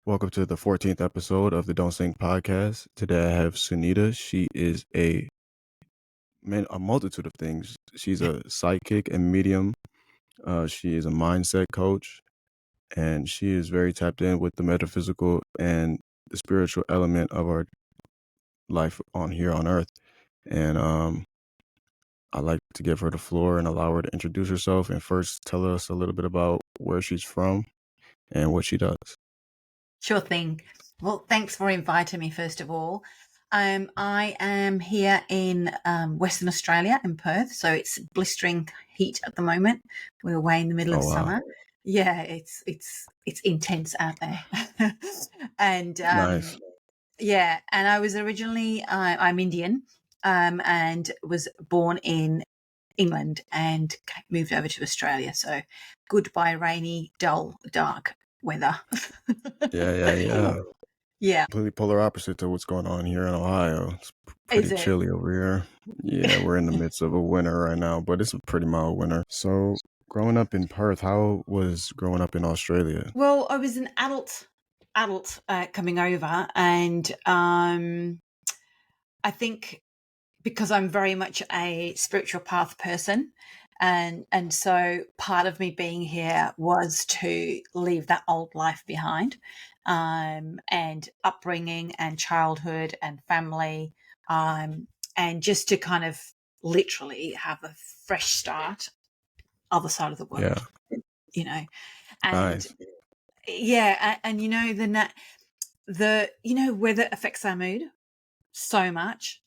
Welcome to the 14th episode of the Don't Sink podcast. Today I have Sunita. She is a multitude of things. She's a psychic and medium. She is a mindset coach, and she is very tapped in with the metaphysical and the spiritual element of our life on here on Earth. And I'd like to give her the floor and allow her to introduce herself and first tell us a little bit about where she's from and what she does. Sure thing. Well, thanks for inviting me, first of all. I am here in Western Australia, in Perth, so it's blistering heat at the moment. We're away in the middle of Oh, wow. summer. Yeah, it's intense out there. And Nice. yeah, and I was originally I'm Indian, and was born in England and moved over to Australia. So goodbye rainy, dull, dark weather. Yeah. Yeah. Completely polar opposite to what's going on here in Ohio. It's pretty Is it? chilly over here. Yeah, we're in the midst of a winter right now, but it's a pretty mild winter. So, growing up in Perth, how was growing up in Australia? Well, I was an adult coming over, and I think because I'm very much a spiritual path person, and so part of me being here was to leave that old life behind, and upbringing and childhood and family, and just to kind of literally have a fresh start other side of the Yeah, world, you know. And nice. yeah, and weather affects our mood so much.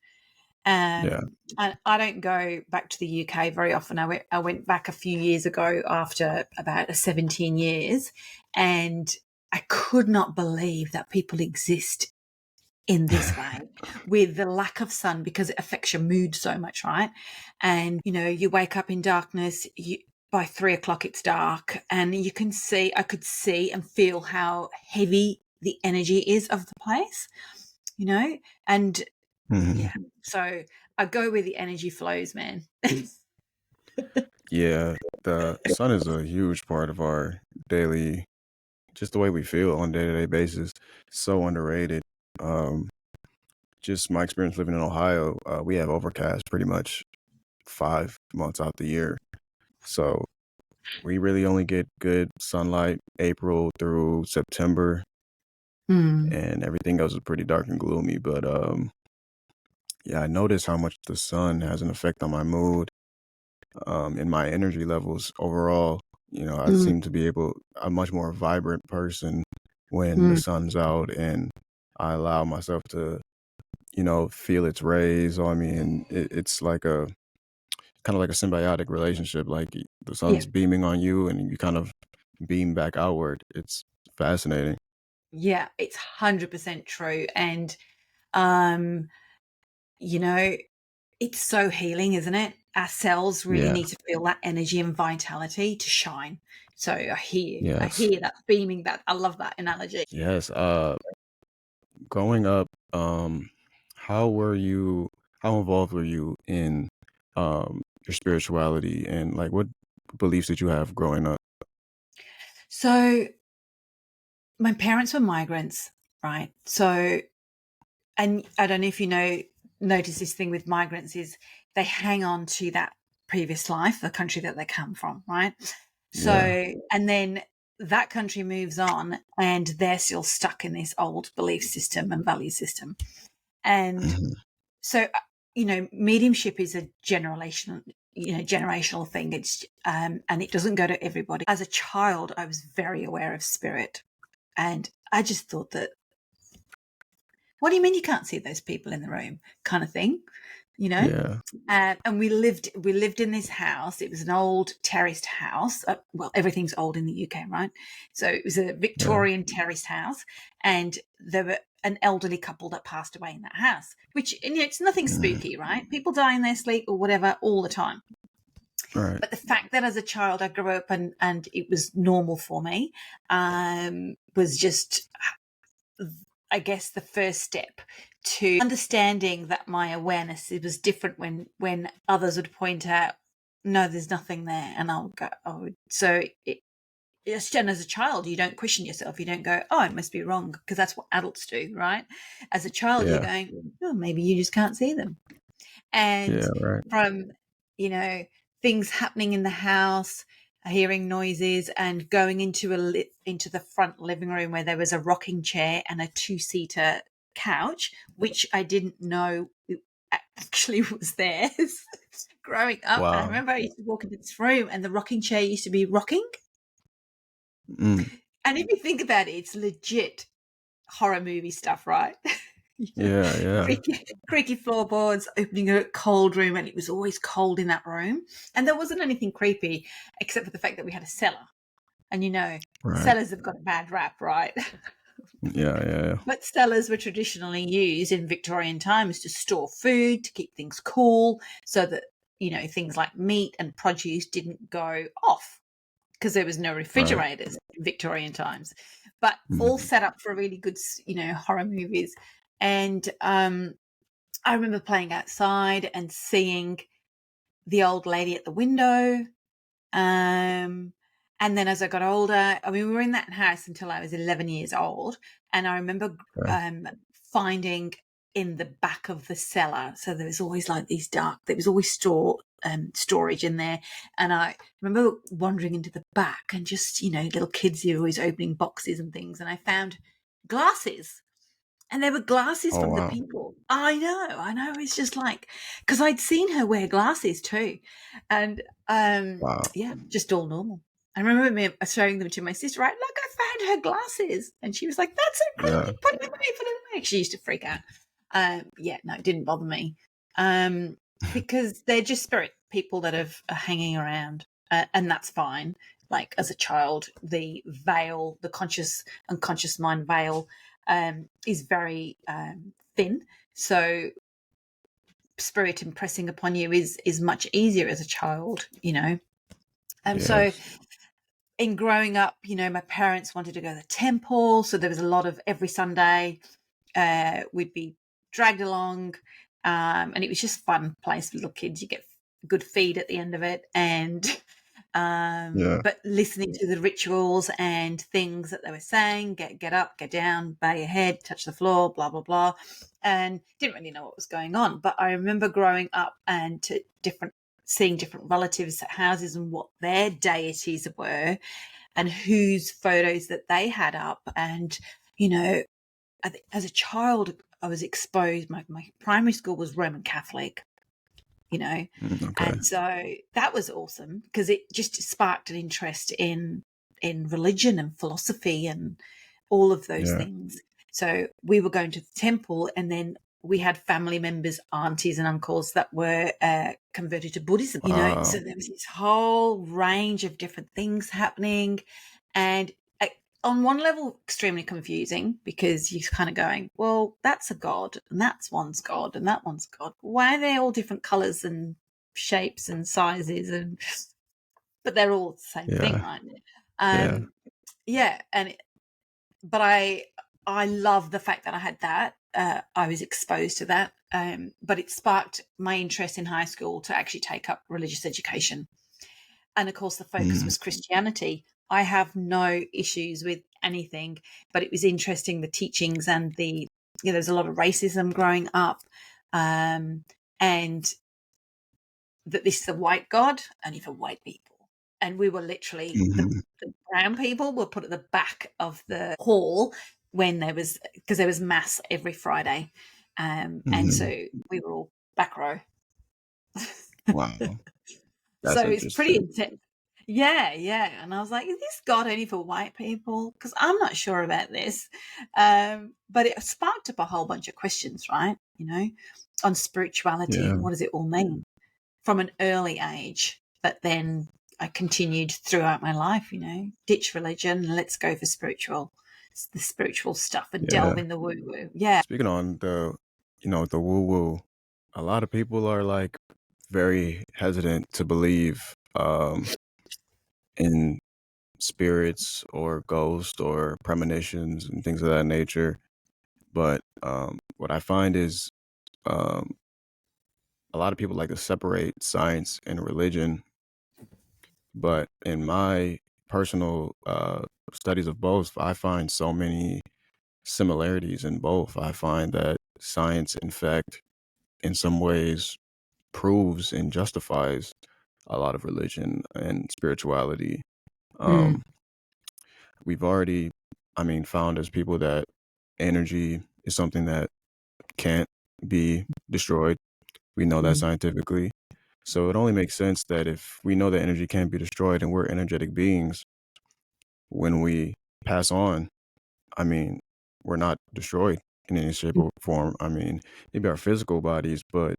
Yeah. And I don't go back to the UK very often. I went back a few years ago after about 17 years, and I could not believe that people exist in this way with the lack of sun, because it affects your mood so much, right? And you wake up in darkness. By 3 o'clock it's dark, and I could see and feel how heavy the energy is of the place, and Mhm. yeah. So I go where the energy flows, man. Yeah, the sun is a huge part of our daily, just the way we feel on a day-to-day basis. So underrated. Um, just my experience living in Ohio, we have overcast pretty much 5 months out the year. So we really only get good sunlight April through September, Mm, and everything else is pretty dark and gloomy. But yeah, I notice how much the sun has an effect on my mood, and my energy levels overall. I mm, seem to be a much more vibrant person when the mm. sun's out, and I allow myself to, feel its rays on me, and it's like a kind of like a symbiotic relationship. Like the Yeah, sun's beaming on you, and you kind of beam back outward. It's fascinating. yeah, it's 100% true. And um, you know, it's so healing, isn't it? Our cells really Yeah. need to feel that energy and vitality to shine. So I Yes. hear that beaming. That I love that analogy. Yes. Growing up, how were you? How involved were you in your spirituality, and like what beliefs did you have growing up? So my parents were migrants, right? So, and I don't know if notice this thing with migrants is they hang on to that previous life, the country that they come from, right? Yeah. So, and then that country moves on and they're still stuck in this old belief system and value system. And Hmm. so, mediumship is a generational thing. It's and it doesn't go to everybody. As a child, I was very aware of spirit, and I just thought that, what do you mean you can't see those people in the room, kind of thing, you know? Yeah. And we lived in this house. It was an old terraced house. Well, everything's old in the UK, right? So it was a Yeah. Victorian terraced house, and there were an elderly couple that passed away in that house. Which, it's nothing Hmm. spooky, right? People die in their sleep or whatever all the time. Right. But the fact that as a child I grew up and it was normal for me, was just, I guess, the first step to understanding that my awareness, it was different when others would point out, no, there's nothing there, and I'll go, so and as a child, you don't question yourself. You don't go, oh, it must be wrong, because that's what adults do, right? As a child, you're Yeah. going, oh, maybe you just can't see them. And Yeah. Right. from, you know, things happening in the house, hearing noises, and going into into the front living room where there was a rocking chair and a 2-seater couch, which I didn't know actually was theirs growing up. And I Wow. remember I used to walk into this room and the rocking chair used to be rocking. Mm. And if you think about it, it's legit horror movie stuff, right? Yeah. Yeah. Creaky floorboards, opening a cold room, and it was always cold in that room. And there wasn't anything creepy except for the fact that we had a cellar. And Right. cellars have got a bad rap, right? Yeah. Yeah. But cellars were traditionally used in Victorian times to store food, to keep things cool, so that, things like meat and produce didn't go off, because there was no Right. refrigerators in Victorian times. But all Mm. set up for really good, horror movies. And I remember playing outside and seeing the old lady at the window. And then as I got older, I mean, we were in that house until I was 11 years old. And I remember Okay. finding in the back of the cellar. So there was always like there was always storage in there. And I remember wandering into the back and just, little kids who were always opening boxes and things. And I found glasses. And there were glasses Oh from the wow. people. I know. It's just like, because I'd seen her wear glasses too. And Wow. yeah, just all normal. I remember me showing them to my sister, right? Look, I found her glasses. And she was like, that's so Yeah. creepy. Put it away. She used to freak out. Yeah, no, it didn't bother me. Because they're just spirit people that are hanging around. And that's fine. Like as a child, the veil, the conscious unconscious mind veil, is very thin. So spirit impressing upon you is much easier as a child, So Yes. in growing up, my parents wanted to go to the temple. So there was a lot of every Sunday, we'd be dragged along. And it was just fun place for little kids. You get good feed at the end of it. And Yeah. but listening to the rituals and things that they were saying, get up, get down, bow your head, touch the floor, blah blah blah, and didn't really know what was going on. But I remember growing up and seeing different relatives at houses and what their deities were and whose photos that they had up. And as a child, I was exposed. My primary school was Roman Catholic, Okay. and so that was awesome because it just sparked an interest in religion and philosophy and all of those Yeah. things. So we were going to the temple, and then we had family members, aunties and uncles that were converted to Buddhism, Wow. so there was this whole range of different things happening. And on one level, extremely confusing because you're kind of going, well, that's a god and that's one's god and that one's god. Why are they all different colors and shapes and sizes, but they're all the same thing, Yeah. right? Yeah. Yeah, but I love the fact that I had that. I was exposed to that, but it sparked my interest in high school to actually take up religious education. And of course, the focus Mm. was Christianity. I have no issues with anything, but it was interesting, the teachings and there's a lot of racism growing up, and that this is a white god only for white people. And we were literally Hmm. the brown people were put at the back of the hall when because there was mass every Friday, and Hmm. so we were all back row. Wow. So That's it's pretty interesting. intense. Yeah, yeah. And I was like, is this God only for white people? Because I'm not sure about this. But it sparked up a whole bunch of questions, right? On spirituality Yeah. and what does it all mean from an early age. But then I continued throughout my life, ditch religion and let's go for the spiritual stuff and Yeah. delve in the woo woo. Yeah. Speaking on the woo woo, a lot of people are like very hesitant to believe in spirits or ghosts or premonitions and things of that nature. But what I find is um, a lot of people like to separate science and religion. But in my personal studies of both, I find so many similarities in both. I find that science, in fact, in some ways, proves and justifies a lot of religion and spirituality. Mm, Um, we've already, I mean, found as people that energy is something that can't be destroyed. We know that mm, scientifically. So it only makes sense that if we know that energy can't be destroyed and we're energetic beings, when we pass on, I mean, we're not destroyed in any shape mm. or form. I mean, maybe our physical bodies, but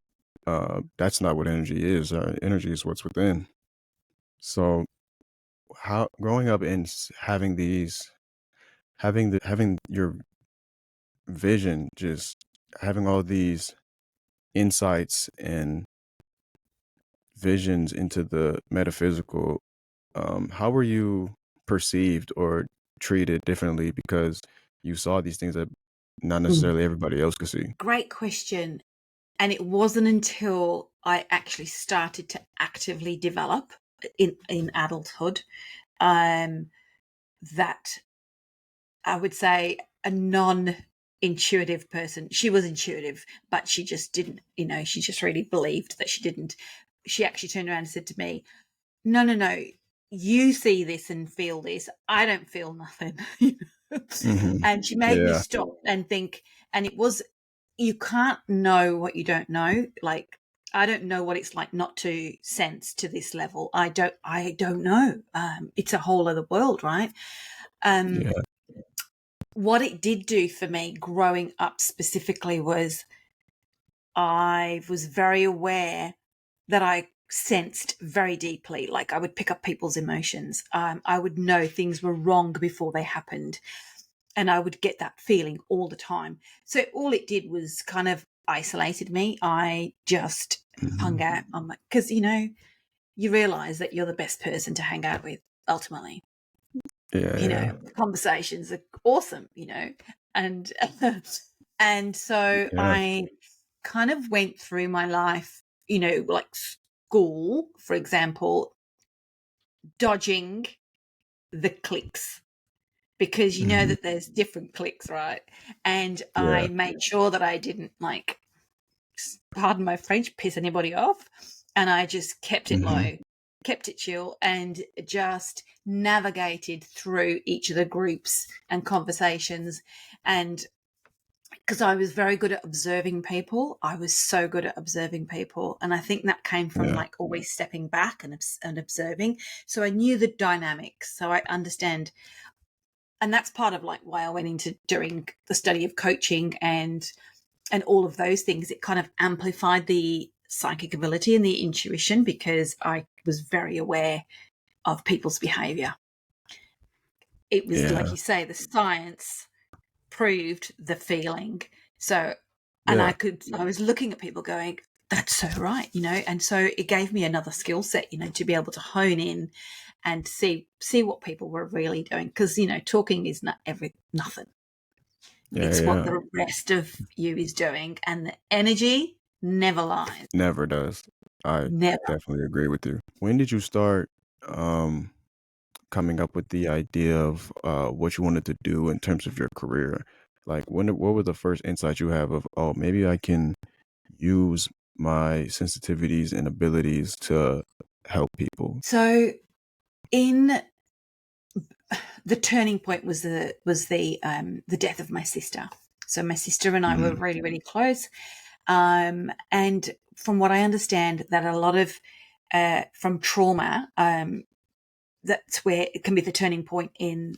that's not what energy is. Energy is what's within. So, how growing up and having these, having your vision, just having all these insights and visions into the metaphysical, how were you perceived or treated differently because you saw these things that not Mm. necessarily everybody else could see? Great question. And it wasn't until I actually started to actively develop in adulthood that I would say a non-intuitive person. She was intuitive, but she just didn't, she just really believed that she didn't. She actually turned around and said to me, no, no, no, you see this and feel this. I don't feel nothing. Hmm. And she made me Yeah, stop and think, and it was, you can't know what you don't know. Like, I don't know what it's like not to sense to this level. I don't know. It's a whole other world, right? Um, yeah, what it did do for me growing up specifically was I was very aware that I sensed very deeply. Like, I would pick up people's emotions. I would know things were wrong before they happened. And I would get that feeling all the time. So all it did was kind of isolated me. I just hung hmm, out on my, because, you realize that you're the best person to hang out with ultimately. yeah, Conversations are awesome, and and so yeah, I kind of went through my life, like school, for example, dodging the cliques because you know hmm, that there's different cliques, right? And yeah, I made sure that I didn't, like, pardon my French, piss anybody off. And I just kept it hmm, low, kept it chill, and just navigated through each of the groups and conversations. And because I was very good at observing people, I was so good at observing people. And I think that came from, yeah, like, always stepping back and observing. So I knew the dynamics. So I understand. And that's part of, like, why I went into doing the study of coaching and all of those things. It kind of amplified the psychic ability and the intuition because I was very aware of people's behavior. It was, like yeah, you say, the science proved the feeling. So, and yeah, I was looking at people going, that's so right, and so it gave me another skill set, to be able to hone in and see what people were really doing. Because, talking is not nothing. yeah, It's what yeah. the rest of you is doing, and the energy never lies. Never does. I Never. definitely agree with you. When did you start um, coming up with the idea of what you wanted to do in terms of your career? Like, what were the first insights you have of, oh, maybe I can use my sensitivities and abilities to help people? So, in the turning point was the death of my sister. So my sister and I were Hmm. really, really close, and from what I understand, that a lot of from trauma, that's where it can be the turning point in,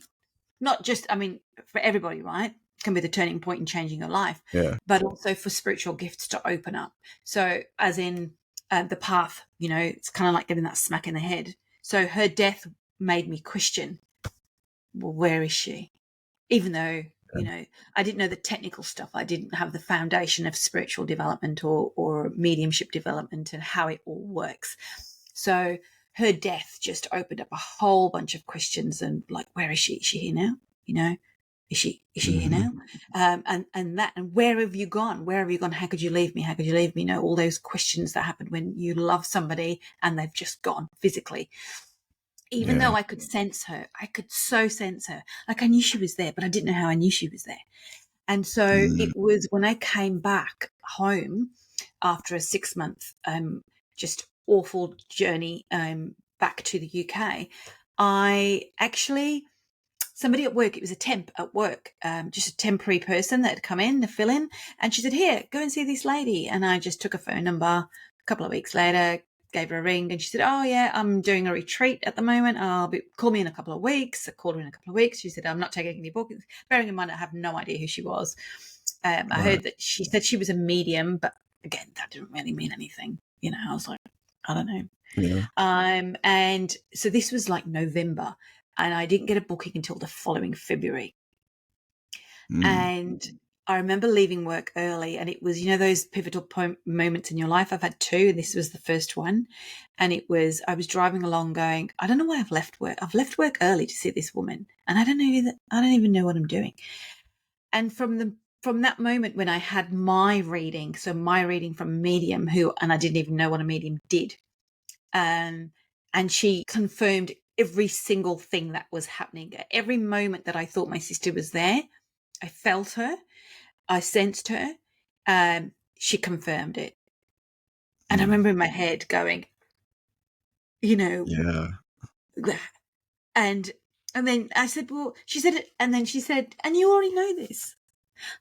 not just, I mean, for everybody, right? It can be the turning point in changing your life, Yeah, but also for spiritual gifts to open up. So, as in the path, it's kind of like getting that smack in the head. So, her death made me question, well, where is she? Even though, I didn't know the technical stuff, I didn't have the foundation of spiritual development or mediumship development and how it all works. So, her death just opened up a whole bunch of questions and, like, where is she? Is she here now? You know, is she here hmm, now? And where have you gone? Where have you gone? How could you leave me? How could you leave me? All those questions that happen when you love somebody and they've just gone physically. even though Yeah. I could sense her. I could so sense her. Like I knew she was there, but I didn't know how I knew she was there. And so Mm. it was when I came back home after a 6-month just awful journey back to the UK, I actually, somebody at work, it was a temp at work, just a temporary person that had come in to fill in. And she said, here, go and see this lady. And I just took a phone number. A couple of weeks later, gave her a ring, and she said, oh, yeah, I'm doing a retreat at the moment. Call me in a couple of weeks. I called her in a couple of weeks. She said, I'm not taking any bookings. Bearing in mind, I have no idea who she was. I Right. heard that she said she was a medium, but again, that didn't really mean anything. I was like, I don't know. Yeah. And so this was like November, and I didn't get a booking until the following February. Mm. And I remember leaving work early, and it was, those pivotal moments in your life. I've had two, and this was the first one. And I was driving along going, I don't know why I've left work. I've left work early to see this woman, and I don't even know what I'm doing. And from that moment when I had my reading from a medium and I didn't even know what a medium did. And she confirmed every single thing that was happening. At every moment that I thought my sister was there, I felt her, I sensed her. She confirmed it. And I remember in my head going, Yeah. and then I said, well, she said, and then she said, and you already know this.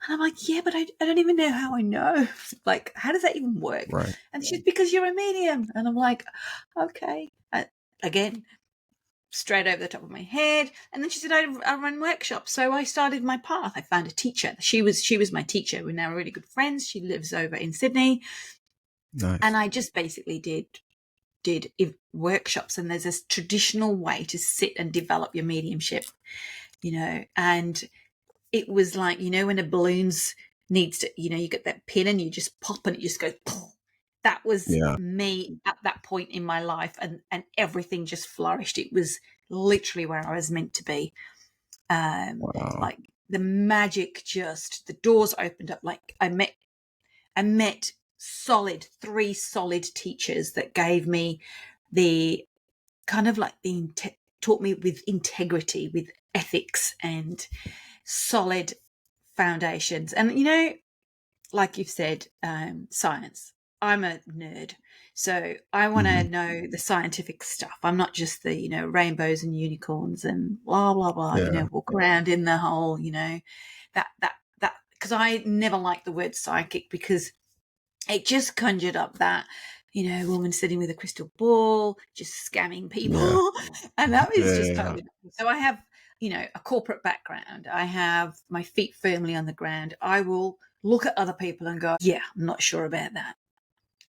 And I'm like, yeah, but I don't even know how I know. Like, how does that even work? Right. And she's, because you're a medium. And I'm like, okay. Again, straight over the top of my head. And then she said, I run workshops. So I started my path. I found a teacher. She was my teacher. We're now really good friends. She lives over in Sydney. Nice. And I just basically did workshops. And there's this traditional way to sit and develop your mediumship, and it was like, when a balloon's needs to, you get that pin and you just pop and it just goes, poof. That was Yeah. me at that point in my life, and everything just flourished. It was literally where I was meant to be. Wow. Like the magic, the doors opened up. Like I met three solid teachers that gave me the kind of like taught me with integrity, with ethics and solid foundations. And like you've said, science, I'm a nerd, so I want to know the scientific stuff. I'm not just the rainbows and unicorns and blah blah blah, Yeah. walk around in the whole that because I never liked the word psychic, because it just conjured up that woman sitting with a crystal ball just scamming Yeah. people. And that was just Yeah. totally. So I have a corporate background. I have my feet firmly on the ground. I will look at other people and go, yeah, I'm not sure about that.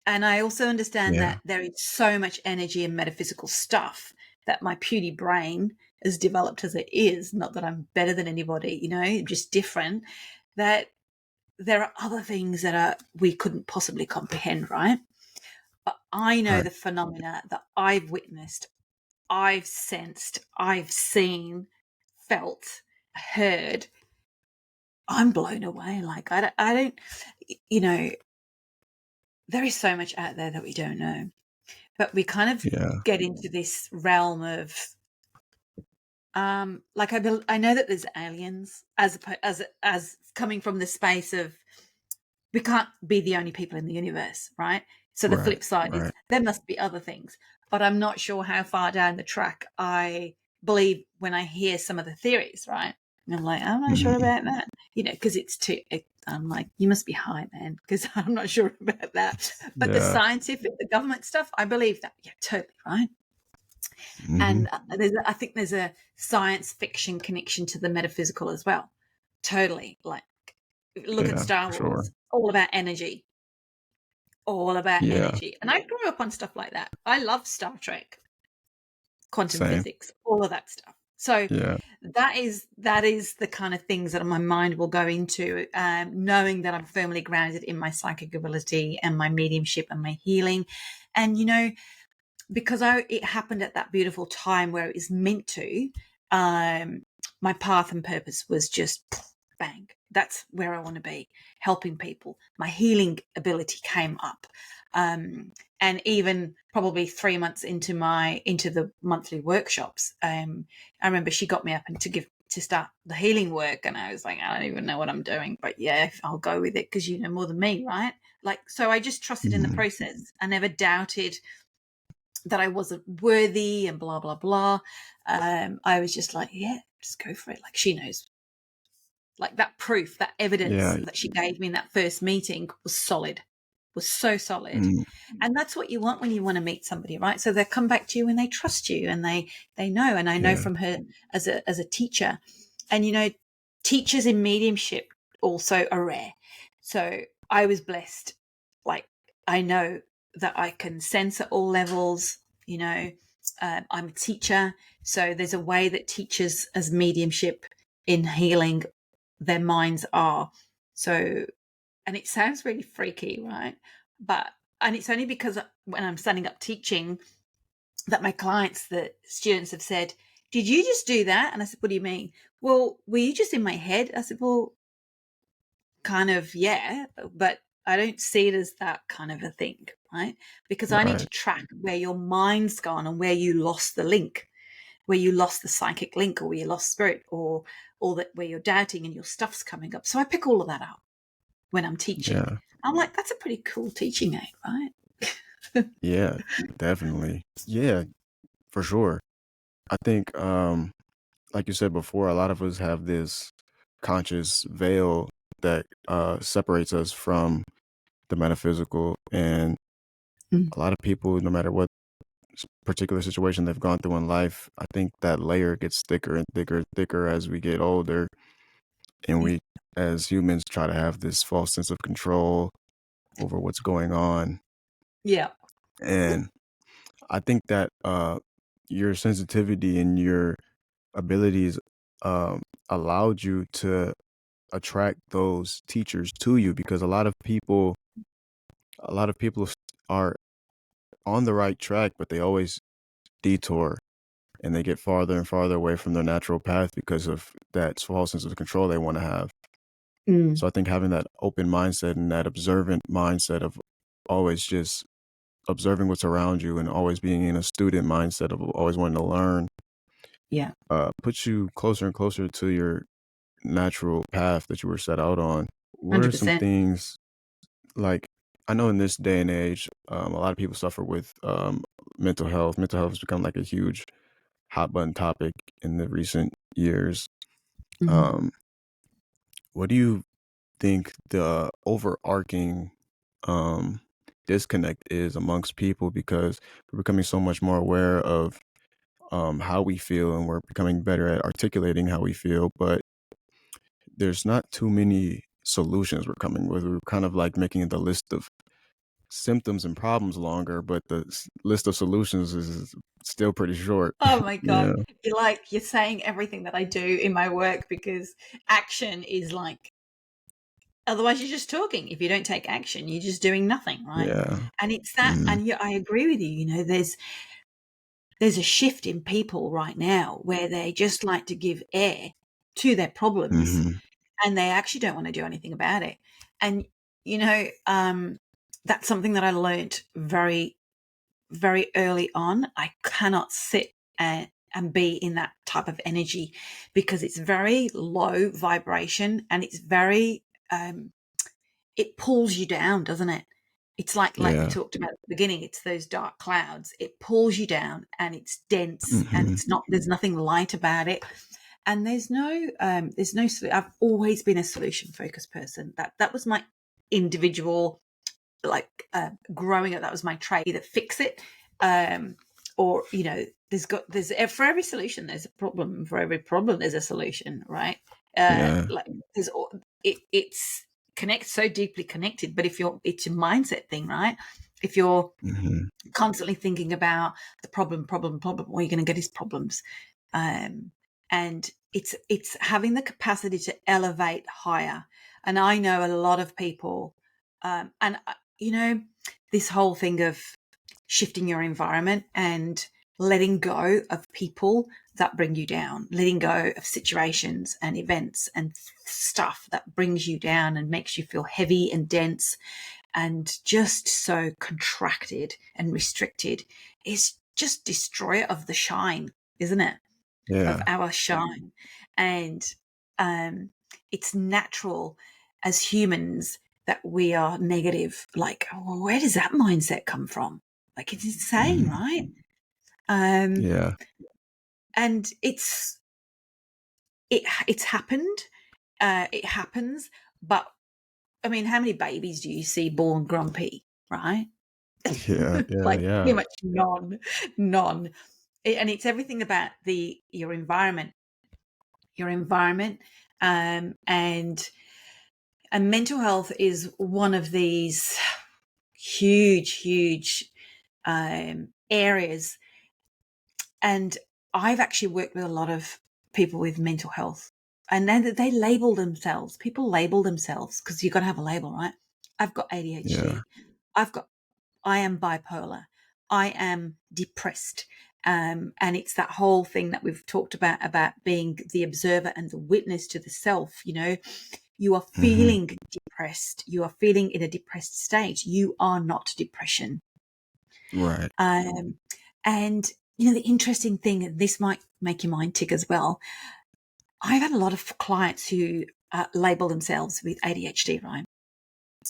And I also understand Yeah. that there is so much energy and metaphysical stuff that my puny brain, as developed as it is, not that I'm better than anybody, just different, that there are other things that we couldn't possibly comprehend, right? But I know Right. the phenomena that I've witnessed, I've sensed, I've seen, felt, heard. I'm blown away. Like I don't, there is so much out there that we don't know, but we kind of Yeah. get into this realm of, like I know that there's aliens as coming from the space of, we can't be the only people in the universe, right? So the Right. flip side is Right. there must be other things, but I'm not sure how far down the track I believe when I hear some of the theories, right? And I'm like, I'm not sure about that, because I'm like, you must be high, man, because I'm not sure about that. But the Yeah. scientific, the government stuff, I believe that, yeah, totally, right? And I think there's a science fiction connection to the metaphysical as well. Totally. Like, look at Yeah. Star For sure. Wars, all about energy, all about Yeah. energy. And I grew up on stuff like that. I love Star Trek, quantum Same. physics, all of that stuff. So Yeah. that is the kind of things that my mind will go into, knowing that I'm firmly grounded in my psychic ability and my mediumship and my healing. And, because it happened at that beautiful time where it was meant to, my path and purpose was just bang. That's where I want to be, helping people. My healing ability came up. And even probably 3 months into the monthly workshops, I remember she got me up and to start the healing work, and I was like, I don't even know what I'm doing, but yeah, I'll go with it because you know more than me, right? Like, so I just trusted in the Mhm. process. I never doubted that I wasn't worthy and blah blah blah. I was just like, yeah, just go for it. Like, she knows. Like, that proof, that evidence Yeah. that she gave me in that first meeting was solid, was so solid. Mm. And that's what you want when you want to meet somebody, right? So they come back to you and they trust you, and they know. And I know Yeah. from her as a teacher, and you know, teachers in mediumship also are rare. So I was blessed. Like, I know that I can sense at all levels. You know, I'm a teacher, so there's a way that teachers as mediumship in healing their minds are. So, and it sounds really freaky, right? And it's only because when I'm standing up teaching that my clients, the students have said, did you just do that? And I said, what do you mean? Well, were you just in my head? I said, well, kind of, yeah, but I don't see it as that kind of a thing, right? Because I need to Right. track where your mind's gone and where you lost the link, where you lost the psychic link, or where you lost spirit, or that where you're doubting and your stuff's coming up. So I pick all of that up when I'm teaching. Yeah. I'm like, that's a pretty cool teaching aid, right? Yeah. Definitely. Yeah, for sure. I think, like you said before, a lot of us have this conscious veil that separates us from the metaphysical, and Mm. a lot of people, no matter what particular situation they've gone through in life, I think that layer gets thicker and thicker and thicker as we get older, and Yeah. we, as humans, try to have this false sense of control over what's going on. Yeah. And I think that your sensitivity and your abilities um, allowed you to attract those teachers to you, because a lot of people are on the right track, but they always detour and they get farther and farther away from their natural path because of that false sense of control they want to have. Mm. So I think having that open mindset and that observant mindset of always just observing what's around you and always being in a student mindset of always wanting to learn Yeah. puts you closer and closer to your natural path that you were set out on. What are some 100%. things, like, I know in this day and age, a lot of people suffer with mental health. Mental health has become like a huge hot button topic in the recent years. Mhm. Um, what do you think the overarching um, disconnect is amongst people, because we're becoming so much more aware of how we feel, and we're becoming better at articulating how we feel, but there's not too many solutions we're coming with. We're kind of like making the list of symptoms and problems longer, but the list of solutions is still pretty short. Oh my God. Yeah, You're saying everything that I do in my work, because action is like, otherwise you're just talking. If you don't take action, you're just doing nothing, right? yeah, And it's that, mhm, and yeah, I agree with you. You know, there's a shift in people right now where they just like to give air to their problems, mhm, and they actually don't want to do anything about it. And you know, that's something that I learned very, very early on. I cannot sit and be in that type of energy, because it's very low vibration, and it's very it pulls you down, doesn't it? It's like we yeah, talked about at the beginning, it's those dark clouds. It pulls you down, and it's dense, and mhm, there's nothing light about it. And I've always been a solution focused person. That was my individual, like, growing up, that was my trait. Either fix it, or you know, there's for every solution there's a problem. For every problem there's a solution, right? yeah, Like, it's connect so deeply connected. But if it's a mindset thing, right? If you're mhm, constantly thinking about the problem, all you're going to get is problems. um, and it's having the capacity to elevate higher. And I know a lot of people, and you know, this whole thing of shifting your environment and letting go of people that bring you down, letting go of situations and events and stuff that brings you down and makes you feel heavy and dense. and just so contracted and restricted is just destroyer of the shine, isn't it? Of Yeah. our shine. And it's natural as humans that we are negative. Like, well, where does that mindset come from? Like, it's insane, Mhm. right? Yeah. And it's happened. It happens, but I mean, how many babies do you see born grumpy, right? Yeah. Yeah. Like Yeah. pretty much none. And it's everything about your environment, and mental health is one of these huge areas. And I've actually worked with a lot of people with mental health, and then they label themselves. People label themselves because you've got to have a label, right? I've got Yeah. ADHD. I am bipolar. I am depressed. And it's that whole thing that we've talked about being the observer and the witness to the self. You are Mhm. feeling depressed. You are feeling in a depressed state. You are not depression. Right. Um, and the interesting thing, and this might make your mind tick as well. I've had a lot of clients who label themselves with ADHD, right?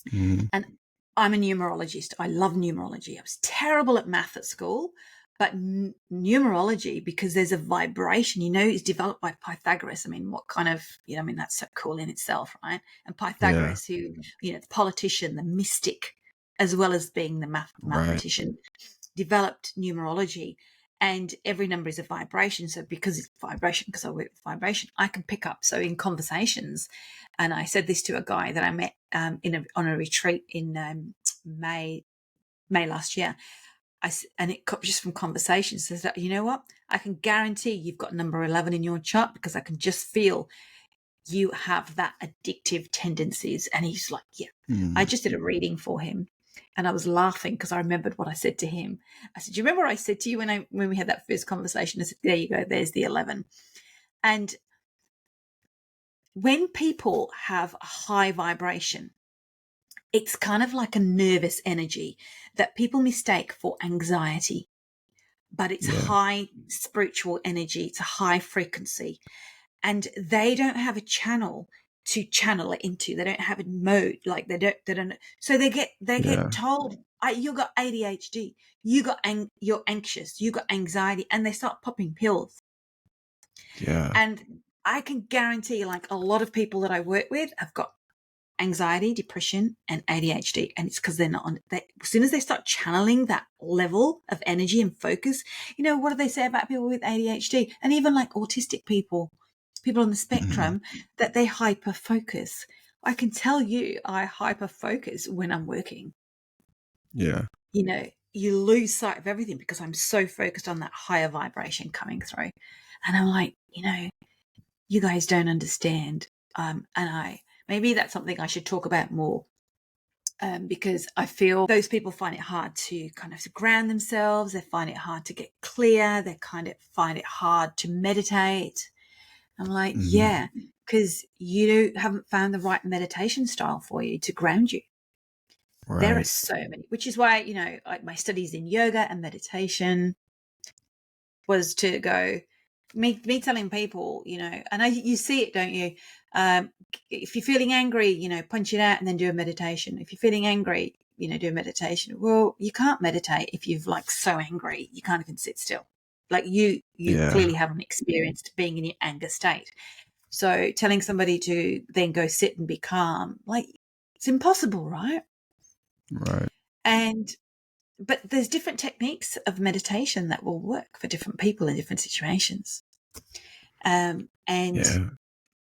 Mhm. And I'm a numerologist. I love numerology. I was terrible at math at school, but numerology, because there's a vibration, is developed by Pythagoras. I mean, what kind of, I mean, that's so cool in itself, right? And Yeah. Pythagoras, who, the politician, the mystic, as well as being the Right. mathematician, developed numerology, and every number is a vibration. So because it's vibration, because I work with vibration, I can pick up. So in conversations, and I said this to a guy that I met on a retreat in May last year. And it got just from conversations. Says that, you know what? I can guarantee you've got number 11 in your chart because I can just feel you have that addictive tendencies. And he's like, yeah. I Mhm. just did a reading for him, and I was laughing because I remembered what I said to him. I said, do you remember what I said to you when we had that first conversation? I said, there you go, there's the 11. And when people have a high vibration, it's kind of like a nervous energy that people mistake for anxiety, but it's Yeah. high spiritual energy. It's a high frequency, and they don't have a channel to channel it into. They don't have a mode. Like they don't. So they get Yeah. told, you got ADHD, you're anxious, you got anxiety, and they start popping pills. Yeah. And I can guarantee, like, a lot of people that I work with have got anxiety, depression, and ADHD. And it's because they're not on they as soon as they start channeling that level of energy and focus, what do they say about people with ADHD and even like autistic people on the Mhm. spectrum, that they hyper focus? I can tell you I hyper focus when I'm working. Yeah. You lose sight of everything because I'm so focused on that higher vibration coming through. And I'm like, you guys don't understand. And maybe that's something I should talk about more, because I feel those people find it hard to kind of ground themselves. They find it hard to get clear. They kind of find it hard to meditate. I'm like, Mhm. yeah, because you haven't found the right meditation style for you to ground you. There are Right. so many, which is why, like my studies in yoga and meditation was to go, me telling people, and you see it, don't you? If you're feeling angry, punch it out and then do a meditation. If you're feeling angry, do a meditation. Well, you can't meditate if you've like so angry, you can't even sit still. Like you Yeah. clearly haven't experienced being in your anger state. So telling somebody to then go sit and be calm, like, it's impossible, right? Right. And but there's different techniques of meditation that will work for different people in different situations. And Yeah.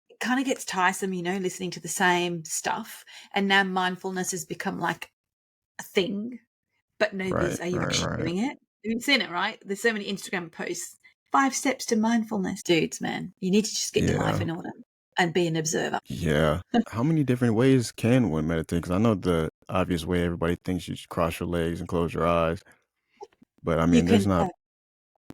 it kind of gets tiresome, listening to the same stuff. And now mindfulness has become like a thing, but Right. nobody's, are you Right. actually Right. doing it? You've seen it, right? There's so many Instagram posts, 5 steps to mindfulness. Dudes, man, you need to just get your life Yeah. in order and be an observer. Yeah. How many different ways can one meditate? Because I know the obvious way everybody thinks you should cross your legs and close your eyes, but I You mean, can, there's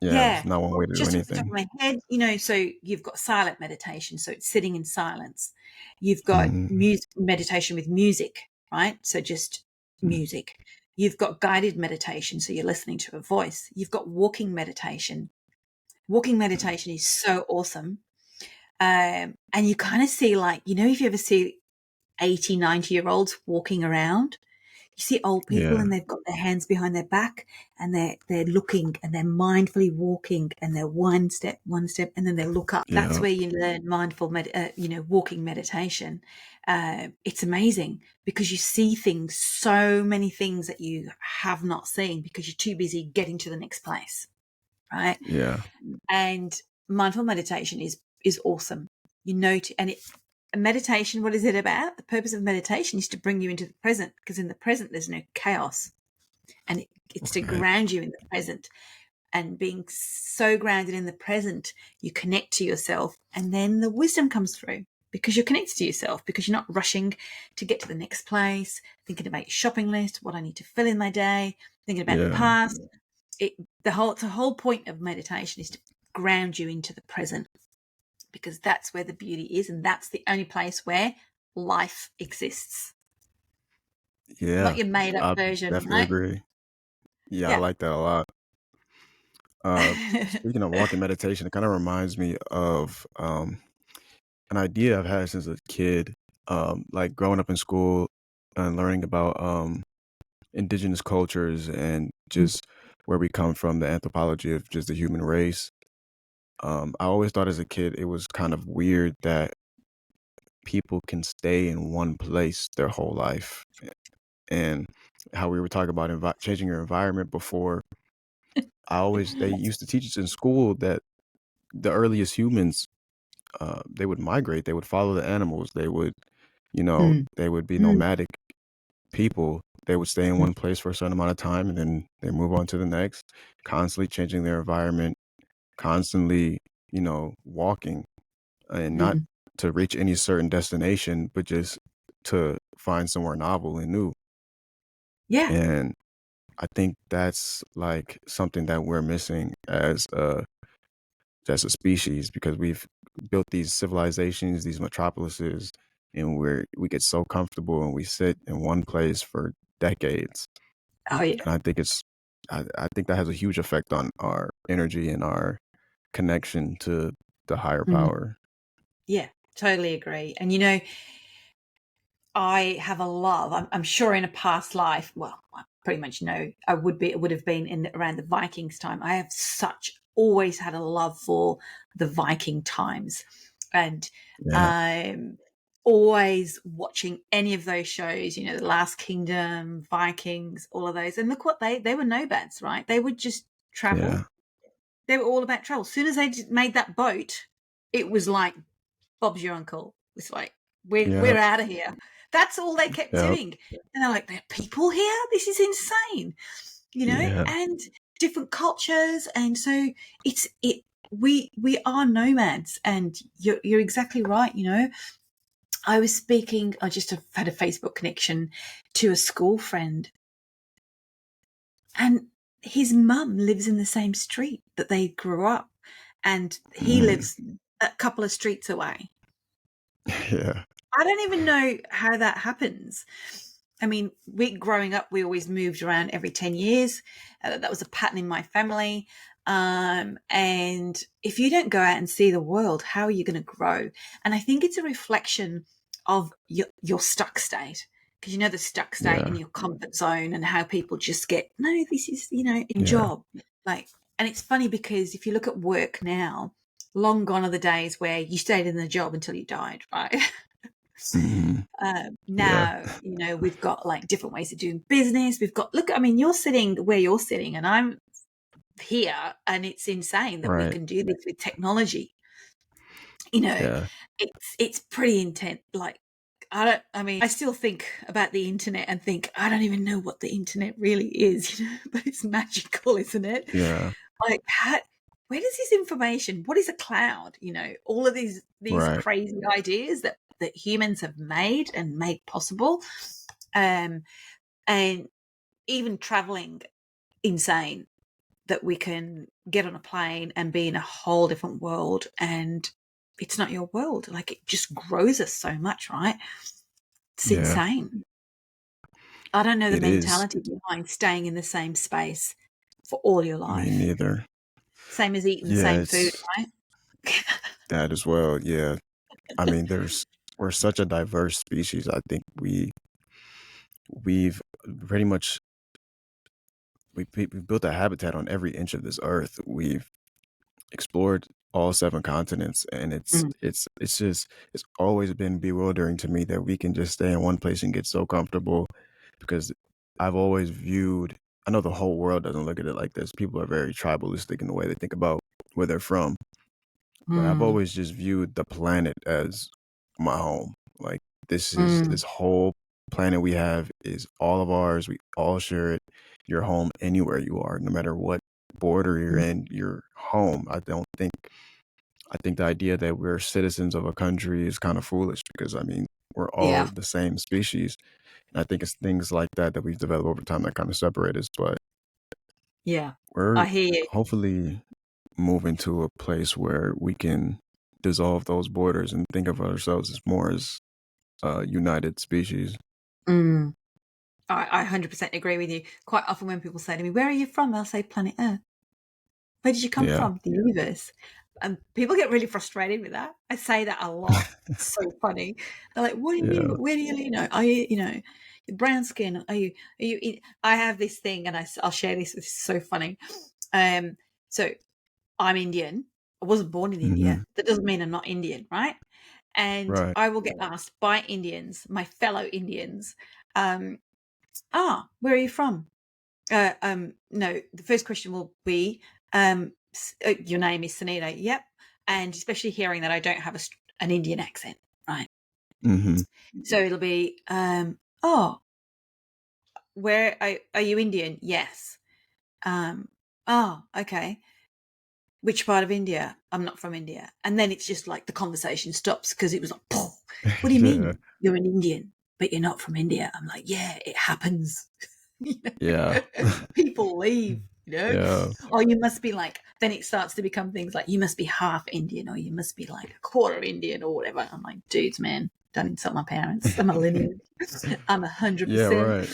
yeah, not one way to do just off the top of anything. my head, so you've got silent meditation, so it's sitting in silence. You've got Mhm. music meditation with music, right? So just music. You've got guided meditation, so you're listening to a voice. You've got walking meditation. Walking meditation is so awesome. And you kind of see, like, if you ever see 80, 90-year-olds walking around, you see old people Yeah. and they've got their hands behind their back and they're looking and they're mindfully walking and they're one step, and then they look up. That's Yeah. where you learn mindful, walking meditation. It's amazing because you see things, so many things that you have not seen because you're too busy getting to the next place, right? Yeah. And mindful meditation is awesome. Meditation, what is it about? The purpose of meditation is to bring you into the present, because in the present there's no chaos, and it's to Okay. ground you in the present. And being so grounded in the present, you connect to yourself, and then the wisdom comes through because you're connected to yourself, because you're not rushing to get to the next place, thinking about your shopping list, what I need to fill in my day, thinking about the Yeah. past. The whole point of meditation is to ground you into the present, because that's where the beauty is, and that's the only place where life exists. Not Yeah. your made up I version, definitely right? agree. Yeah, I Yeah. like that a lot. Speaking of walking meditation, it kind of reminds me of an idea I've had since a kid, like growing up in school and learning about indigenous cultures and just where we come from, the anthropology of just the human race. I always thought as a kid it was kind of weird that people can stay in one place their whole life, and how we were talking about changing your environment before. They used to teach us in school that the earliest humans, they would migrate, they would follow the animals, Mm, they would be mm, nomadic people. They would stay in mm, one place for a certain amount of time and then they move on to the next, constantly changing their environment, constantly, walking, and not mm. to reach any certain destination, but just to find somewhere novel and new. Yeah. And I think that's like something that we're missing as a species, because we've built these civilizations, these metropolises, and we get so comfortable and we sit in one place for decades. Oh, yeah. And I think that has a huge effect on our energy and our connection to the higher Mm, power. yeah. Totally agree. And I have a love. I'm sure in a past life, well, I pretty much know it would have been in around the Vikings time. I have always had a love for the Viking times, and Yeah, I'm always watching any of those shows. The Last Kingdom, Vikings, all of those. And look what they were nomads, right? They would just travel. yeah, They were all about travel. As soon as they made that boat, it was like Bob's your uncle. It's like, we're yep, out of here. That's all they kept yep, doing. And they're like, there are people here? This is insane. yeah, And different cultures. And so we are nomads, and you're exactly right. I was speaking, I just have had a Facebook connection to a school friend, and his mum lives in the same street that they grew up, and he mm, lives a couple of streets away. yeah, I don't even know how that happens. I mean, growing up, we always moved around every 10 years. That was a pattern in my family. And if you don't go out and see the world, how are you going to grow? And I think it's a reflection of your stuck state. Because the stuck state in yeah, your comfort zone, and how people just get, no, this is, in yeah, job. Like, and it's funny because if you look at work now, long gone are the days where you stayed in the job until you died, right? mhm, yeah, Now, we've got like different ways of doing business. Look, I mean, you're sitting where you're sitting and I'm here, and it's insane that we right, can do this with technology. You know, yeah, it's pretty intense. Like, I still think about the internet and think, I don't even know what the internet really is, but it's magical, isn't it? yeah, Like, where does this information, what is a cloud? All of these right, crazy ideas that humans have made and made possible. Um, and even traveling, insane that we can get on a plane and be in a whole different world, and it's not your world. Like, it just grows us so much, right? It's yeah. insane. I don't know the It is. mentality behind staying in the same space for all your Me life. neither. Same as eating the Yeah, same food, it's right? that as well. Yeah. I mean, we're such a diverse species. I think we've pretty much we've built a habitat on every inch of this earth. We've explored all 7 continents, and Mm, it's just it's always been bewildering to me that we can just stay in one place and get so comfortable because I've always viewed I know the whole world doesn't look at it like this. People are very tribalistic in the way they think about where they're from, but I've mm, always just viewed the planet as my home. Like mm, this whole planet we have is all of ours. We all share it. You're home anywhere you are, no matter what border you're mm. in, you're home. I think the idea that we're citizens of a country is kind of foolish because I mean, we're all Yeah, the same species. And I think it's things like that that we've developed over time that kind of separate us, but yeah. we're I hear you. hopefully moving to a place where we can dissolve those borders and think of ourselves as more as a united species. Mm. I 100% agree with you. Quite often when people say to me, "Where are you from?" I'll say, "Planet Earth." Where did you come Yeah. from? The universe. And people get really frustrated with that. I say that a lot. It's so funny. They're like, "What do you mean? Yeah. Where do you know? Are you, brown skin? are you, I have this thing and I'll share this. It's so funny. Um, so I'm Indian. I wasn't born in India. Mhm. That doesn't mean I'm not Indian, right? And Right. I will get asked by Indians, my fellow Indians, um, where are you from? No, the first question will be, your name is Sunita. Yep. And especially hearing that I don't have an Indian accent, right? Mhm. So it'll be, oh, where are you Indian? Yes. Um, oh, okay. Which part of India? I'm not from India. And then it's just like the conversation stops because it was like, "Poof, what do you Yeah. mean you're an Indian, but you're not from India?" I'm like, yeah, it happens. You Yeah. know? People leave, Yeah. or you must be like, then it starts to become things like you must be half Indian or you must be like a quarter Indian or whatever. I'm like, dudes, man, don't insult my parents. I'm a lineage. I'm Yeah, 100%. right.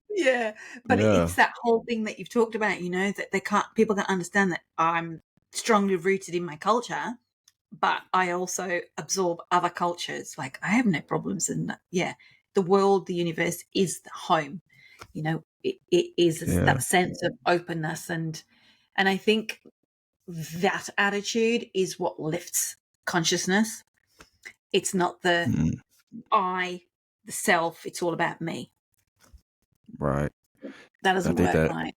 Yeah, but Yeah. it's that whole thing that you've talked about, that people can't understand that I'm strongly rooted in my culture, but I also absorb other cultures. Like I have no problems, and yeah, the world, the universe is the home. It is Yeah. that sense of openness, and I think that attitude is what lifts consciousness. It's not the Mhm. I, the self. It's all about me. Right. That I doesn't think work, that right?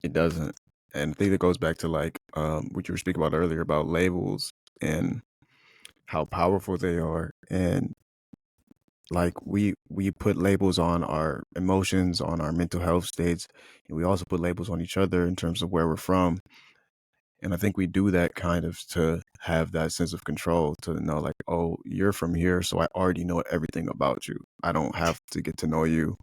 it doesn't. And I think that goes back to like what you were speaking about earlier about labels and how powerful they are. And like we put labels on our emotions, on our mental health states, and we also put labels on each other in terms of where we're from. And I think we do that kind of to have that sense of control, to know like, oh, you're from here, so I already know everything about you. I don't have to get to know you.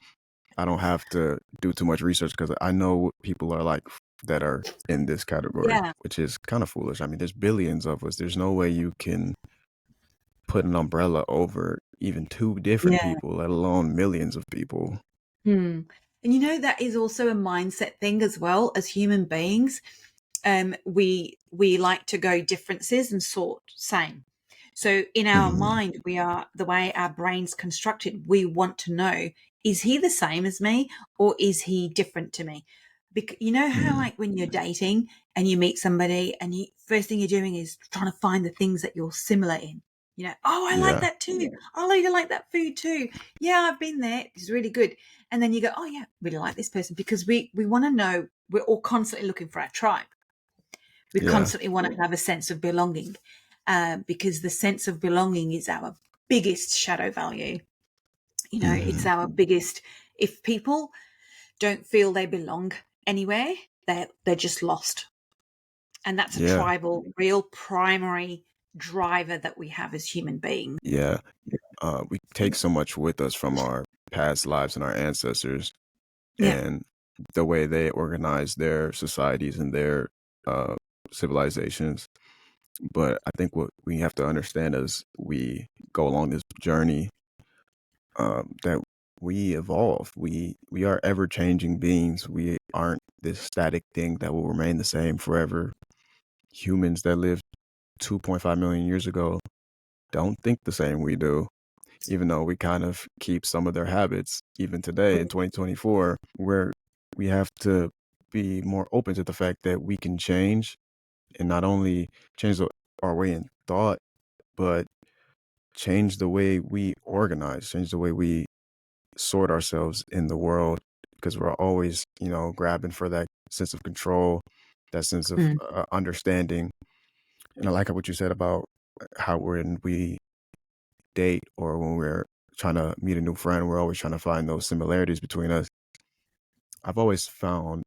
I don't have to do too much research because I know what people are like that are in this category, Yeah, which is kind of foolish. I mean, there's billions of us. There's no way you can put an umbrella over even 2 different yeah. people, let alone millions of people. Hmm. And that is also a mindset thing as well. As human beings, we like to go differences and sort same. So in our Mhm. mind, we are the way our brain's constructed. We want to know: is he the same as me, or is he different to me? Because you know how, Mhm. like, when you're dating and you meet somebody, and you first thing you're doing is trying to find the things that you're similar in. Oh, I like Yeah. that too. Oh, you like that food too. Yeah, I've been there. It's really good. And then you go, oh yeah, really like this person, because we want to know. We're all constantly looking for our tribe. We Yeah. constantly want to have a sense of belonging, because the sense of belonging is our biggest shadow value. It's Mhm. our biggest. If people don't feel they belong anywhere, they're just lost, and that's a Yeah. tribal, real primary driver that we have as human beings. Yeah. We take so much with us from our past lives and our ancestors Yeah, and the way they organize their societies and their uh, civilizations. But I think what we have to understand as we go along this journey, that we evolve. We are ever changing beings. We aren't this static thing that will remain the same forever. Humans that lived 2.5 million years ago don't think the same we do, even though we kind of keep some of their habits. Even today in 2024, where we have to be more open to the fact that we can change, and not only change our way in thought, but change the way we organize, change the way we sort ourselves in the world, because we're always, grabbing for that sense of control, that sense of Mm. understanding. And I like what you said about how when we date or when we're trying to meet a new friend, we're always trying to find those similarities between us. I've always found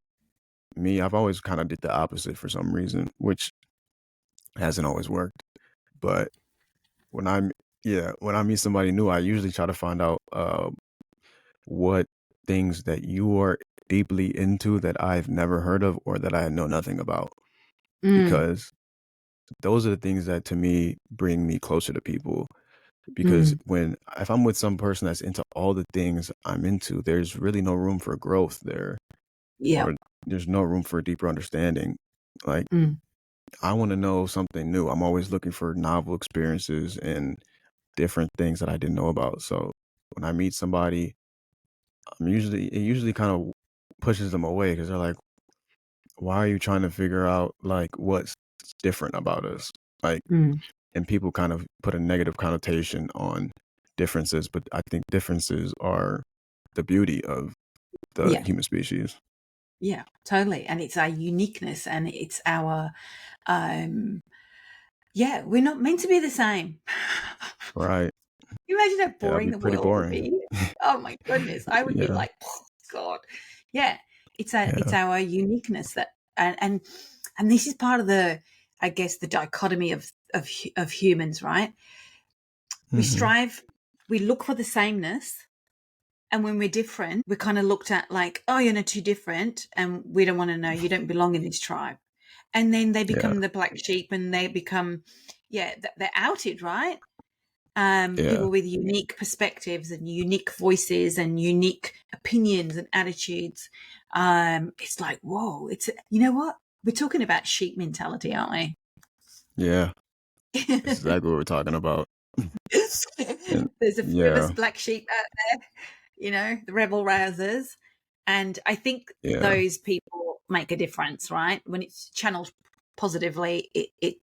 I've always kind of did the opposite for some reason, which hasn't always worked. But when I'm, yeah, when I meet somebody new, I usually try to find out what things that you are deeply into that I've never heard of or that I know nothing about, Mm. because those are the things that to me bring me closer to people. Because Mm. if I'm with some person that's into all the things I'm into, there's really no room for growth there, Yeah. or there's no room for deeper understanding. Like, Mm. I want to know something new. I'm always looking for novel experiences and different things that I didn't know about. So when I meet somebody, it usually kind of pushes them away, because they're like, why are you trying to figure out like what's different about us? Like, Mm. and people kind of put a negative connotation on differences, but I think differences are the beauty of the Yeah. human species. Yeah, totally. And it's our uniqueness and it's our, um, yeah, we're not meant to be the same. Right. Can you imagine how Yeah, that'd boring be the pretty world would boring. be? Oh my goodness. I would be Yeah. like, oh, God. Yeah. It's Yeah. our uniqueness that, and this is part of the, I guess, the dichotomy of humans, right? We Hmm. strive, we look for the sameness. And when we're different, we're kind of looked at like, oh, you're not too different. And we don't want to know, you don't belong in this tribe. And then they Yeah. become the black sheep and they become, yeah, they're outed, right? Yeah. People with unique perspectives and unique voices and unique opinions and attitudes. It's like, whoa, you know what? We're talking about sheep mentality, aren't Yeah. we? That's exactly what we're talking about. And There's a few of us yeah. black sheep out there, the rebel rousers. And I think Yeah. those people make a difference, right? When it's channeled positively,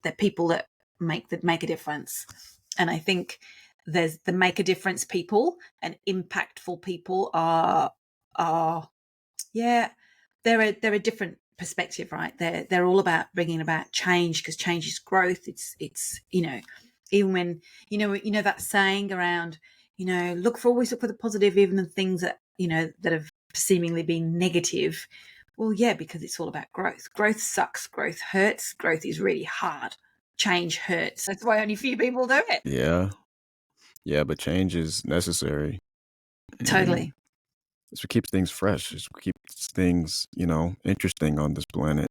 they're people that make a difference. And I think there's the make a difference people and impactful people are yeah, they're a different perspective, right? They're all about bringing about change because change is growth. It's even when that saying around always look for the positive even in things that that have seemingly been negative. Well, yeah, because it's all about growth. Growth sucks. Growth hurts. Growth is really hard. Change hurts. That's why only few people do it. Yeah. Yeah. But change is necessary. And Totally. it's what keeps things fresh. It's what keeps things, interesting on this planet.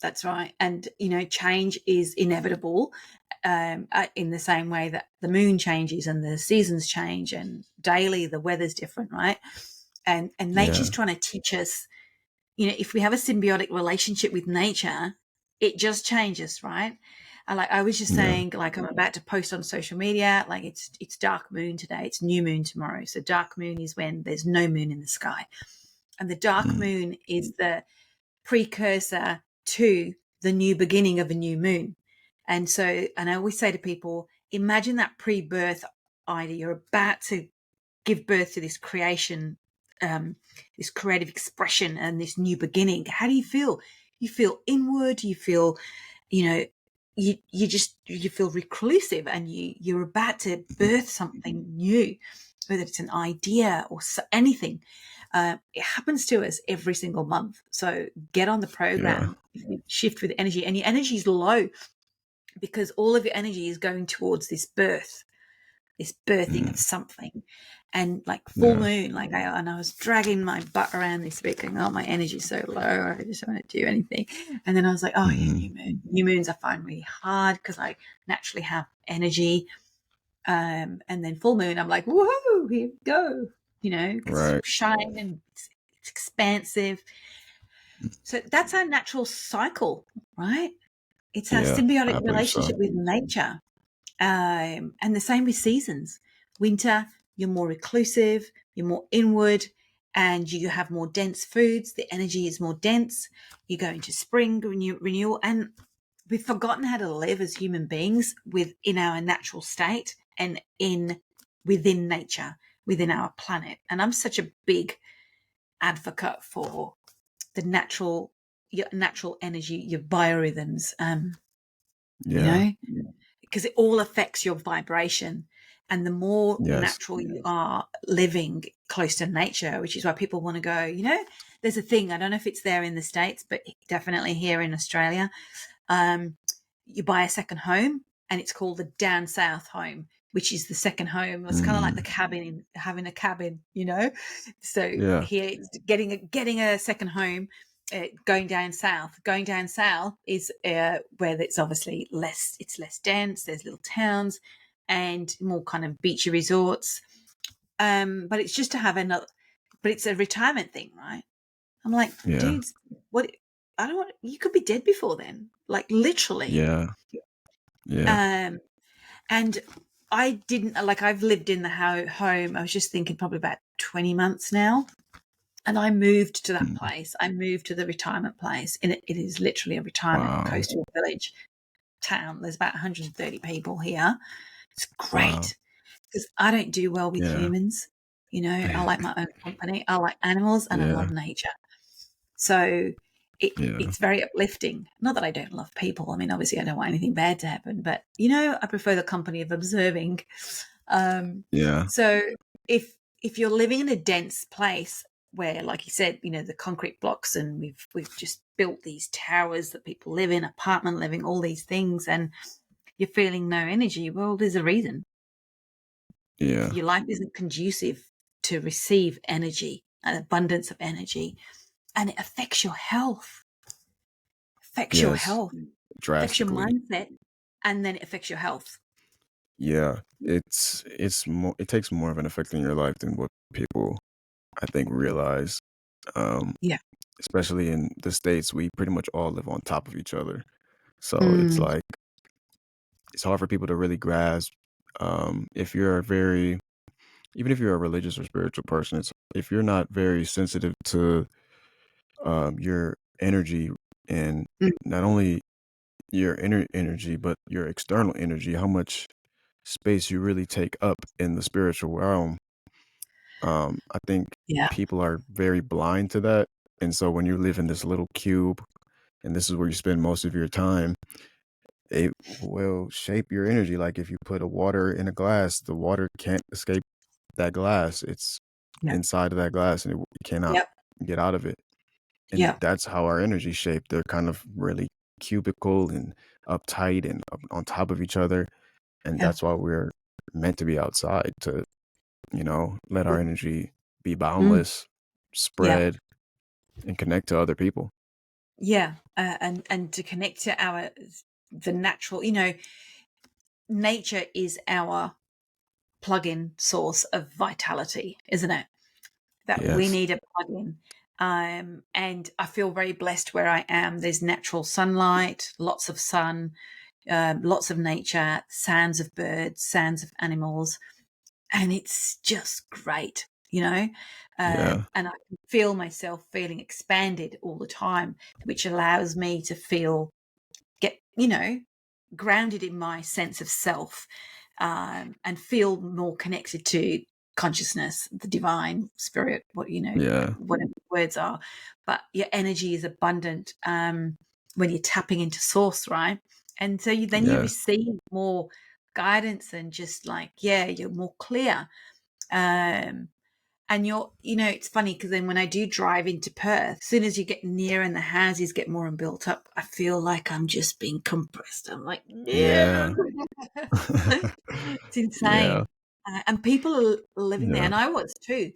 That's right. And, change is inevitable in the same way that the moon changes and the seasons change and daily the weather's different, right? And nature's Yeah. trying to teach us, if we have a symbiotic relationship with nature, it just changes, right? I was just Yeah. saying, like I'm about to post on social media, like it's dark moon today, it's new moon tomorrow. So dark moon is when there's no moon in the sky. And the dark Mm. moon is the precursor to the new beginning of a new moon. And I always say to people, imagine that pre-birth idea. You're about to give birth to this creation, this creative expression and this new beginning. How do you feel? You feel inward, you feel, you know, you feel reclusive and you're about to birth something new, whether it's an idea or anything. It happens to us every single month. So get on the Yeah. program, shift with energy, and your energy is low because all of your energy is going towards this birthing of Mm. something. And like full Yeah. moon, I was dragging my butt around this week, going, "Oh, my energy's so low. I just don't want to do anything." And then I was like, "Oh yeah, Hmm. new moon. New moons I find really hard because I naturally have energy." And then full moon, I'm like, "Woohoo! Here we go." because it's Right. shine and it's expansive. So that's our natural cycle, right? It's our Yeah, symbiotic I believe so. relationship with nature. And the same with seasons. Winter, you're more reclusive, you're more inward, and you have more dense foods. The energy is more dense. You go into spring renewal, and we've forgotten how to live as human beings within our natural state and within nature, within our planet. And I'm such a big advocate for your natural energy, your biorhythms. You Yeah. know, because it all affects your vibration. And the more Yes. natural you are living close to nature, which is why people want to go, there's a thing, I don't know if it's there in the States, but definitely here in Australia. You buy a second home and it's called the down south home, which is the second home. It's kind of like the Mm. cabin, having a cabin, So Yeah. here, it's getting a second home, going down south. Going down south is where it's obviously less. It's less dense. There's little towns and more kind of beachy resorts. But it's just to have another. But it's a retirement thing, right? I'm like, Yeah. dudes, what? I don't want. You could be dead before then, like literally. Yeah. Yeah. Um, and I didn't like. I've lived in the home. I was just thinking, probably about 20 months now. And I moved to that Mm. place. I moved to the retirement place, and it is literally a retirement Wow. coastal village town. There's about 130 people here. It's Wow. great because I don't do well with Yeah. humans. I like my own company. I like animals, and I Yeah. love nature. So Yeah. it's very uplifting. Not that I don't love people. I mean, obviously, I don't want anything bad to happen, but I prefer the company of observing. Yeah. So if you're living in a dense place where, like you said, the concrete blocks, and we've just built these towers that people live in, apartment living, all these things, and you're feeling no energy. Well, there's a reason. Yeah. Your life isn't conducive to receive energy, an abundance of energy, and it affects your health. Affects your Yes. health, affects your Drastically. mindset, and then it affects your health. Yeah. It's more. It takes more of an effect in your life than what people, I think, realize. Um, Yeah. Especially in the States, we pretty much all live on top of each other. So it's Mm, like it's hard for people to really grasp. If you're even if you're a religious or spiritual person, if you're not very sensitive to your energy, and mm, not only your inner energy, but your external energy, how much space you really take up in the spiritual realm. I think yeah. people are very blind to that. And so when you live in this little cube and this is where you spend most of your time, it will shape your energy. Like if you put a water in a glass, the water can't escape that glass. It's Yeah. inside of that glass and it cannot Yep. get out of it. And Yeah. that's how our energy shaped. They're kind of really cubical and uptight and up on top of each other. And Yeah. that's why we're meant to be outside to, let our energy be Mm, boundless, yeah. spread, and connect to other people. Yeah. And to connect to the natural, nature is our plug-in source of vitality, isn't it? That we Yes. need a plug-in. And I feel very blessed where I am. There's natural sunlight, lots of sun, lots of nature, sounds of birds, sounds of animals, and it's just great, Yeah. And I can feel myself feeling expanded all the time, which allows me to get grounded in my sense of self, and feel more connected to consciousness, the divine spirit, Yeah. whatever the words are. But your energy is abundant, when you're tapping into source, right? And so you Yes. receive more guidance, and just like, yeah, you're more clear. Um, and it's funny because then when I do drive into Perth, as soon as you get near and the houses get more and built up, I feel like I'm just being compressed. I'm like, no, Yeah. it's Yeah. insane. And people are living there, Yeah. and I was too.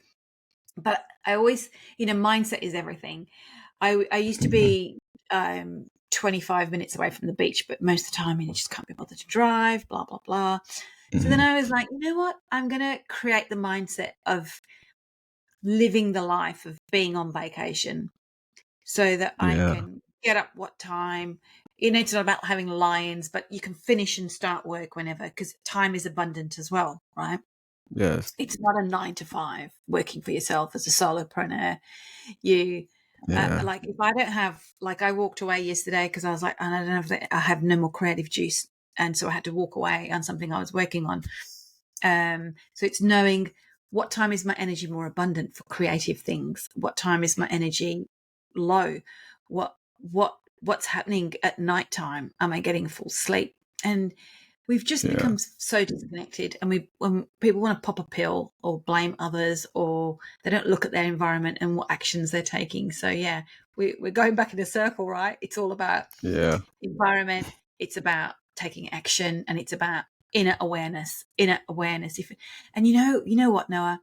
But I always, mindset is everything. I used to Mhm. be 25 minutes away from the beach, but most of the time, you just can't be bothered to drive, blah, blah, blah. So then Mhm. I was like, you know what? I'm going to create the mindset of living the life of being on vacation so that I Yeah. can get up what time. It's not about having lions, but you can finish and start work whenever, because time is abundant as well, right? Yes. It's not a 9 to 5 working for yourself as a solopreneur. You Yeah. like, if I don't have, like, I walked away yesterday because I was like, I don't have I have no more creative juice, and so I had to walk away on something I was working on. So it's knowing what time is my energy more abundant for creative things, what time is my energy low, what's happening at nighttime, am I getting full sleep? And we've just Yeah. become so disconnected, and when people want to pop a pill or blame others, or they don't look at their environment and what actions they're taking. So yeah, we're going back in a circle, right? It's all about Yeah. environment, it's about taking action, and it's about inner awareness. And you know what, Noah,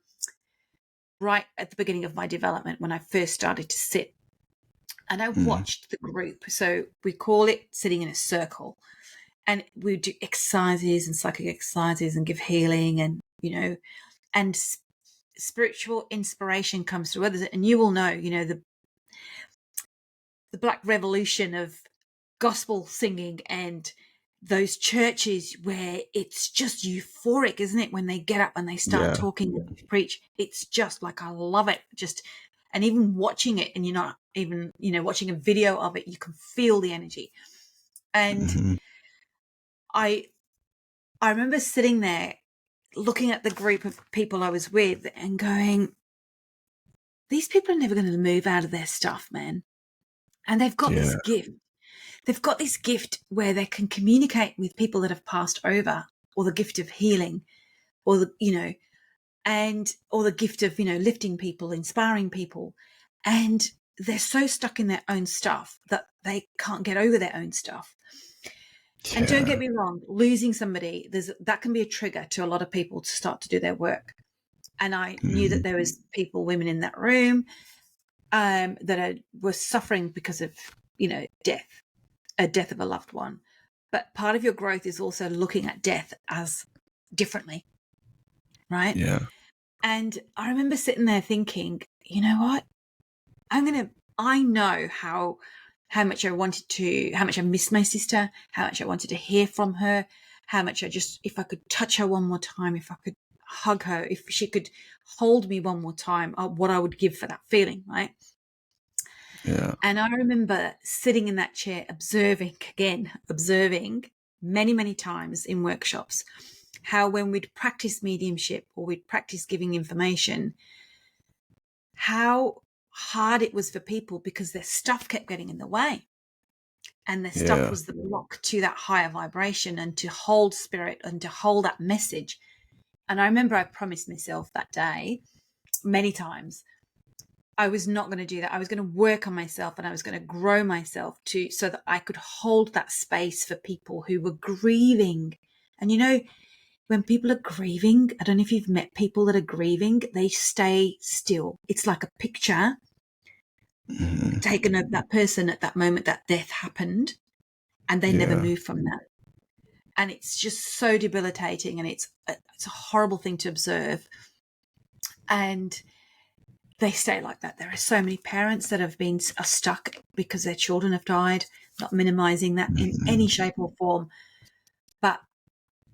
right at the beginning of my development, when I first started to sit and I Mm. watched the group, so we call it sitting in a circle, and we do exercises and psychic exercises and give healing, and and spiritual inspiration comes through others. And you will know, the Black Revolution of gospel singing and those churches where it's just euphoric, isn't it? When they get up and they start Yeah. talking and preach, it's just like, I love it. And even watching it, and you're not even, watching a video of it, you can feel the energy. And Hmm. I remember sitting there looking at the group of people I was with and going, these people are never going to move out of their stuff, man. And they've got this Yeah. gift. They've got this gift where they can communicate with people that have passed over, or the gift of healing, or or the gift of, lifting people, inspiring people. And they're so stuck in their own stuff that they can't get over their own stuff. And don't Yeah. get me wrong, losing somebody, that can be a trigger to a lot of people to start to do their work. And I knew Hmm. that there was women in that room, that were suffering because of, death, a death of a loved one. But part of your growth is also looking at death as differently, right? Yeah. And I remember sitting there thinking, you know what? I know how much I missed my sister, how much I wanted to hear from her, how much if I could touch her one more time, if I could hug her, if she could hold me one more time, what I would give for that feeling, right? Yeah. And I remember sitting in that chair, observing many, many times in workshops, how when we'd practice mediumship or we'd practice giving information, how hard it was for people because their stuff kept getting in the way. And their stuff Yeah. was the block to that higher vibration and to hold spirit and to hold that message. And I remember I promised myself that day many times, I was not going to do that. I was going to work on myself, and I was going to grow myself so that I could hold that space for people who were grieving. And when people are grieving, I don't know if you've met people that are grieving, they stay still. It's like a picture Hmm. taken of that person at that moment that death happened, and they never Yeah. move from that. And it's just so debilitating, and it's a horrible thing to observe. And they stay like that. There are so many parents that are stuck because their children have died, not minimizing that in Hmm. any shape or form. But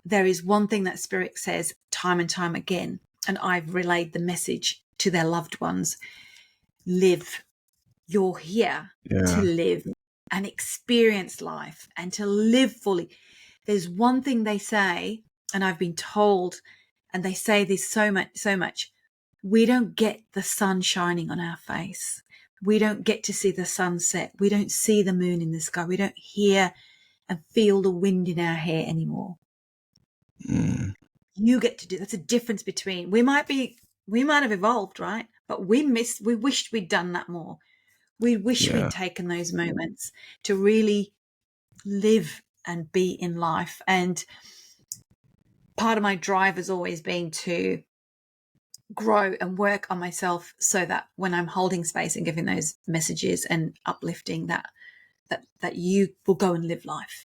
there is one thing that Spirit says time and time again, and I've relayed the message to their loved ones: live. You're here to Yeah. live and experience life and to live fully. There's one thing they say, and I've been told, and they say this so much. We don't get the sun shining on our face. We don't get to see the sunset. We don't see the moon in the sky. We don't hear and feel the wind in our hair anymore. Mm. You get to do. That's a difference between, we might have evolved, right? But we wished we'd done that more. We wish Yeah. we'd taken those moments to really live and be in life. And part of my drive has always been to grow and work on myself, so that when I'm holding space and giving those messages and uplifting, that you will go and live life.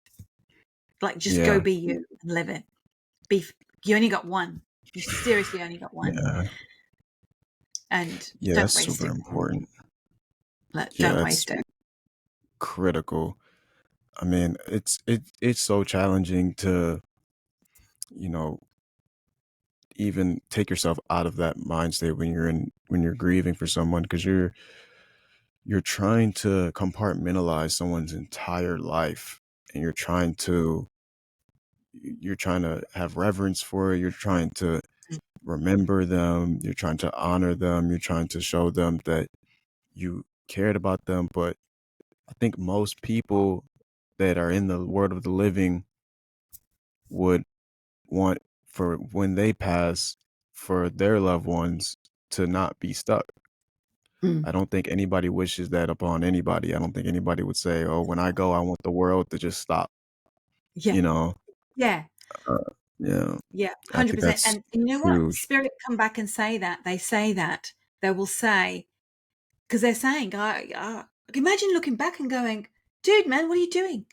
Like, just go Yeah. be you and live it. You only got one. You seriously only got one. Yeah. And Yeah, don't that's waste super it. important. Yeah, Don't that's waste it. critical. I mean, it's so challenging to, you know, even take yourself out of that mind state when you're grieving for someone because you're trying to compartmentalize someone's entire life and you're trying to have reverence for it, you're trying to remember them, you're trying to honor them, you're trying to show them that you cared about them. But I think most people that are in the world of the living would want for when they pass for their loved ones to not be stuck. Mm. I don't think anybody wishes that upon anybody. I don't think anybody would say, "Oh, when I go, I want the world to just stop." Yeah. You know? Yeah. Uh, yeah, Yeah. I think 100%. that's And you know what? huge. Spirit come back and say that. They say that. They will say, because they're saying, imagine looking back and going, dude, man, what are you doing?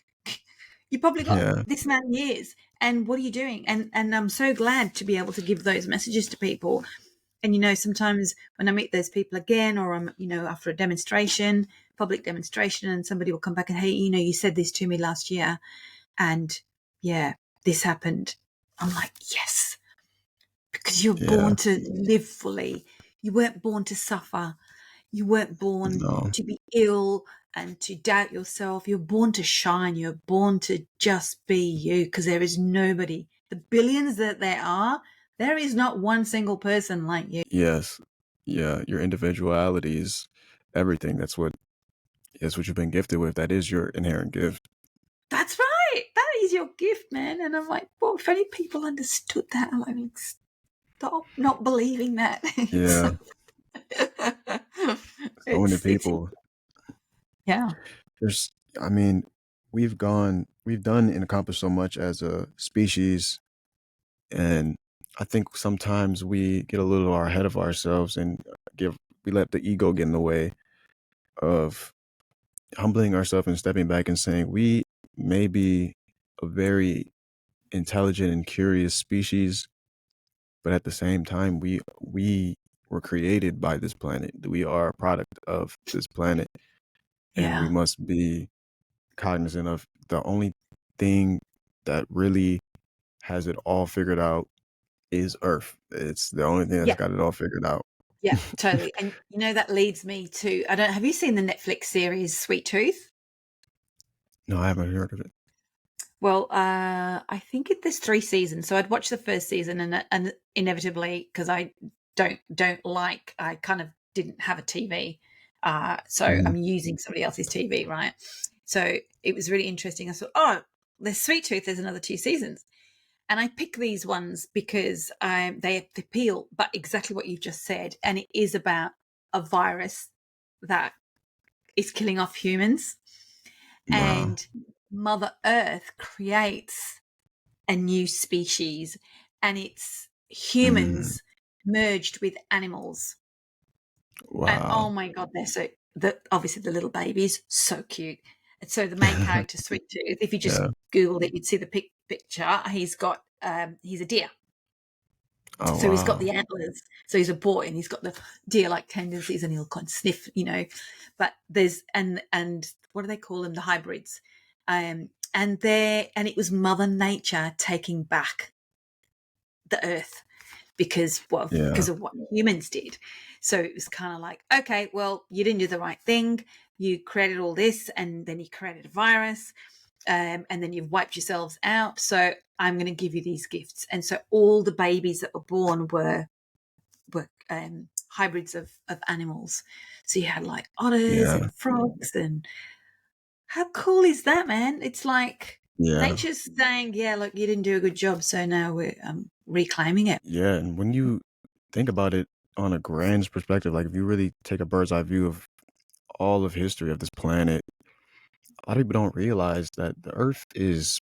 You probably got Yeah, this many years, and what are you doing? And I'm so glad to be able to give those messages to people. And sometimes when I meet those people again, or I'm after a demonstration, public demonstration, and somebody will come back and, hey, you said this to me last year, and yeah, this happened. I'm like, yes, because you're yeah, born to live fully. You weren't born to suffer. You weren't born no, to be ill and to doubt yourself. You're born to shine. You're born to just be you, because there is nobody. The billions that there is not one single person like you. yes, yeah. Your individuality is everything. That's what you've been gifted with. That is your inherent gift. That's right. That is your gift, man. And I'm like, well, if only people understood that, I'm like, stop not believing that. It's, Yeah, so many it's, people. yeah, There's, I mean, we've done and accomplished so much as a species, and I think sometimes we get a little ahead of ourselves and we let the ego get in the way of humbling ourselves and stepping back and saying we may be a very intelligent and curious species, but at the same time we were created by this planet. We are a product of this planet, and we yeah, must be cognizant of the only thing that really has it all figured out is Earth. It's the only thing that's yeah, got it all figured out. yeah, totally. And that leads me to, I don't, have you seen the Netflix series Sweet Tooth? No, I haven't heard of it. Well, I think there's 3 seasons. So I'd watched the first season, and inevitably, because I I kind of didn't have a TV, so Mhm. I'm using somebody else's TV, right? So it was really interesting. I thought, oh, there's Sweet Tooth. There's another 2 seasons, and I pick these ones because they appeal, but exactly what you've just said, and it is about a virus that is killing off humans, Wow. and Mother Earth creates a new species, and it's Mm. humans merged with animals. And oh Wow. my god, obviously the little baby's so cute. And so the main character, Sweet Tooth, if you just Yeah. Googled it, you'd see the picture. He's a deer. Oh, So he's got the wow. antlers. So he's a boy, and he's got the deer-like tendencies, and he'll kind of sniff, But there's and what do they call them? The hybrids. And it was Mother Nature taking back the Earth Yeah. because of what humans did. So it was kind of like, okay, well, you didn't do the right thing. You created all this, and then you created a virus, and then you've wiped yourselves out. So I'm going to give you these gifts. And so all the babies that were born were hybrids of animals. So you had like otters Yeah. and frogs, and how cool is that, man? It's like Yeah. nature's saying, yeah, look, you didn't do a good job, so now we're reclaiming it. Yeah. And when you think about it on a grand perspective, like if you really take a bird's eye view of all of history of this planet, a lot of people don't realize that the earth is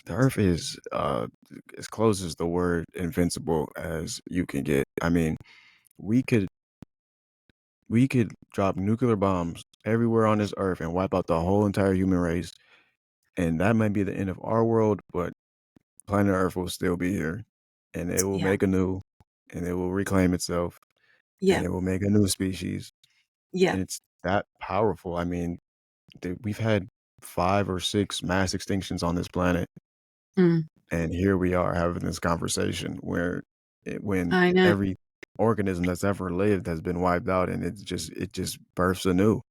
as close as the word invincible as you can get. I mean, we could we could drop nuclear bombs everywhere on this earth and wipe out the whole entire human race, and that might be the end of our world, but planet Earth will still be here, and it will Yeah, make anew, and it will reclaim itself. Yeah. and it will make a new species, Yeah. and it's that powerful. I mean, we've had 5 or 6 mass extinctions on this planet, Mm. and here we are having this conversation when I know. every organism that's ever lived has been wiped out, and it just births anew.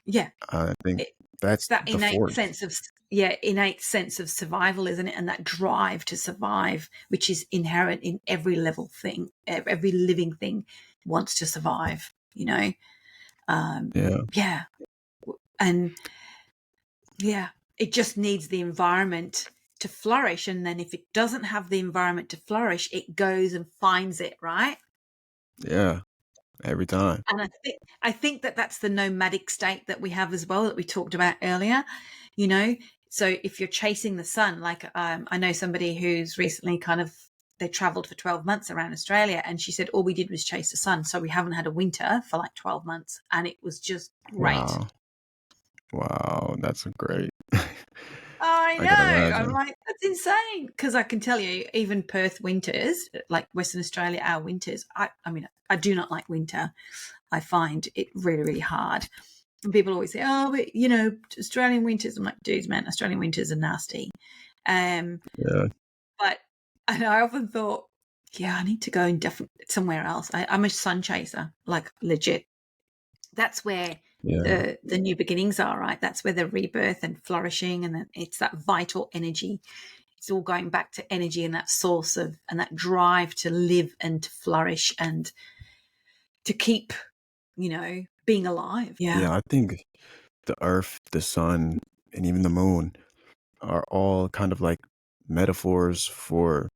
Yeah. I think It's that's that the innate force. sense of innate sense of survival, isn't it? And that drive to survive, which is inherent in every level thing, every living thing wants to survive. Um, Yeah, yeah, and yeah, it just needs the environment to flourish, and then if it doesn't have the environment to flourish, it goes and finds it, right? yeah, every time. And I think that that's the nomadic state that we have as well, that we talked about earlier. You know, so if you're chasing the sun, like I know somebody who's recently they traveled for 12 months around Australia, and she said all we did was chase the sun, so we haven't had a winter for like 12 months, and it was just great. Wow. Wow, that's a great I I can know. I'm imagine. like, that's insane. Because I can tell you, even Perth winters, like Western Australia, our winters, I mean, I do not like winter. I find it really, really hard. And people always say, oh, but, Australian winters. I'm like, dudes, man, Australian winters are nasty. Um, Yeah, but and I often thought, yeah, I need to go and somewhere else. I'm a sun chaser, like legit. That's where yeah, the new beginnings are, right? That's where the rebirth and flourishing, and it's that vital energy. It's all going back to energy and that source of and that drive to live and to flourish and to keep, being alive. Yeah. yeah, I think the Earth, the sun, and even the moon are all kind of like metaphors for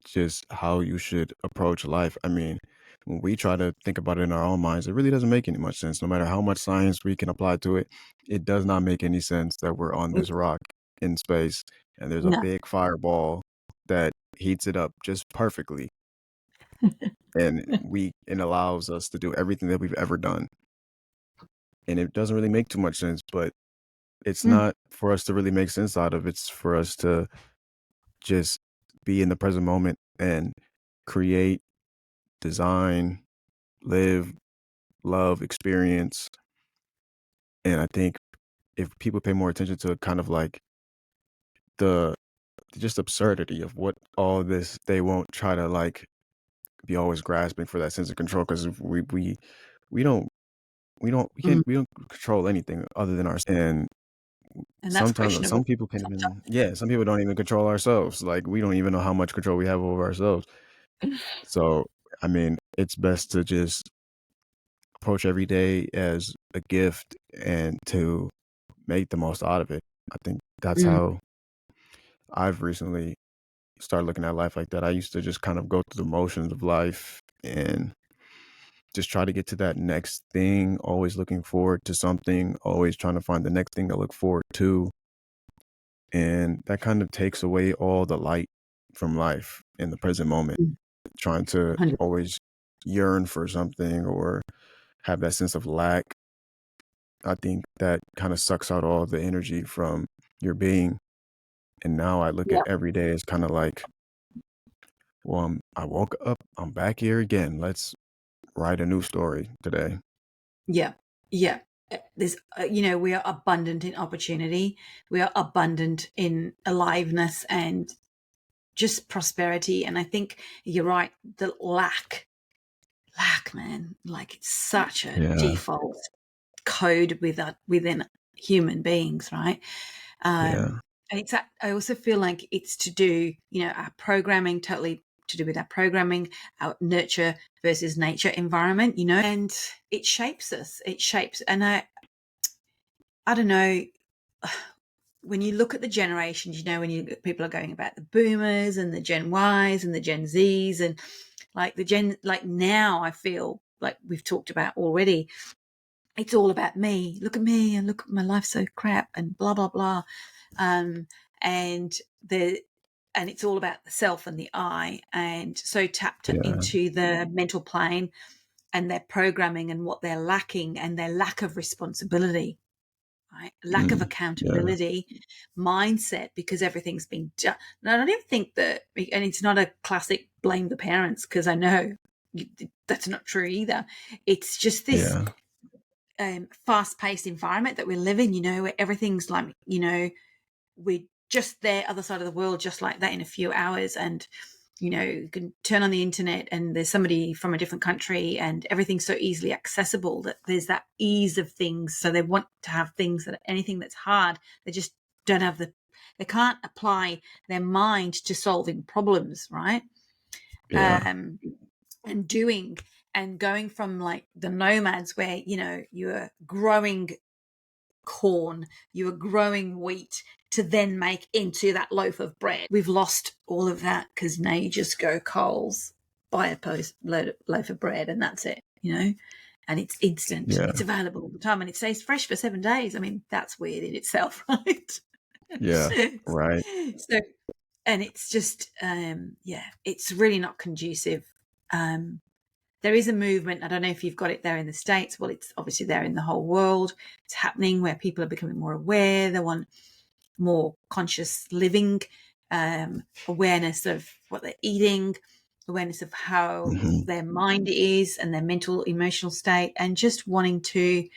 just how you should approach life. I mean, when we try to think about it in our own minds, it really doesn't make any much sense. No matter how much science we can apply to it, it does not make any sense that we're on this rock in space and there's a No. big fireball that heats it up just perfectly, and it allows us to do everything that we've ever done. And it doesn't really make too much sense, but it's Mm. not for us to really make sense out of. It's for us to just be in the present moment and create, design, live, love, experience. And I think if people pay more attention to kind of like the just absurdity of what all this, they won't try to like be always grasping for that sense of control, because we don't Mm. we don't control anything other than ourselves. And And that's sometimes some questionable. people can't even, Sometimes. yeah, some people don't even control ourselves. Like we don't even know how much control we have over ourselves. So I mean, it's best to just approach every day as a gift and to make the most out of it. I think that's Mm. how I've recently started looking at life like that. I used to just kind of go through the motions of life and just try to get to that next thing, always looking forward to something, always trying to find the next thing to look forward to. And that kind of takes away all the light from life in the present moment, Mm. trying to 100. always yearn for something or have that sense of lack. I think that kind of sucks out all the energy from your being. And now I look at Yeah. every day as kind of like, well, I woke up, I'm back here again. Let's write a new story today. Yeah. Yeah. There's, we are abundant in opportunity. We are abundant in aliveness and just prosperity. And I think you're right. The lack, man, like it's such a Yeah, default code within human beings, right? yeah, And I also feel like it's to do, our programming, totally to do with our programming, our nurture versus nature environment, and it shapes us. It shapes, and I don't know. When you look at the generations, when people are going about the boomers and the Gen Ys and the Gen Zs, and like now, I feel like we've talked about already. It's all about me. Look at me, and look at my life so crap, and blah blah blah. Um, and the and it's all about the self and the I, and so tapped yeah, into the mental plane and their programming and what they're lacking and their lack of responsibility, right? Lack of yeah, accountability, mindset, because everything's been done. And I don't even think that, and it's not a classic blame the parents, because I know. That's not true either. It's just this Yeah. fast-paced environment that we live in, where everything's like, we're just there, other side of the world, just like that in a few hours. And, you can turn on the internet and there's somebody from a different country, and everything's so easily accessible that there's that ease of things. So they want to have things that anything that's hard, they just don't have they can't apply their mind to solving problems, right? Yeah. And doing and going from like the nomads where, you're growing corn, you were growing wheat to then make into that loaf of bread. We've lost all of that because now you just go Coles, buy a loaf of bread, and that's it, and it's instant. Yeah. It's available all the time, and it stays fresh for 7 days. I mean, that's weird in itself, right? Yeah. Right. So, and it's just, it's really not conducive. There is a movement. I don't know if you've got it there in the States. Well, it's obviously there in the whole world. It's happening where people are becoming more aware. They want more conscious living, awareness of what they're eating, awareness of how Hmm. their mind is and their mental, emotional state, and just wanting to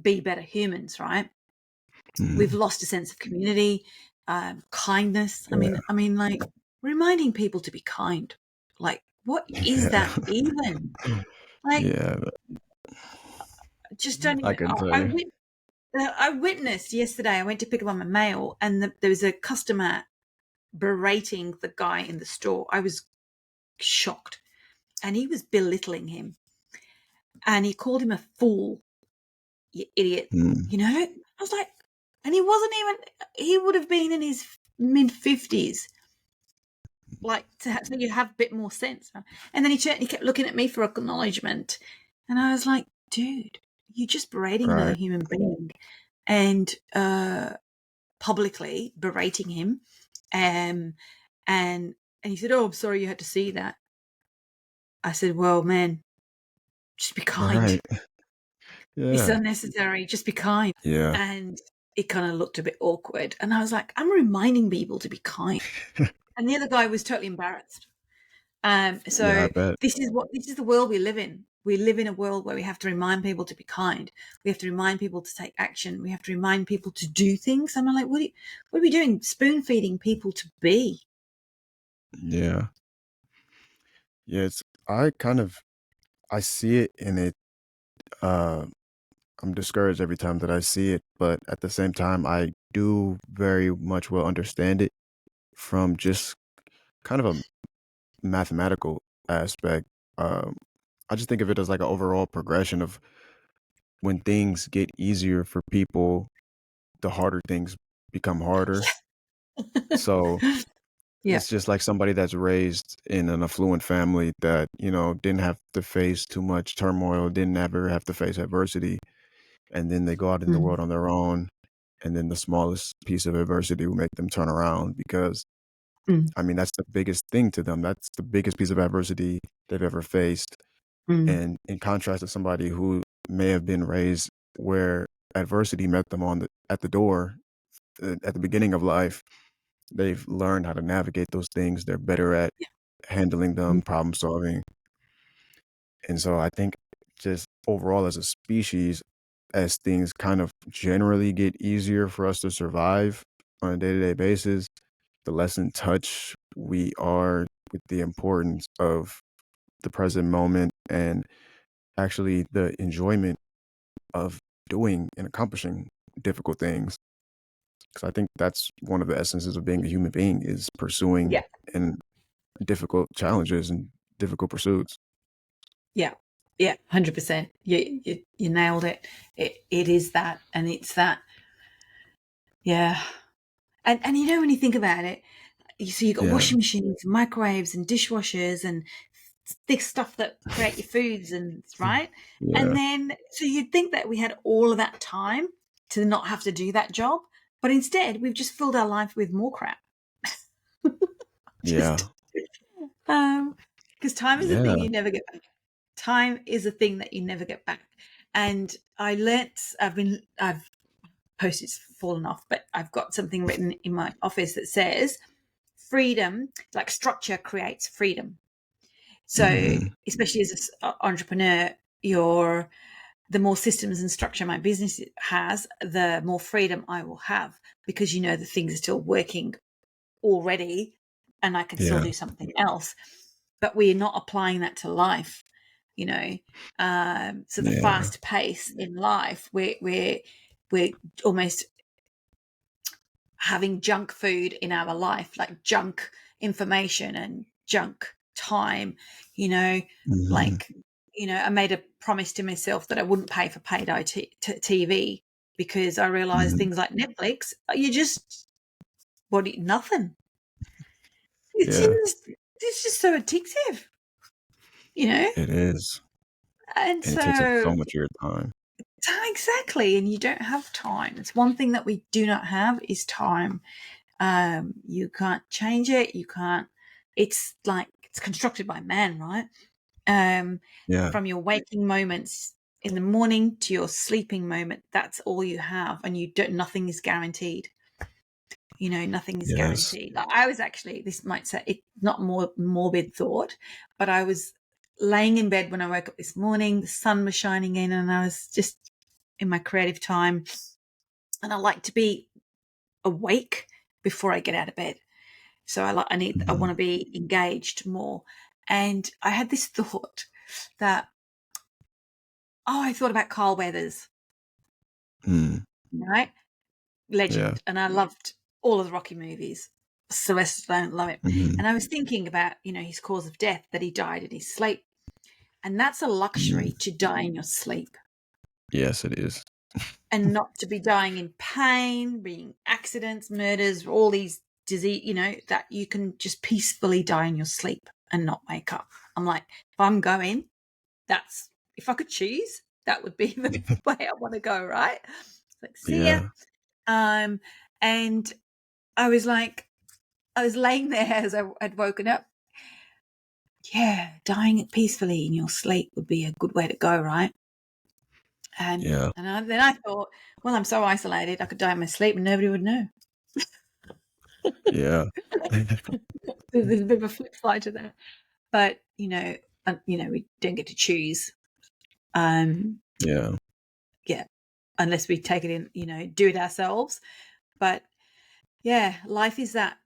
be better humans, right? We've Hmm. lost a sense of community, kindness. Yeah. I mean, like reminding people to be kind. Like, what is Yeah. that even? Like, Yeah. just don't I even. can tell you. I witnessed yesterday. I went to pick up my mail, and there was a customer berating the guy in the store. I was shocked, and he was belittling him, and he called him a fool, you idiot. Mm. I was like, and he wasn't even. He would have been in his mid-50s. Like so you have a bit more sense. And then he kept looking at me for acknowledgement, and I was like, dude, you're just berating another Right. human being, and publicly berating him, and he said, "Oh, I'm sorry you had to see that." I said, "Well, man, just be kind. Right. It's Yeah. unnecessary. Just be kind." Yeah. And it kind of looked a bit awkward, and I was like, "I'm reminding people to be kind," and the other guy was totally embarrassed. Yeah, I So bet. this is the world we live in. We live in a world where we have to remind people to be kind. We have to remind people to take action. We have to remind people to do things. I'm like, what are we doing? Spoon feeding people to be. Yeah. Yeah, I see it and uh I'm discouraged every time that I see it, but at the same time I do very much well understand it from just kind of a mathematical aspect. Um I just think of it as like an overall progression of when things get easier for people, the harder things become harder. So Yeah. it's just like somebody that's raised in an affluent family that, didn't have to face too much turmoil, didn't ever have to face adversity. And then they go out in the Mm, world on their own. And then the smallest piece of adversity will make them turn around because, mm, I mean, that's the biggest thing to them. That's the biggest piece of adversity they've ever faced. mm. And in contrast to somebody who may have been raised where adversity met them at the door at the beginning of life, they've learned how to navigate those things. They're better at Yeah. handling Mm, them, problem solving. And so I think just overall as a species, as things kind of generally get easier for us to survive on a day-to-day basis, the less in touch we are with the importance of the present moment and actually the enjoyment of doing and accomplishing difficult things. Because I think that's one of the essences of being a human being is pursuing yeah. and difficult challenges and difficult pursuits. Yeah. Yeah. 100%. You nailed it. It is that, and it's that. Yeah. And when you think about it, so you've got Yeah. washing machines, microwaves, and dishwashers, and this stuff that create your foods, and right. And Yeah. then, so you'd think that we had all of that time to not have to do that job, but instead we've just filled our life with more crap. Yeah. Just because time is a thing Yeah. you never get back. Time is a thing that you never get back. And I learnt, I've post-its fallen off, but I've got something written in my office that says freedom, like structure creates freedom. So, especially as an entrepreneur, the more systems and structure my business has, the more freedom I will have, because the things are still working already and I can still Yeah. do something else. But we're not applying that to life, so the Yeah. fast pace in life, we're almost having junk food in our life, like junk information and junk time, Mhm. like, I made a promise to myself that I wouldn't pay for paid TV, because I realized Mhm. things like Netflix, you just, nothing. Yeah, It's just so addictive, you know? it is, And and it takes up so, so much of your time. exactly. And you don't have time. It's one thing that we do not have is time. You can't change it. You can't, it's like, it's constructed by man, right? Um, Yeah. from your waking moments in the morning to your sleeping moment, that's all you have. And nothing is guaranteed. Nothing is Yes. guaranteed. Like, I was actually, this might say it's not more morbid thought, but I was laying in bed when I woke up this morning. The sun was shining in, and I was just in my creative time. And I like to be awake before I get out of bed. So I want Mhm. to be engaged more. And I had this thought that, I thought about Carl Weathers, Mm. right? Yeah. Legend. And I loved all of the Rocky movies. Sylvester Stallone, love it. Mhm. And I was thinking about, his cause of death, that he died in his sleep. And that's a Mm. luxury, to die in your sleep, Yes, it is. and not to be dying in pain, being accidents, murders, all these disease, that you can just peacefully die in your sleep and not wake up. I'm like, if I'm going, if I could choose, that would be the way I want to go, right? Like, see ya. Yeah. And I was like, I was laying there as I'd woken up. Yeah, dying peacefully in your sleep would be a good way to go, right? And Yeah. then I thought, well, I'm so isolated, I could die in my sleep and nobody would know. Yeah. There's a bit of a flip side to that, but we don't get to choose. Um, Yeah. yeah, unless we take it in, do it ourselves. But yeah, life is that.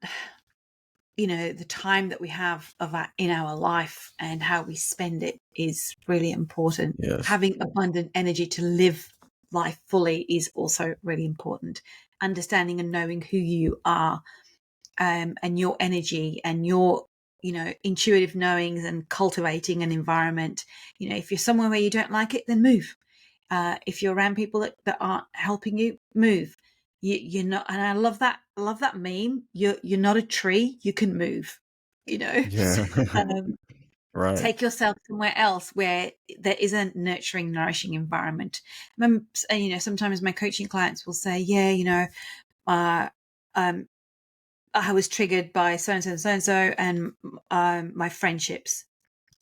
The time that we have in our life and how we spend it is really important. Yes. Having abundant energy to live life fully is also really important. Understanding and knowing who you are, and your energy and your intuitive knowings, and cultivating an environment. If you're somewhere where you don't like it, then move. If you're around people that aren't helping you, move. You're not, and I love that. I love that meme. You're not a tree. You can move. You know, Yeah. um, Right. take yourself somewhere else where there is a nurturing, nourishing environment. Sometimes my coaching clients will say, "Yeah, uh, um, I was triggered by so and so and so and so, and my friendships."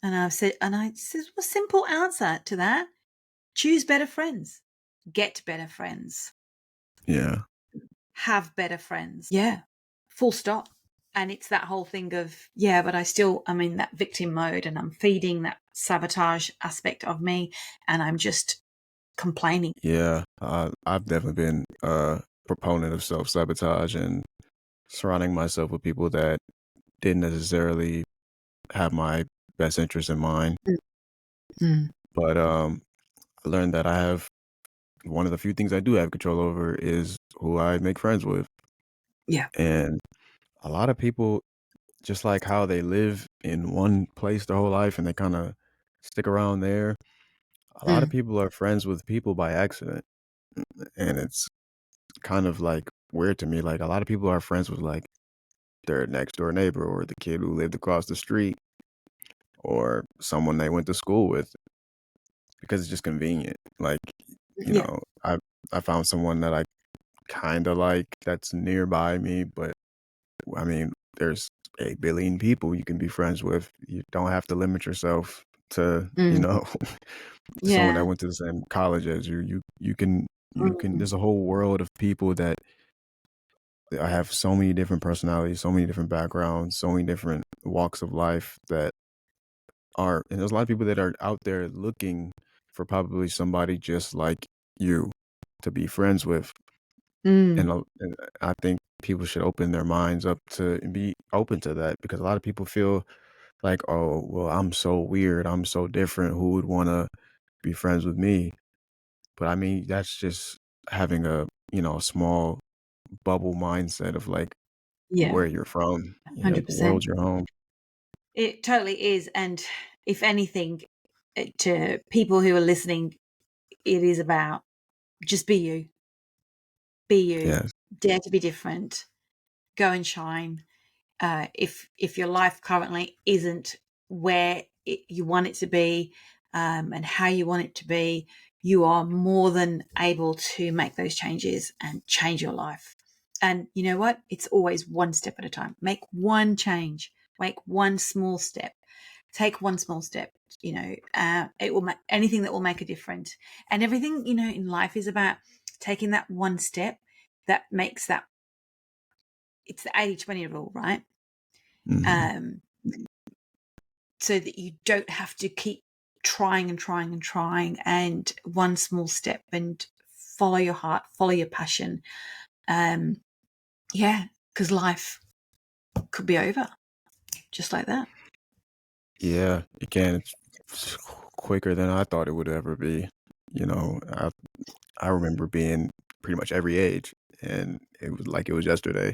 And I said, a simple answer to that: choose better friends, get better friends, Yeah. have better friends. Yeah, full stop. And it's that whole thing of, but I'm in that victim mode, and I'm feeding that sabotage aspect of me, and I'm just complaining. Yeah. I've definitely been a proponent of self-sabotage and surrounding myself with people that didn't necessarily have my best interest in mind. Mm. But I learned that I have one of the few things I do have control over is who I make friends with. Yeah. And a lot of people, just like how they live in one place their whole life and they kind of stick around there, a lot of Mm. people are friends with people by accident. And it's kind of like weird to me. Like a lot of people are friends with like their next door neighbor or the kid who lived across the street or someone they went to school with because it's just convenient. Like, you Yeah. know, I found someone that I kind of like that's nearby me, but I mean, there's 8 billion people you can be friends with. You don't have to limit yourself to, Mm. someone Yeah. that went to the same college as you. You can. Mm. There's a whole world of people that I have so many different personalities, so many different backgrounds, so many different walks of life that and there's a lot of people that are out there looking for probably somebody just like you to be friends with. Mm. And I think people should open their minds up to and be open to that, because a lot of people feel like, oh, well, I'm so weird. I'm so different. Who would want to be friends with me? But I mean, that's just having a small bubble mindset of like Yeah, where you're from. The 100%. world's your home. It totally is. And if anything, to people who are listening, it is about just be you. Be you. Yes. Dare to be different. Go and shine. If your life currently isn't where you want it to be, and how you want it to be, you are more than able to make those changes and change your life. And you know what? It's always one step at a time. Make one change. Make one small step. Take one small step. It will make anything that will make a difference. And everything in life is about taking that one step that makes that. It's the 80-20 rule, right? Hmm. Um, so that you don't have to keep trying and trying and trying, and one small step, and follow your heart, follow your passion. Um, yeah, because life could be over just like that. Yeah, it can. It's quicker than I thought it would ever be. You know, I remember being pretty much every age, and it was like it was yesterday.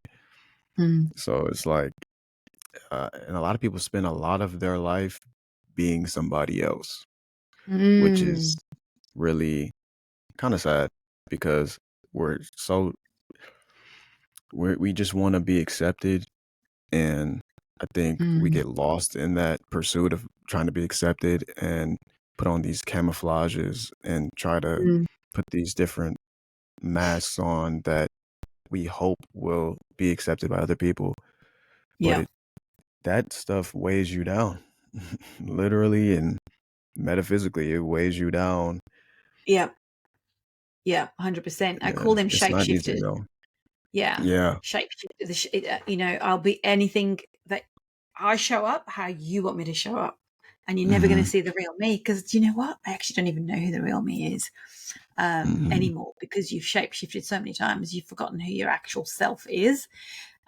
Mm. So it's like, and a lot of people spend a lot of their life being somebody else, which is Mm. really kind of sad, because we're so we just want to be accepted, and I think we Mm. get lost in that pursuit of trying to be accepted and put on these camouflages and try to Mm. put these different masks on that we hope will be accepted by other people. But Yeah, that stuff weighs you down, literally and metaphysically. It weighs you down. yeah, yeah, 100%. I Yeah, call them it's not easy shapeshifters. though. Yeah, Yeah. shapeshifters. I'll be anything that I show up how you want me to show up, and you're never going to Hmm. see the real me, because you know what? I actually don't even know who the real me is Hmm. anymore, because you've shapeshifted so many times, you've forgotten who your actual self is.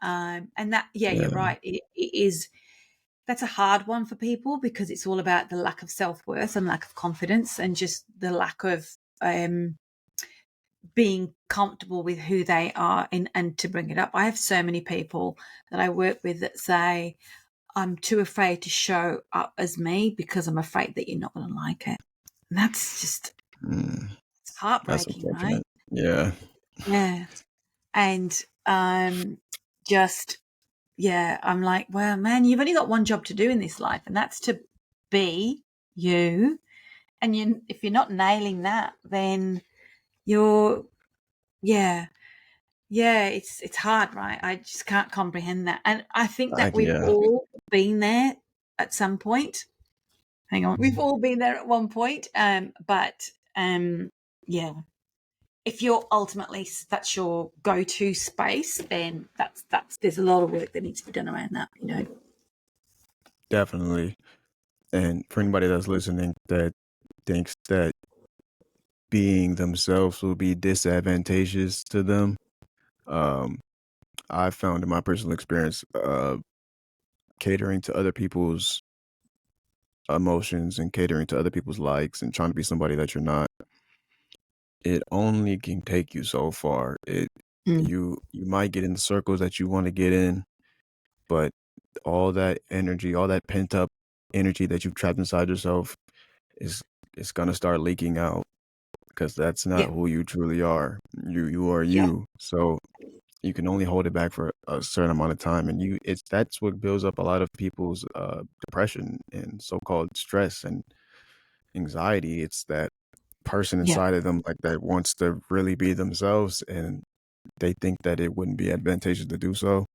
And that, yeah, you're Yeah. right. It is. That's a hard one for people, because it's all about the lack of self-worth and lack of confidence, and just the lack of being comfortable with who they are, and to bring it up. I have so many people that I work with that say, I'm too afraid to show up as me because I'm afraid that you're not going to like it. And that's just, Mm. it's That's heartbreaking, right? unfortunate. Yeah. Yeah. And just, yeah, I'm like, well, man, you've only got one job to do in this life, and that's to be you. And if you're not nailing that, then you're, yeah, yeah, it's hard, right? I just can't comprehend that. And I think that we've Yeah, all been there at some point. Hang on. We've all been there at one point. But yeah, if you're ultimately, that's your go-to space, then that's there's a lot of work that needs to be done around that. definitely. And for anybody that's listening that thinks that being themselves will be disadvantageous to them, um, I found in my personal experience, catering to other people's emotions and catering to other people's likes and trying to be somebody that you're not, it only can take you so far. Mm. You might get in the circles that you want to get in, but all that energy, all that pent up energy that you've trapped inside yourself is gonna start leaking out, because that's not Yeah, who you truly are. You are yeah, you. So you can only hold it back for a certain amount of time, and that's what builds up a lot of people's depression and so-called stress and anxiety. It's that person yeah, inside of them like that wants to really be themselves, and they think that it wouldn't be advantageous to do so.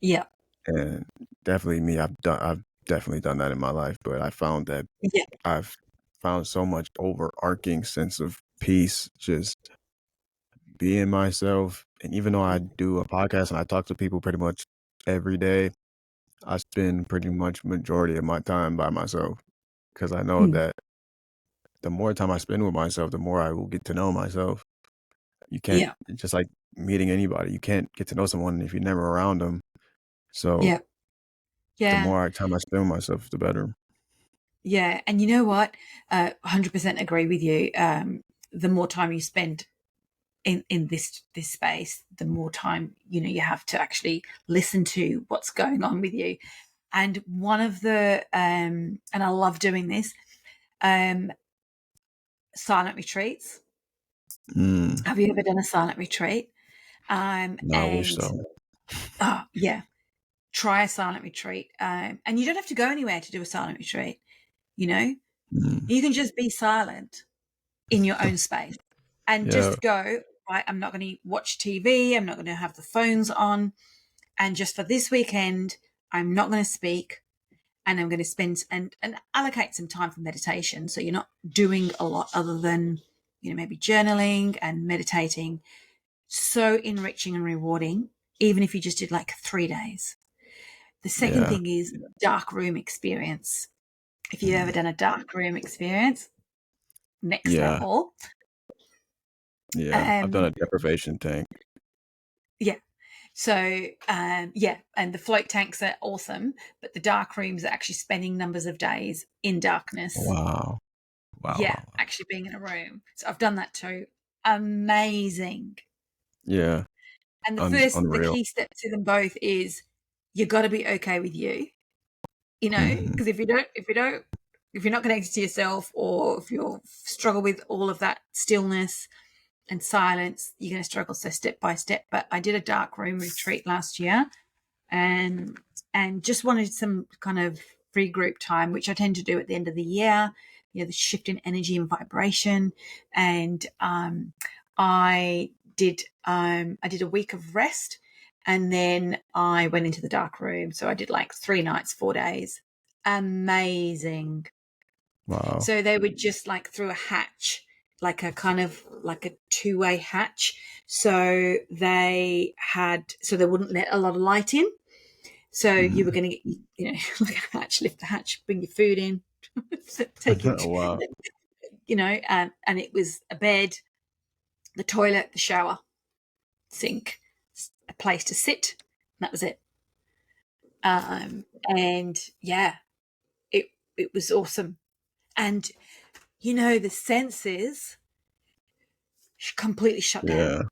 yeah, And definitely me, I've definitely done that in my life, but I found that yeah. I've found so much overarching sense of peace just being myself. And even though I do a podcast and I talk to people pretty much every day, I spend pretty much majority of my time by myself. because I know Mm. that the more time I spend with myself, the more I will get to know myself. You can't Yeah. just like meeting anybody, you can't get to know someone if you're never around them. So Yeah. the Yeah. more time I spend with myself, the better. Yeah. And you know what? 100% agree with you. The more time you spend in this space, the more time, you have to actually listen to what's going on with you. And one of the, and I love doing this, um, silent retreats. Mm, Have you ever done a silent retreat? no, I wish And so. oh yeah, try a silent retreat. And you don't have to go anywhere to do a silent retreat. You know, Mm, you can just be silent in your own space and yeah, just go, right, I'm not going to watch TV. I'm not going to have the phones on. And just for this weekend, I'm not going to speak, and I'm going to spend and allocate some time for meditation. So you're not doing a lot other than, maybe journaling and meditating. So enriching and rewarding, even if you just did like 3 days. The second yeah, thing is dark room experience. If you've ever done a dark room experience, next yeah, level. yeah. I've done Um, a deprivation tank. yeah. So, yeah, and the float tanks are awesome, but the dark rooms are actually spending numbers of days in darkness. Wow, wow, Yeah, wow, wow. actually being in a room. So I've done that too. Amazing. Yeah, And the unreal. key step to them both is you got to be okay with you, Hmm. because if you're not connected to yourself, or if you struggle with all of that stillness and silence, you're going to struggle. So step by step. But I did a dark room retreat last year, and just wanted some kind of free group time, which I tend to do at the end of the year. The shift in energy and vibration, and I did a week of rest, and then I went into the dark room. So I did like 3 nights, 4 days. Amazing. Wow. So they would just like through a hatch, like a kind of like a two-way hatch. So they wouldn't let a lot of light in. So you were Mhm. going to get, like a hatch, lift the hatch, bring your food in, take Oh, it, wow. and it was a bed, the toilet, the shower, sink, a place to sit. And that was it. And yeah, it was awesome. And the senses completely shut down. Yeah,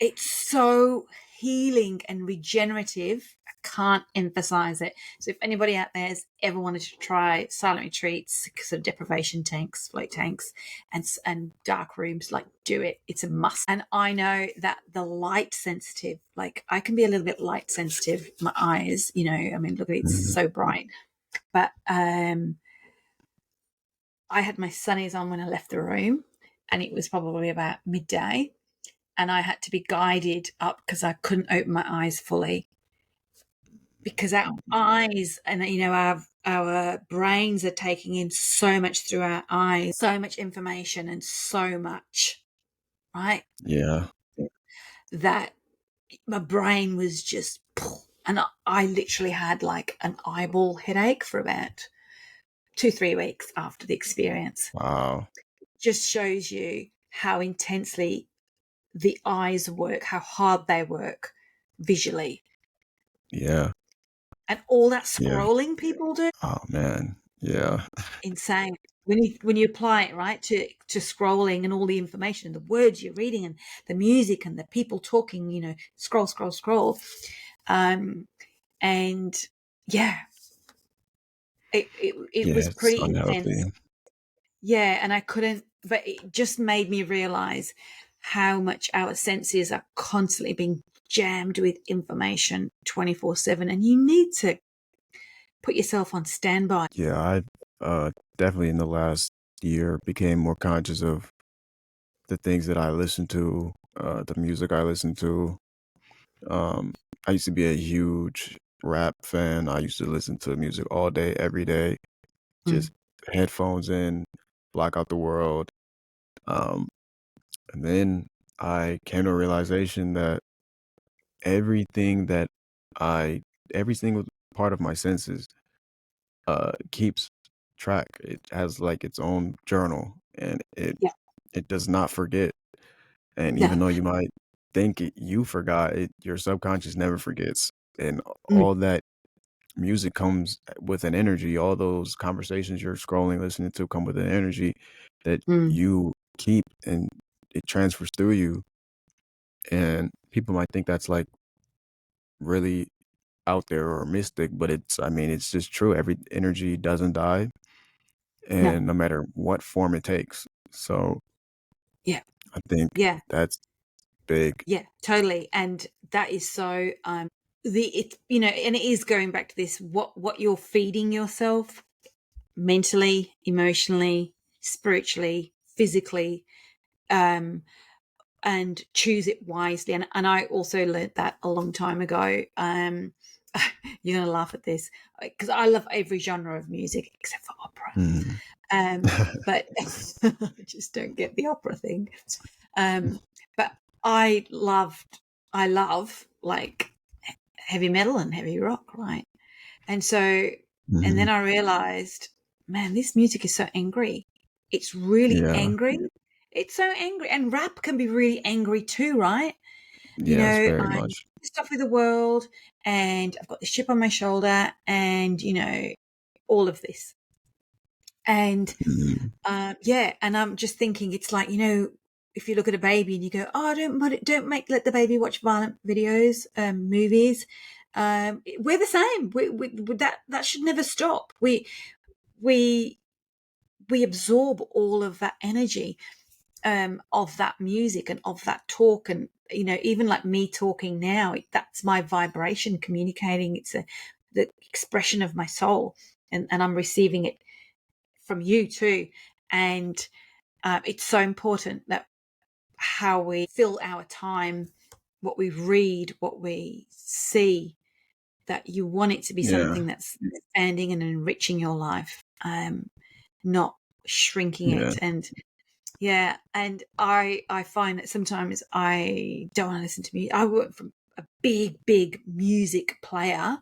It's so healing and regenerative. I can't emphasize it. So if anybody out there has ever wanted to try silent retreats, sort of deprivation tanks, float tanks, and dark rooms, like, do it. It's a must. And I know that the light sensitive, like, I can be a little bit light sensitive. My eyes, I mean, look at it, it's mhm, so bright. But I had my sunnies on when I left the room, and it was probably about midday, and I had to be guided up because I couldn't open my eyes fully, because our eyes and our brains are taking in so much through our eyes, so much information and so much, right? yeah, That my brain was just, and I literally had like an eyeball headache for about 2-3 weeks after the experience. wow, Just shows you how intensely the eyes work, how hard they work visually, yeah, and all that yeah. scrolling people do. Oh, man, yeah, Insane. When you apply it, right, to scrolling and all the information and the words you're reading and the music and the people talking, scroll, scroll, scroll. um and yeah, it yeah, was it's pretty intense. unhealthy. Yeah, and I couldn't, but it just made me realize how much our senses are constantly being jammed with information 24/7, and you need to put yourself on standby. Yeah, I definitely in the last year became more conscious of the things that I listen to, the music I listen to. Um, I used to be a huge rap fan. I used to listen to music all day, every day, just Mm, headphones in, block out the world. Um, and then I came to a realization that everything that I every single part of my senses keeps track. It has like its own journal, and Yeah. it does not forget. And No. even though you might think you forgot, your subconscious never forgets. And Mm, all that music comes with an energy. All those conversations you're scrolling, listening to come with an energy that mm, you keep, and it transfers through you. And people might think that's like really out there or mystic, but I mean, it's just true. Every energy doesn't die, no. and no matter what form it takes. So Yeah. I think Yeah. that's big. Yeah. Totally. And that is so. It's and it is going back to this. What you're feeding yourself mentally, emotionally, spiritually, physically. And choose it wisely. And I also learned that a long time ago. You're going to laugh at this because I love every genre of music except for opera. Mhm. But I just don't get the opera thing. But I love like heavy metal and heavy rock, right? And so, and then Mhm. I realized, man, this music is so angry. It's really Yeah. angry. It's so angry. And rap can be really angry too, right? Yes, very I'm much. pissed off with the world and I've got this chip on my shoulder and, all of this. And Mhm. yeah, and I'm just thinking it's like, if you look at a baby and you go, oh, let the baby watch violent videos, movies. We're the same. That should never stop. We we absorb all of that energy of that music and of that talk, and even like me talking now, that's my vibration communicating. It's the expression of my soul, and I'm receiving it from you too. And it's so important that how we fill our time, what we read, what we see, that you want it to be Yeah. something that's expanding and enriching your life, not shrinking Yeah. it. And yeah, and I find that sometimes I don't want to listen to music. I went from a big music player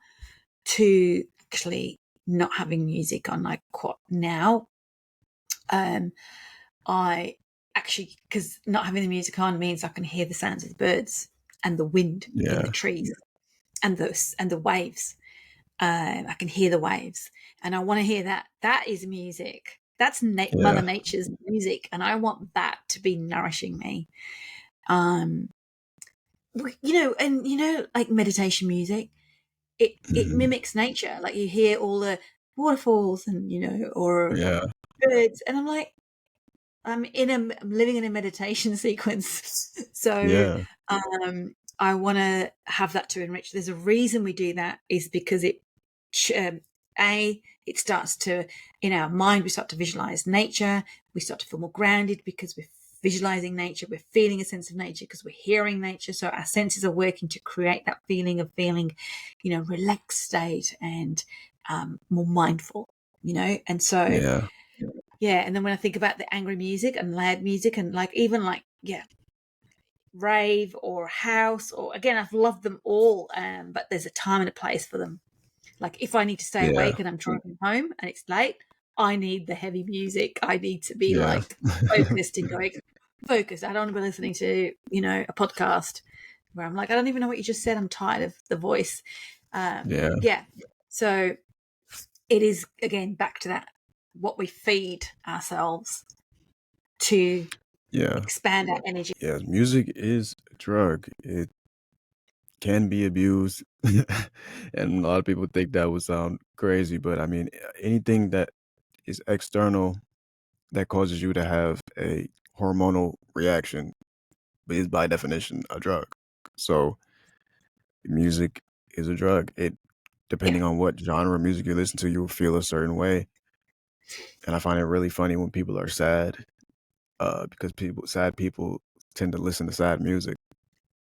to actually not having music on, like quite now. Um, I actually, because not having the music on means I can hear the sounds of the birds and the wind in the Yeah. trees and the waves. I can hear the waves, and I want to hear that. That is music. That's Mother Yeah. Nature's music, and I want that to be nourishing me. Um, and like meditation music, it Mhm. mimics nature. Like you hear all the waterfalls and or Yeah. birds, and I'm like, I'm living in a meditation sequence. So Yeah. I want to have that to enrich. There's a reason we do that, is because um, it starts to, in our mind, we start to visualize nature. We start to feel more grounded because we're visualizing nature. We're feeling a sense of nature because we're hearing nature. So our senses are working to create that feeling of feeling, relaxed state and more mindful, and so Yeah. yeah. And then when I think about the angry music and loud music and like even like, yeah, rave or house, or again, I've loved them all, but there's a time and a place for them. Like if I need to stay Yeah. awake and I'm driving home and it's late, I need the heavy music. I need to be Yeah. like focused and going, focus. I don't want to be listening to, a podcast where I'm like, I don't even know what you just said. I'm tired of the voice. Yeah. Yeah. So it is, again, back to that, what we feed ourselves to Yeah. expand our energy. Yeah. Music is a drug. It can be abused. And a lot of people think that would sound crazy, but I mean, anything that is external that causes you to have a hormonal reaction is by definition a drug. So music is a drug. It Yeah. depending on what genre of music you listen to, you'll feel a certain way. And I find it really funny when people are sad, because sad people tend to listen to sad music.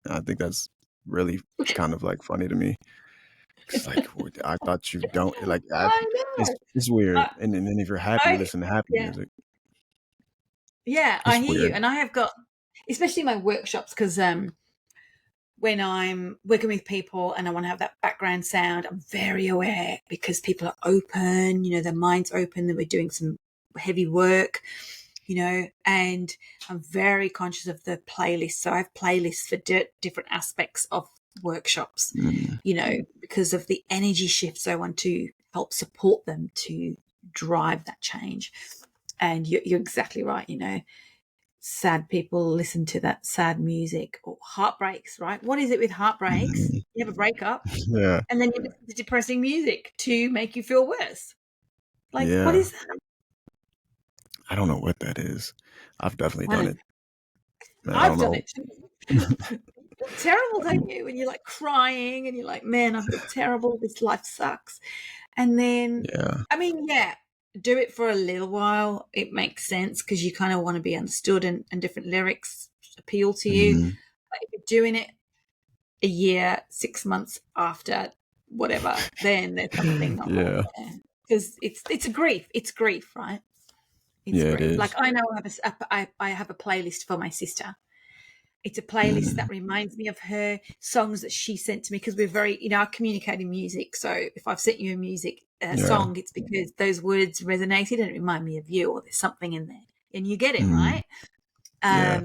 And I think that's really kind of like funny to me. It's like, I thought you don't like. I know. It's weird. I, And then if you're happy, you I listen to happy yeah. music. Yeah, I It's hear you. weird. And I have got, especially my workshops, because when I'm working with people and I want to have that background sound, I'm very aware because people are open, their mind's open, that we're doing some heavy work, and I'm very conscious of the playlist. So I have playlists for different aspects of workshops, because of the energy shifts I want to help support them to drive that change. And you're exactly right, sad people listen to that sad music, or heartbreaks, right? What is it with heartbreaks? Mhm. You have a breakup Yeah. and then you listen to depressing music to make you feel worse. Like, what Yeah. is that? I don't know what that is. I've definitely I done don't it. Man, I I've don't done know. it too. You feel terrible, don't you? When you're like crying and you're like, man, I feel terrible. This life sucks. And then, Yeah. I mean, yeah, do it for a little while. It makes sense because you kind of want to be understood, and different lyrics appeal to you. Mhm. But if you're doing it a year, 6 months after whatever, then there's something not right Yeah. there. Because it's a grief. It's grief, right? It's Yeah, it grief. Like, is. I know I have a playlist for my sister. It's a playlist Mm. that reminds me of her songs that she sent to me, because we're very, I communicate in music. So if I've sent you a Yeah. song, it's because those words resonated and it reminded me of you, or there's something in there and you get it, Mhm. right? Yeah.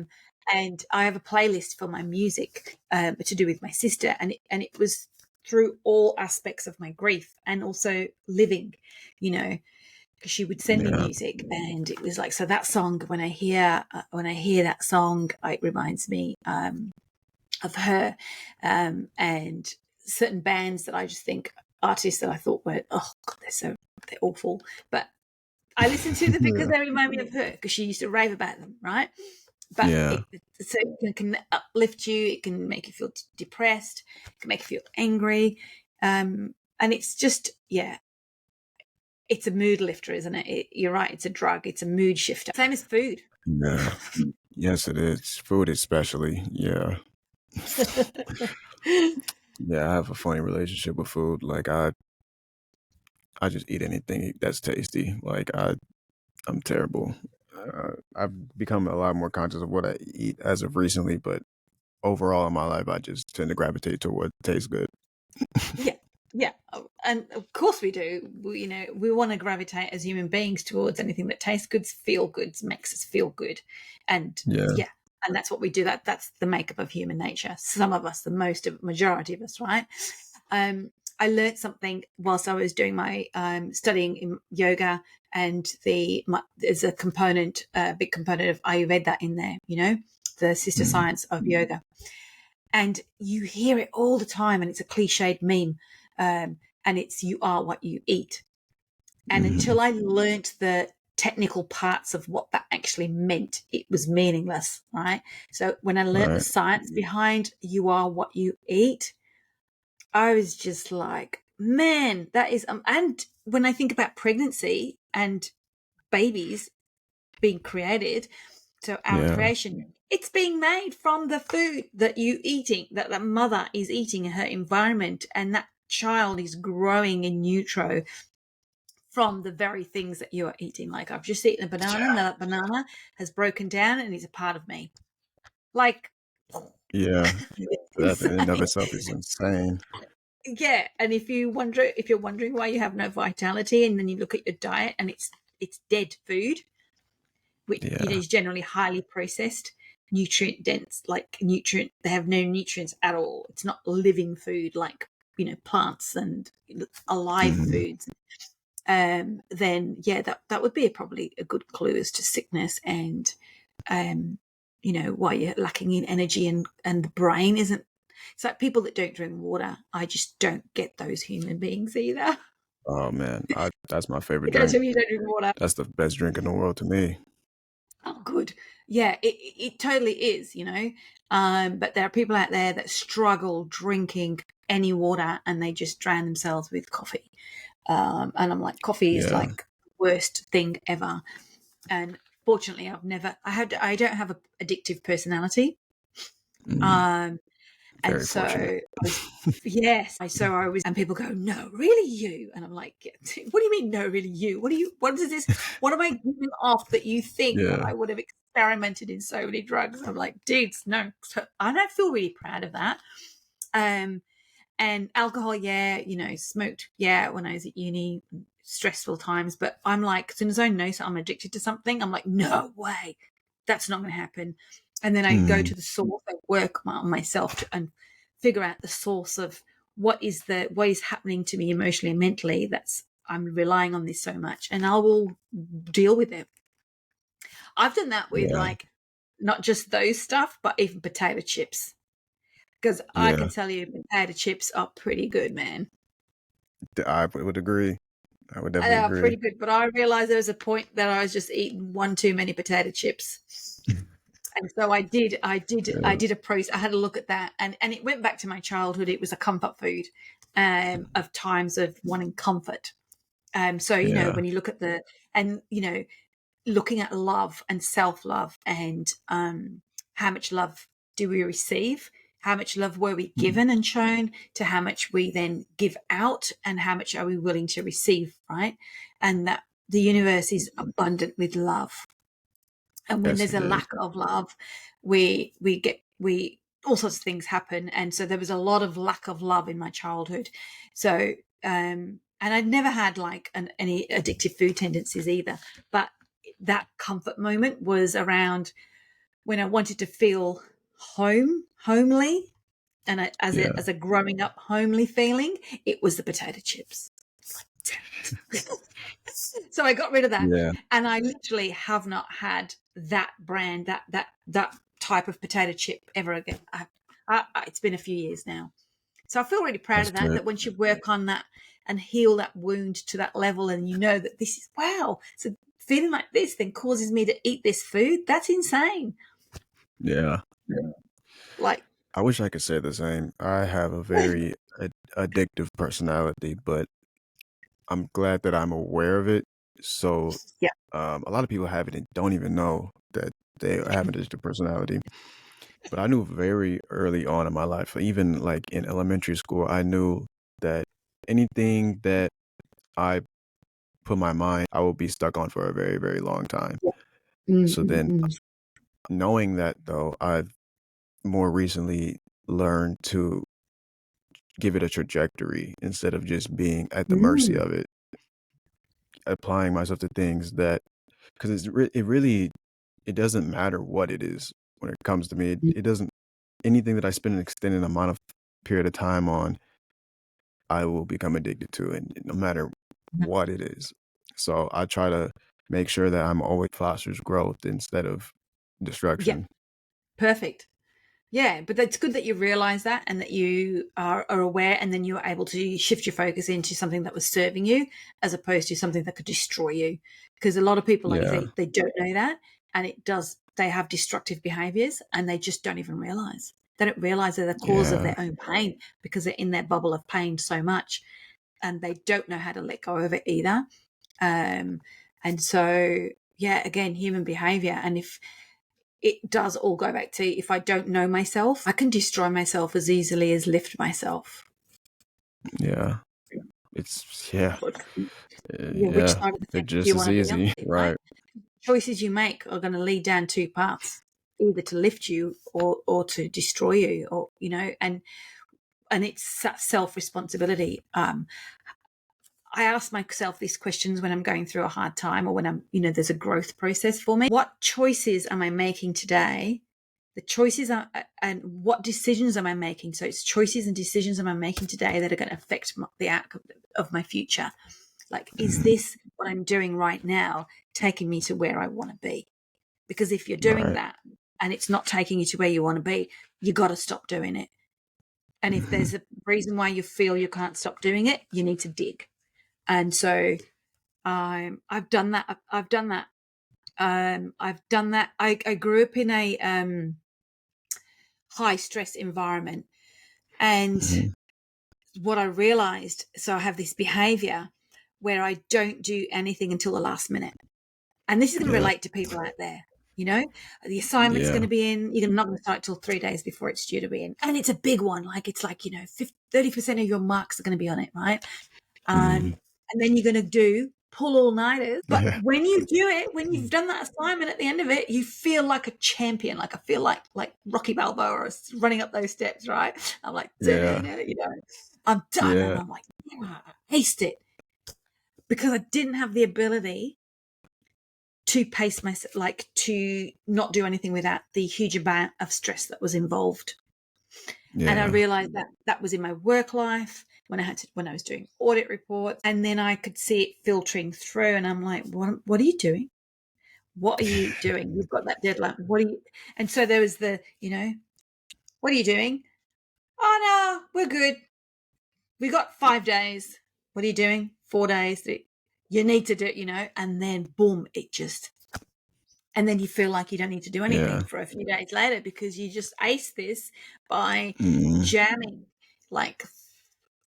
And I have a playlist for my music, to do with my sister, and it was through all aspects of my grief and also living, because she would send me Yeah. music, and it was like, so that song, when I hear that song, it reminds me of her, and certain bands that I just think, artists that I thought were, oh god, they're awful, but I listen to them because Yeah. they remind me of her, because she used to rave about them, right? But Yeah. so it can uplift you, it can make you feel depressed, it can make you feel angry, and it's just, yeah, it's a mood lifter, isn't it? You're right, it's a drug, it's a mood shifter. Same as food. Yeah. Yes, it is. Food especially. Yeah. Yeah, I have a funny relationship with food. Like I just eat anything that's tasty. Like I'm terrible. I've become a lot more conscious of what I eat as of recently, but overall in my life, I just tend to gravitate toward what tastes good. Yeah, yeah, and of course we do. We want to gravitate as human beings towards anything that tastes good, feel good, makes us feel good, and Yeah. yeah, and that's what we do. That's the makeup of human nature. Some of us, majority of us, right? I learned something whilst I was doing my studying in yoga, and there's a big component of Ayurveda in there. The sister Mm. science of yoga, and you hear it all the time, and it's a cliched meme, and it's, you are what you eat. And Mhm. until I learnt the technical parts of what that actually meant, it was meaningless, right? So when I learnt the Right. science behind you are what you eat, I was just like, man, that is, and when I think about pregnancy and babies being created, so our Yeah. creation, it's being made from the food that you eating, that the mother is eating in her environment, and that child is growing in utero from the very things that you are eating. Like, I've just eaten a banana, and that banana has broken down and is a part of me. Like, Yeah. it's That in and of insane. itself is insane. Yeah, and if you're wondering why you have no vitality, and then you look at your diet and it's dead food, which Yeah. is generally highly processed, nutrient dense, like nutrient, they have no nutrients at all. It's not living food like, plants and alive Mhm. foods. Then yeah, that would be probably a good clue as to sickness, and why you're lacking in energy, and the brain isn't. It's like people that don't drink water. I just don't get those human beings either. Oh man, that's my favorite You gotta drink. tell me you don't drink water. That's the best drink in the world to me. Oh, good. Yeah, it totally is, But there are people out there that struggle drinking any water, and they just drown themselves with coffee. And I'm like, coffee is Yeah. like the worst thing ever. And fortunately, I don't have a addictive personality. Mhm. Um, And Very so fortunate. I was, yes. So I was, and people go, no, really you? And I'm like, what do you mean, no, really you? What is this? What am I giving off that you think that Yeah. I would have experimented in so many drugs? I'm like, dudes, no. So I don't feel really proud of that. And alcohol, yeah, smoked, yeah, when I was at uni, stressful times. But I'm like, as soon as I know I'm addicted to something, I'm like, no way, that's not going to happen. And then I go Mm, to the source, I work on myself and figure out the source of what is happening to me emotionally and mentally. That's I'm relying on this so much, and I will deal with it. I've done that with yeah. like not just those stuff, but even potato chips. Because I Yeah. can tell you, potato chips are pretty good, man. I would agree. I would They definitely are agree. pretty good, but I realized there was a point that I was just eating one too many potato chips. And so I Yeah. did a process. I had a look at that, and it went back to my childhood. It was a comfort food, of times of wanting comfort. So Yeah. when you look at and looking at love and self love, and how much love do we receive? How much love were we Mm, given and shown, to how much we then give out, and how much are we willing to receive, right? And that the universe is abundant with love. And when yes, there's it a is. lack of love, we all sorts of things happen. And so there was a lot of lack of love in my childhood. So and I'd never had like any addictive food tendencies either, but that comfort moment was around when I wanted to feel homely, and Yeah. as a growing up homely feeling, it was the potato chips. So I got rid of that, Yeah. and I literally have not had that brand, that type of potato chip ever again. It's been a few years now, so I feel really proud That's of that. good. That once you work on that and heal that wound to that level, and you know that this is wow, so feeling like this then causes me to eat this food. That's insane. Yeah. Like, I wish I could say the same. I have a very addictive personality, but I'm glad that I'm aware of it. So, yeah, a lot of people have it and don't even know that they have an addictive personality. But I knew very early on in my life, even like in elementary school, I knew that anything that I put my mind, I will be stuck on for a very, very long time. yeah. So then, Mm. knowing that though, I've more recently learned to give it a trajectory instead of just being at the mercy Mm. of it, applying myself to things that, because it really, it doesn't matter what it is when it comes to me. It doesn't, anything that I spend an extended amount of period of time on, I will become addicted to, and no matter what it is. So I try to make sure that I'm always fosters growth instead of Yeah, destruction. perfect. Yeah, but it's good that you realize that, and that you are aware, and then you're able to shift your focus into something that was serving you, as opposed to something that could destroy you. Because a lot of people, like you Yeah. say, they don't know that, and they have destructive behaviors, and they just don't even realize. They don't realize they're the cause of Yeah. their own pain, because they're in their bubble of pain so much, and they don't know how to let go of it either. Um, and so, yeah, again, human behavior. And if it does all go back to, if I don't know myself, I can destroy myself as easily as lift myself. Yeah. It's yeah. Yeah, which Yeah. side of the It's fence do just you as want to be on, easy. right? Right. Choices you make are going to lead down two paths, either to lift you or to destroy you, or and it's self responsibility. I ask myself these questions when I'm going through a hard time, or when there's a growth process for me. What choices am I making today? The choices are, and what decisions am I making? So it's choices and decisions am I making today that are going to affect the outcome of my future. Like, is Mhm. this what I'm doing right now taking me to where I want to be? Because if you're doing Right. that and it's not taking you to where you want to be, you got to stop doing it. And if Mhm. there's a reason why you feel you can't stop doing it, you need to dig. And so I've done that. I've done that. I've done that. I grew up in a high stress environment, and Mhm. what I realized, so I have this behavior where I don't do anything until the last minute. And this is going to Yeah. relate to people out there. You know, the assignment's going Yeah. to be in, you're not going to start till 3 days before it's due to be in. And it's a big one. It's 30% of your marks are going to be on it, right? Mhm. And then you're going to do pull all-nighters. But Yeah. when you do it, when you've done that assignment at the end of it, you feel like a champion. I feel like Rocky Balboa running up those steps, right? I'm like, Yeah. I'm done. And Yeah. I'm like, yeah, I aced it. Because I didn't have the ability to pace myself, to not do anything without the huge amount of stress that was involved. And I Yeah. realized that was in my work life when I was doing audit reports, and then I could see it filtering through, and I'm like, what are you doing? What are you doing? You've got that deadline. What are you? And so there was what are you doing? Oh no, we're good. We got 5 days. What are you doing? 4 days. You need to do, and then boom, and then you feel like you don't need to do anything Yeah. for a few days later because you just ace this by Mhm. jamming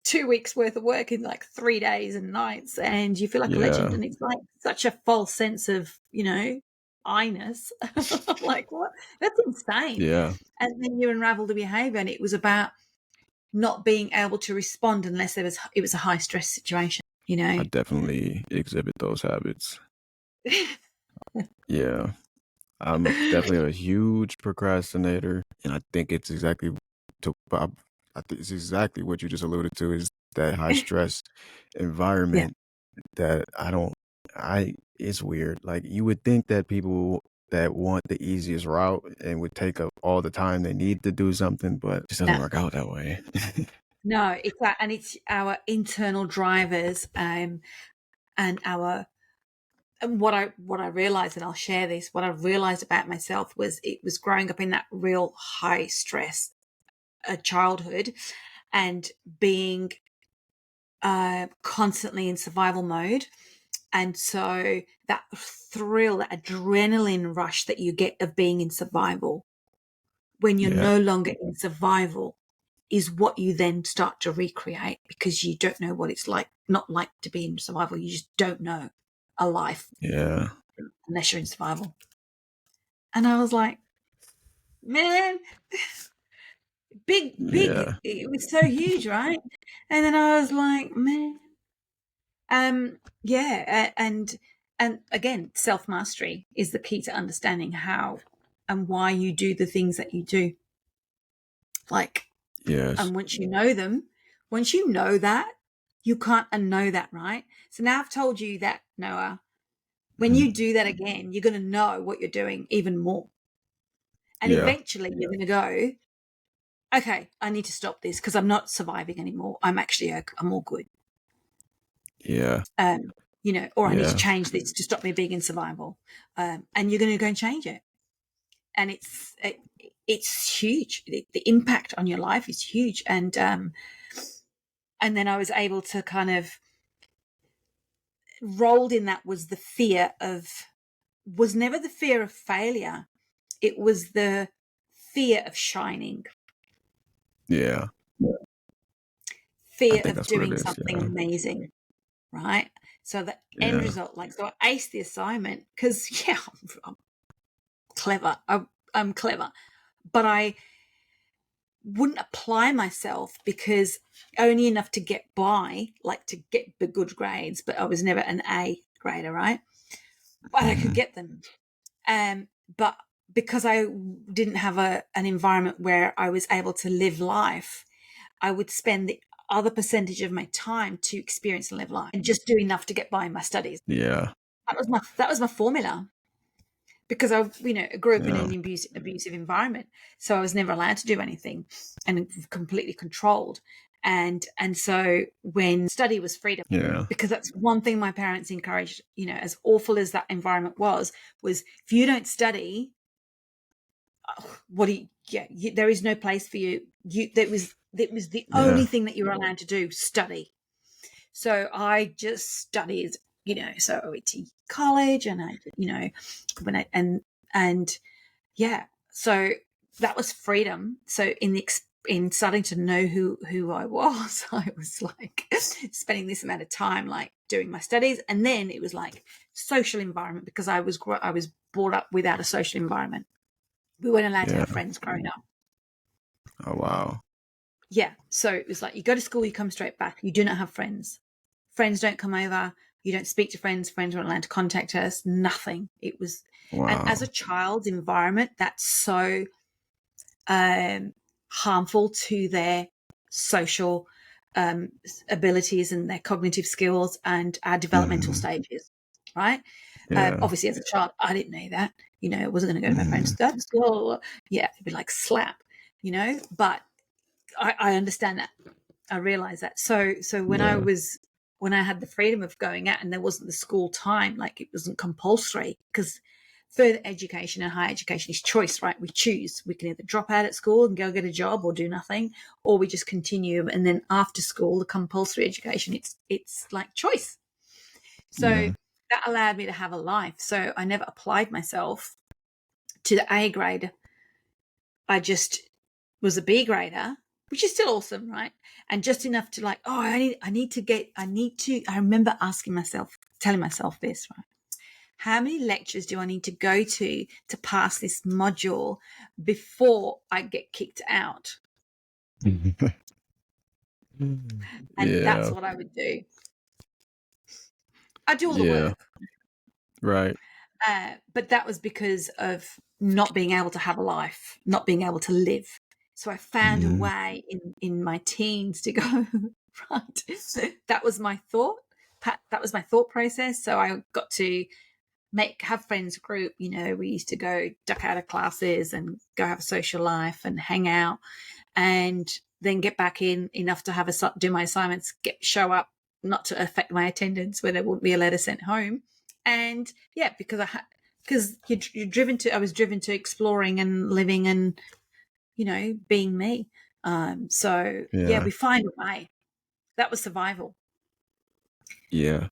2 weeks worth of work in 3 days and nights, and you feel like a legend. Yeah. And it's like such a false sense of, I-ness. Like, what? That's insane. Yeah. And then you unravel the behavior, and it was about not being able to respond unless it was a high stress situation, I definitely exhibit those habits. Yeah. I'm definitely a huge procrastinator, and I think it's exactly to I think it's exactly what you just alluded to is that high stress Yeah. environment that it's weird. Like you would think that people that want the easiest route and would take up all the time they need to do something, but it just doesn't No, work out that way. no, it's our internal drivers, and what I realized, and I'll share this, what I realized about myself was it was growing up in that real high stress childhood, and being constantly in survival mode. And so that thrill, that adrenaline rush that you get of being in survival when you're Yeah. no longer in survival is what you then start to recreate, because you don't know what it's not like to be in survival. You just don't know a life Yeah. unless you're in survival. And I was like, man, big, Yeah. it was so huge, right? And then I was like, man, yeah. And again, self-mastery is the key to understanding how and why you do the things that you do. Yes. And once you know that, you can't unknow that, right? So now I've told you that, Noah, when you Mhm. do that again, you're going to know what you're doing even more. And Yeah. eventually you're going to go, okay, I need to stop this because I'm not surviving anymore. I'm all good. Yeah. Or I need to Yeah. change this to stop me being in survival. And you're going to go and change it. And it's huge. The impact on your life is huge. And then I was able to kind of rolled in that was never the fear of failure. It was the fear of shining, Yeah. I fear think of that's what it doing is. something Yeah. amazing, right? So the end Yeah. result, so I aced the assignment because, yeah, I'm clever. I'm clever, but I wouldn't apply myself because only enough to get by, to get the good grades, but I was never an A grader, right? But I could Mhm. get them. But because I didn't have an environment where I was able to live life, I would spend the other percentage of my time to experience and live life and just do enough to get by in my studies. Yeah. That was my formula, because I grew up in Yeah. an abusive environment, so I was never allowed to do anything and completely controlled. And so when study was freedom, Yeah. because that's one thing my parents encouraged, as awful as that environment was if you don't study, what do there is no place for you. That was the only Yeah. thing that you were allowed to do, study. So I just studied, so I went to college, and I, when I, and yeah, so that was freedom. So in starting to know who I was, I was spending this amount of time doing my studies. And then it was like social environment, because I was brought up without a social environment. We weren't allowed to Yeah. have friends growing up. Oh wow. Yeah. So it was like, you go to school, you come straight back. You do not have friends. Friends don't come over. You don't speak to friends. Friends weren't allowed to contact us. Nothing. It was, and Wow. as a child's environment, that's so harmful to their social abilities and their cognitive skills and our developmental Hmm. stages, right? Yeah. Obviously, as a child, I didn't know that. I wasn't going to go to my friend's Hmm. dad's school. Yeah, it'd be like slap, but I understand that. I realize that. So Yeah. when I had the freedom of going out and there wasn't the school time, like it wasn't compulsory, because further education and higher education is choice, right? We choose. We can either drop out at school and go get a job or do nothing, or we just continue. And then after school, the compulsory education, it's like choice. So Yeah. that allowed me to have a life. So I never applied myself to the A grade. I just was a B grader, which is still awesome, right? And just enough to like, oh, I remember asking myself, telling myself this, right? How many lectures do I need to go to pass this module before I get kicked out? And that's Yeah. what I would do. I do all the Yeah. work. Right. But that was because of not being able to have a life, not being able to live. So I found a Hmm. way in my teens to go, right. So that was my thought. That was my thought process. So I got to have friends group. We used to go duck out of classes and go have a social life and hang out, and then get back in enough to do my assignments, show up, not to affect my attendance where there wouldn't be a letter sent home. And yeah, because I was driven to exploring and living and being me. So yeah, Yeah. we find a way. That was survival. Yeah.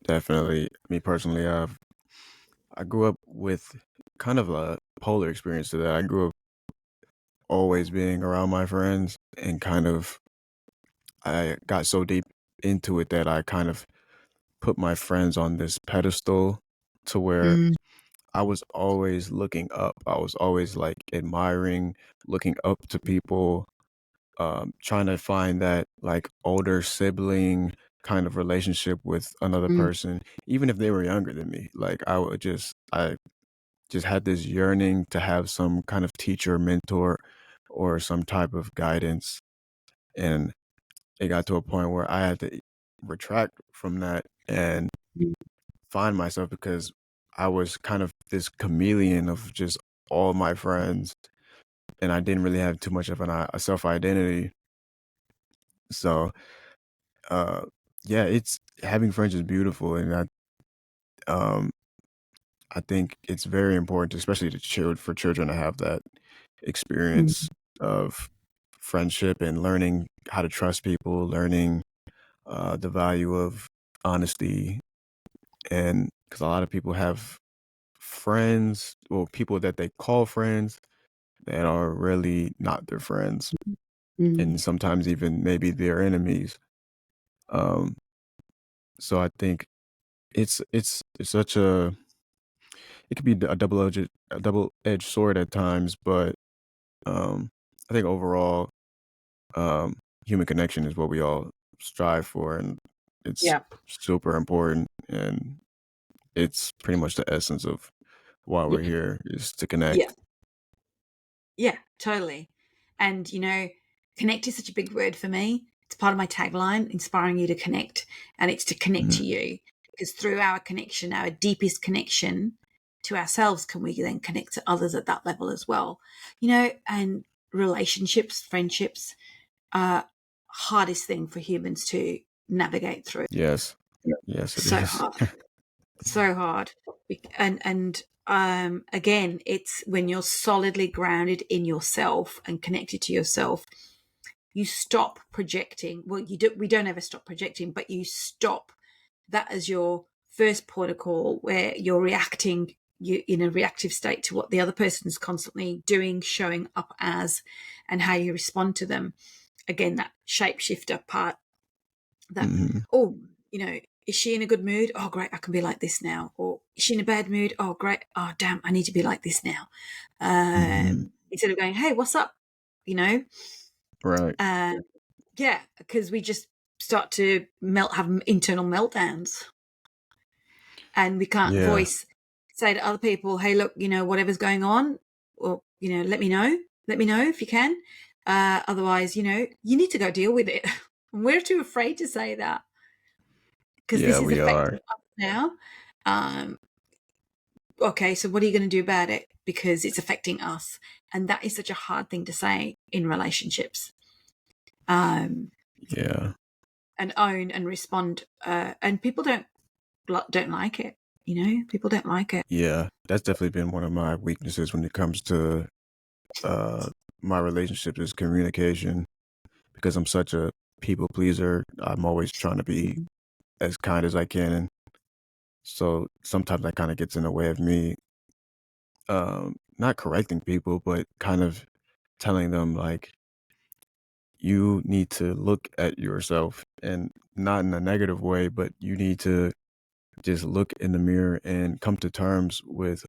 Definitely. Me personally, I grew up with kind of a polar experience to that. I grew up always being around my friends, and kind of I got so deep into it that I kind of put my friends on this pedestal to where Mm, I was always looking up. I was always like admiring, looking up to people, trying to find that like older sibling kind of relationship with another mm, person, even if they were younger than me. Like I just had this yearning to have some kind of teacher, mentor, or some type of guidance. And it got to a point where I had to retract from that and mm, find myself, because I was kind of this chameleon of just all my friends, and I didn't really have too much of a self identity. So, uh, yeah, it's having friends is beautiful, and um, I think it's very important, especially for children to have that mm. experience of friendship and learning how to trust people, learning the value of honesty, and because a lot of people have friends, well, people that they call friends that are really not their friends, Mm. and sometimes even maybe their enemies. Um, so I think it's such a it could be a double-edged sword at times, but I think overall, um, human connection is what we all strive for, and it's Yeah. super important, and it's pretty much the essence of why we're Yeah. here, is to Yeah. connect. Yeah, totally. And, connect is such a big word for me. It's part of my tagline, inspiring you to connect. And it's to connect Mhm. to you, because through our connection, our deepest connection to ourselves, can we then connect to others at that level as well? And relationships, friendships are hardest thing for humans to navigate through. Yes. Yeah. Yes, it So is. hard. So hard. And again, it's when you're solidly grounded in yourself and connected to yourself, you stop projecting. Well, we don't ever stop projecting, but you stop that as your first port of call, where you're reacting, you in a reactive state to what the other person's constantly doing, showing up as, and how you respond to them. Again, that shapeshifter part, that Mhm. oh, you know is she in a good mood? Oh, great, I can be like this now. Or is she in a bad mood? Oh, great. Oh, damn, I need to be like this now. Mhm. Instead of going, hey, what's up? You know? Right. Yeah, because we just start to have internal meltdowns, and we can't Yeah. say to other people, hey, look, whatever's going on, or, let me know if you can. Otherwise, you need to go deal with it. We're too afraid to say that because Yeah, this is we affecting are. us now. Um, okay, so what are you going to do about it? Because it's affecting us. And that is such a hard thing to say in relationships. Yeah. And own and respond. And people don't like it. People don't like it. Yeah. That's definitely been one of my weaknesses when it comes to uh my relationship is communication because I'm such a people pleaser. I'm always trying to be as kind as I can, and so sometimes that kind of gets in the way of me not correcting people, but kind of telling them like you need to look at yourself and not in a negative way, but you need to just look in the mirror and come to terms with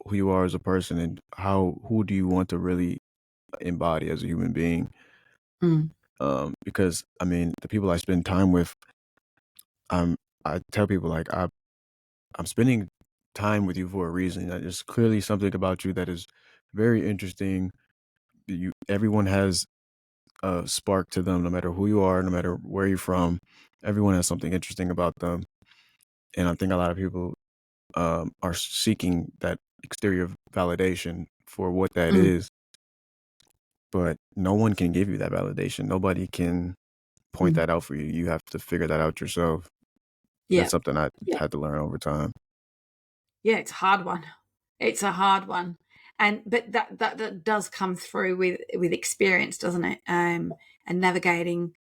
who you are as a person and who do you want to really embody as a human being. Mm, Because I mean, the people I spend time with, I'm I tell people like I'm spending time with you for a reason. There's clearly something about you that is very interesting. Everyone has a spark to them, no matter who you are, no matter where you're from. Everyone has something interesting about them, and I think a lot of people are seeking that exterior validation for what that mm, is, but no one can give you that validation. Nobody can point mm. that out for you. You have to figure that out yourself. Yeah. That's something I Yeah. had to learn over time. Yeah. It's a hard one. It's a hard one. But that does come through with experience, doesn't it? And navigating,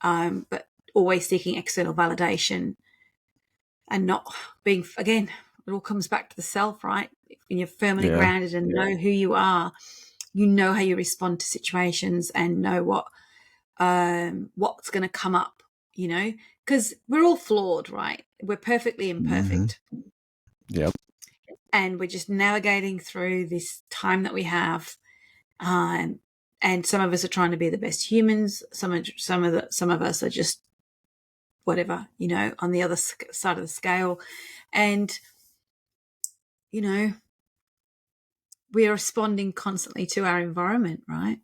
but always seeking external validation and not being, again, it all comes back to the self, right? When you're firmly Yeah. grounded and know who you are, you know how you respond to situations and know what's going to come up, because we're all flawed, right? We're perfectly Hmm. imperfect, Yep. and we're just navigating through this time that we have. Um, and some of us are trying to be the best humans. Some of us are just whatever, on the other side of the scale, and you know we are responding constantly to our environment, right?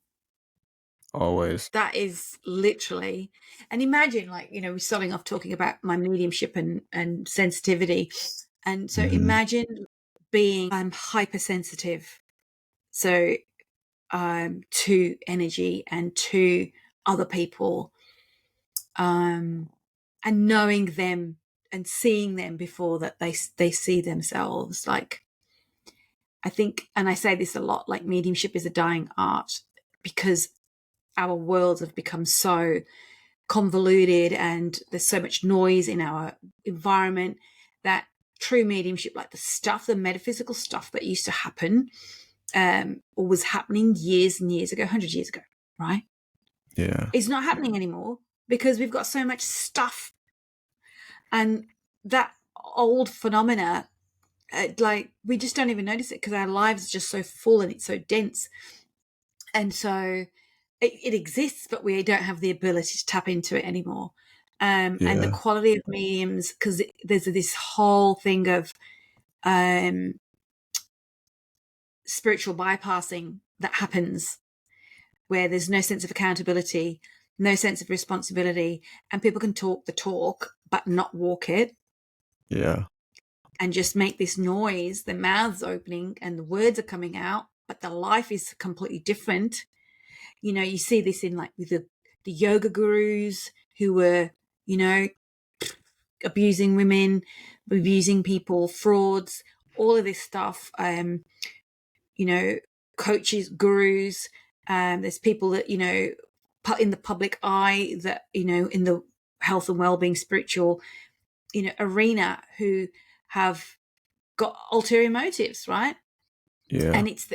Always. That is literally, and imagine, like, we're starting off talking about my mediumship and sensitivity. And so Hmm. imagine being hypersensitive. So to energy and to other people, um, and knowing them and seeing them before that they see themselves. Like, I think, and I say this a lot, like mediumship is a dying art because our worlds have become so convoluted and there's so much noise in our environment that true mediumship, like the metaphysical stuff that used to happen, or was happening years and years ago, 100 years ago, right? Yeah. It's not happening anymore because we've got so much stuff, and that old phenomena, like, we just don't even notice it because our lives are just so full and it's so dense. And so it exists, but we don't have the ability to tap into it anymore. And the Yeah. quality of mediums, because there's this whole thing of um, spiritual bypassing that happens where there's no sense of accountability, no sense of responsibility, and people can talk the talk but not walk it, Yeah. and just make this noise. The mouth's opening and the words are coming out, but the life is completely different. You see this in, like, with the yoga gurus who were, you know, abusing women, abusing people, frauds, all of this stuff. You know, coaches, gurus. There's people that, in the public eye, that, in the health and well-being, spiritual, arena, who have got ulterior motives, right? Yeah. And it's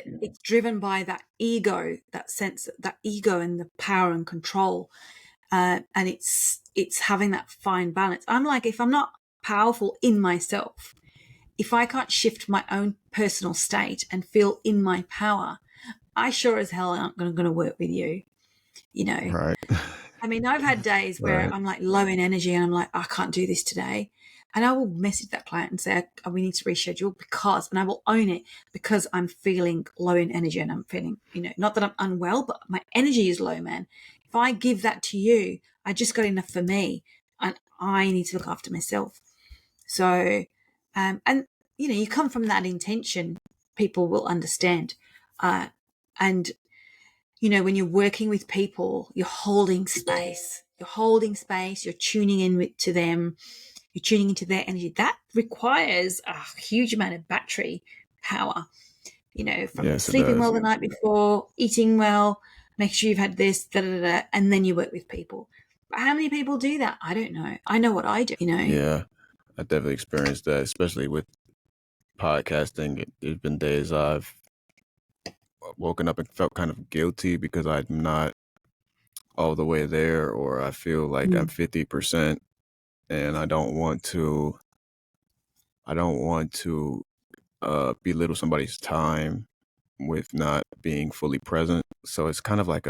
driven by that ego, that sense, that ego and the power and control. and it's having that fine balance. I'm like, if I'm not powerful in myself, if I can't shift my own personal state and feel in my power, I sure as hell aren't going to work with you, you know. Right. I mean, I've had days where Right. I'm like low in energy and I'm like, I can't do this today. And I will message that client and say, oh, we need to reschedule because, and I will own it because I'm feeling low in energy and I'm feeling, not that I'm unwell, but my energy is low, man. If I give that to you, I just got enough for me and I need to look after myself. So, and, you come from that intention, people will understand. And when you're working with people, you're holding space. You're tuning in to them. You're tuning into their energy. That requires a huge amount of battery power, from Yes, it sleeping does. well the night before, eating well, make sure you've had this, and then you work with people. But how many people do that? I don't know. I know what I do, Yeah, I definitely experienced that, especially with podcasting. There's been days I've woken up and felt kind of guilty because I'm not all the way there, or I feel like I'm 50%, and I don't want to. Belittle somebody's time with not being fully present. So it's kind of like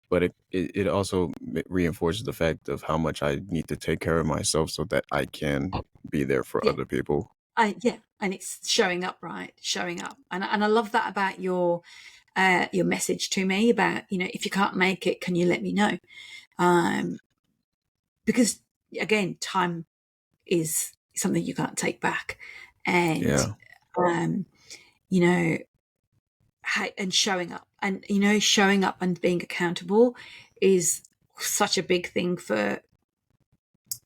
but it also reinforces the fact of how much I need to take care of myself so that I can be there for Yeah. other people. Yeah, and it's showing up, right? Showing up, and I love that about your message to me about if you can't make it, can you let me know? Because again, time is something you can't take back, and Yeah. you know, and showing up, and showing up and being accountable is such a big thing for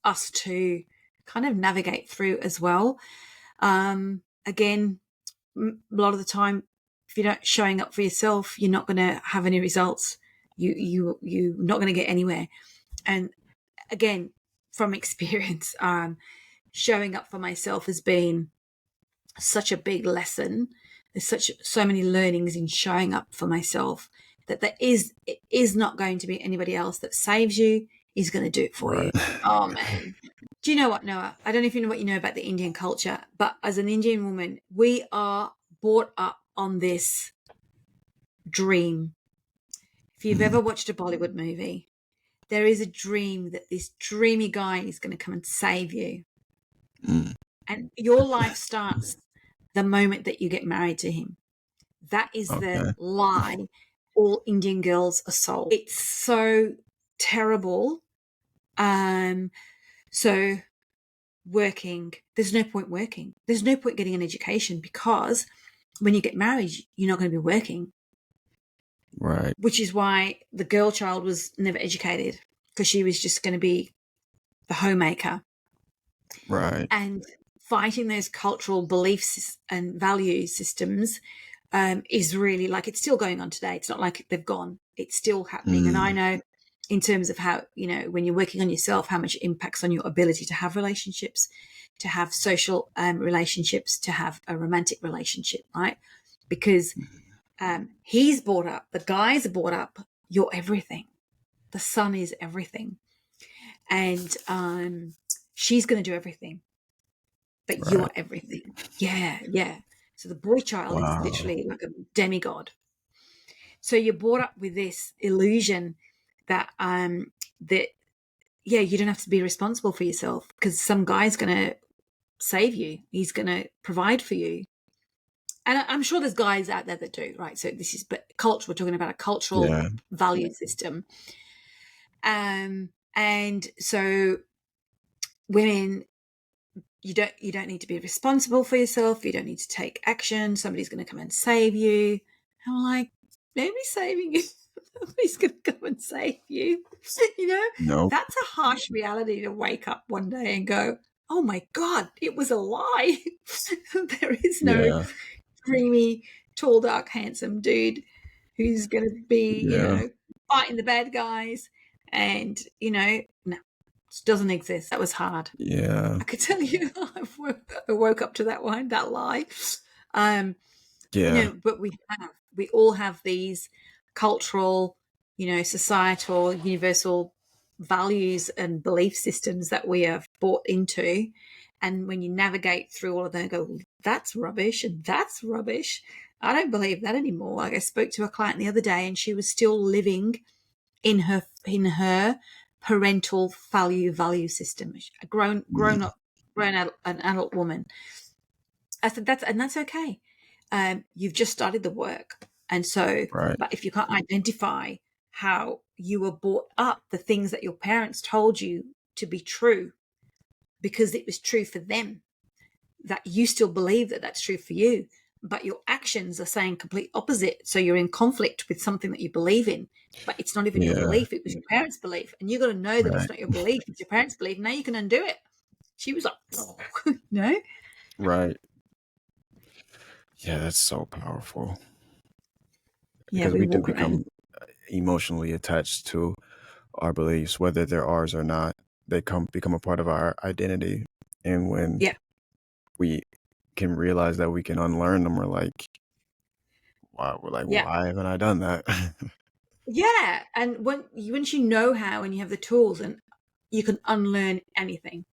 us to kind of navigate through as well. Again, a lot of the time, if you're not showing up for yourself, you're not going to have any results. You're not going to get anywhere. And again, from experience, showing up for myself has been such a big lesson. There's so many learnings in showing up for myself that it is not going to be anybody else that saves you, is going to do it for you. Right. Oh man. Do you know what, Noah? I don't know if you know what you know about the Indian culture, but as an Indian woman, we are brought up on this dream. If you've ever watched a Bollywood movie, there is a dream that this dreamy guy is going to come and save you. Mm. And your life starts the moment that you get married to him. That is the Okay. lie all Indian girls are sold. It's so terrible. So working, there's no point working. There's no point getting an education because when you get married, you're not going to be working. Right. Which is why the girl child was never educated, because she was just going to be the homemaker. Right. And fighting those cultural beliefs and value systems is really, like, it's still going on today. It's not like they've gone. It's still happening. And I know in terms of how, when you're working on yourself, how much it impacts on your ability to have relationships, to have social relationships, to have a romantic relationship, right? Because he's brought up, the guys are brought up, you're everything. The son is everything. And she's going to do everything, but Right. you're everything. Yeah, yeah. So the boy child is Wow. literally like a demigod. So you're brought up with this illusion that you don't have to be responsible for yourself because some guy's going to save you. He's going to provide for you. And I'm sure there's guys out there that do, right? So this is, but culture, we're talking about a cultural value system. And so women, you don't need to be responsible for yourself. You don't need to take action. Somebody's going to come and save you. And I'm like, nobody's saving you. Nobody's going to come and save you. Nope. That's a harsh reality to wake up one day and go, oh my God, it was a lie. There is no Yeah. dreamy, tall, dark, handsome dude who's going to be, Yeah. fighting the bad guys. And, no, it doesn't exist. That was hard. Yeah. I could tell you, I woke up to that lie. Yeah. But we all have these cultural societal, universal values and belief systems that we are bought into. And when you navigate through all of them and go, that's rubbish and that's rubbish, I don't believe that anymore. Like, I spoke to a client the other day and she was still living in her parental value system. A grown Mm, up, an adult woman. I said that's okay. You've just started the work, and so, right. but if you can't identify how you were brought up, the things that your parents told you to be true because it was true for them, that you still believe that that's true for you, but your actions are saying complete opposite. So you're in conflict with something that you believe in, but it's not even your Yeah, belief. It was your parents' belief. And you got to know that it's right, not your belief. It's your parents' belief. Now you can undo it. She was like, no. right. Yeah, that's so powerful Yeah, because we we do walk around. become emotionally attached to our beliefs, whether they're ours or not. They become a part of our identity, and when Yeah. we can realize that we can unlearn them, Yeah. why haven't I done that? Yeah. And once you know how and you have the tools, and you can unlearn anything.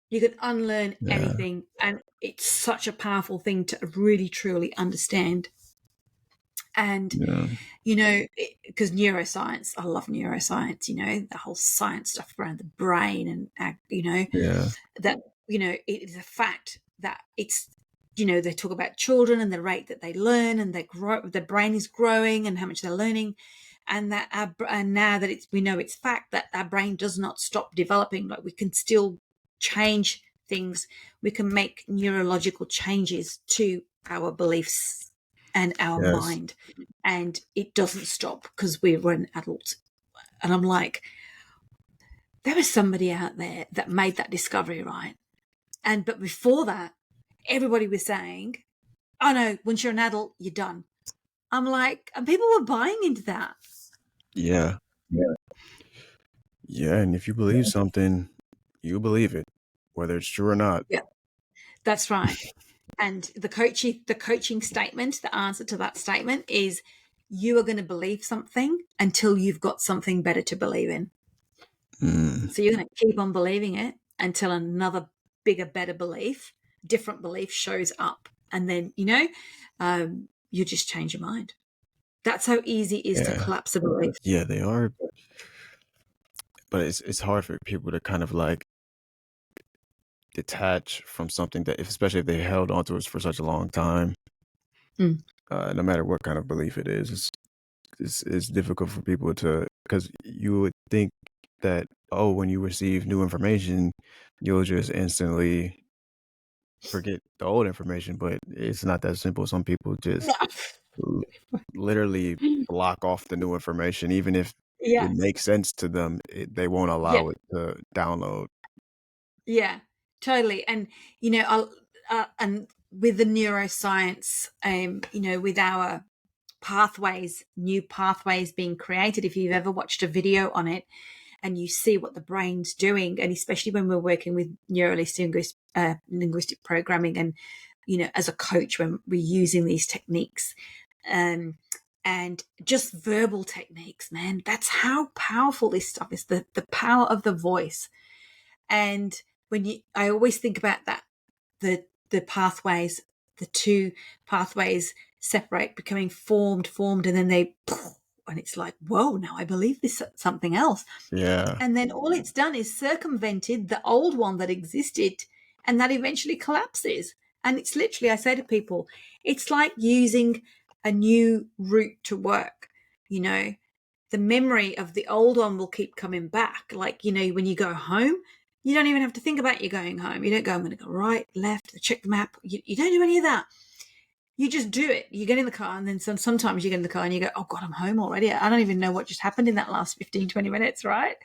You can unlearn Yeah, anything. And it's such a powerful thing to really, truly understand. And yeah, because neuroscience, I love neuroscience, the whole science stuff around the brain, and, yeah, that, it is a fact that it's, they talk about children and the rate that they learn, and the brain is growing and how much they're learning. And and now that we know it's fact that our brain does not stop developing, like we can still change things. We can make neurological changes to our beliefs and our yes, mind, and it doesn't stop because we're an adult. And I'm like, there was somebody out there that made that discovery, right? But before that, everybody was saying, oh no, once you're an adult, you're done. I'm like, and people were buying into that. yeah, Yeah. yeah. And if you believe something, you believe it, whether it's true or not. Yeah, that's right. And the coaching statement, the answer to that statement is, you are going to believe something until you've got something better to believe in. Mm, So you're going to keep on believing it until another bigger, better belief, different belief shows up. And then, you just change your mind. That's how easy it is to yeah, collapse a belief. yeah. They are, but it's hard for people to kind of like detach from something that, especially if they held onto it for such a long time. Mm. No matter what kind of belief it is, it's difficult for people to, because you would think that, oh, when you receive new information, you'll just instantly forget the old information, but it's not that simple. Some people just l- literally block off the new information, even if it Yeah, makes sense to them. They won't yeah, allow it to download. yeah, totally. And and with the neuroscience, with our pathways, new pathways being created. If you've ever watched a video on it, and you see what the brain's doing, and especially when we're working with linguistic programming, and as a coach, when we're using these techniques, um, and just verbal techniques, man, that's how powerful this stuff is. The power of the voice. And I always think about that, the pathways, the two pathways separate, becoming formed, and then and it's like, whoa, now I believe this something else. Yeah, And then all it's done is circumvented the old one that existed, and that eventually collapses. And it's literally, I say to people, it's like using a new route to work. You know, the memory of the old one will keep coming back. Like, when you go home, you don't even have to think about you going home. You don't go, I'm going to go right, left, check the map. You don't do any of that. You just do it. You get in the car, and then sometimes you get in the car and you go, oh God, I'm home already. I don't even know what just happened in that last 15, 20 minutes, right?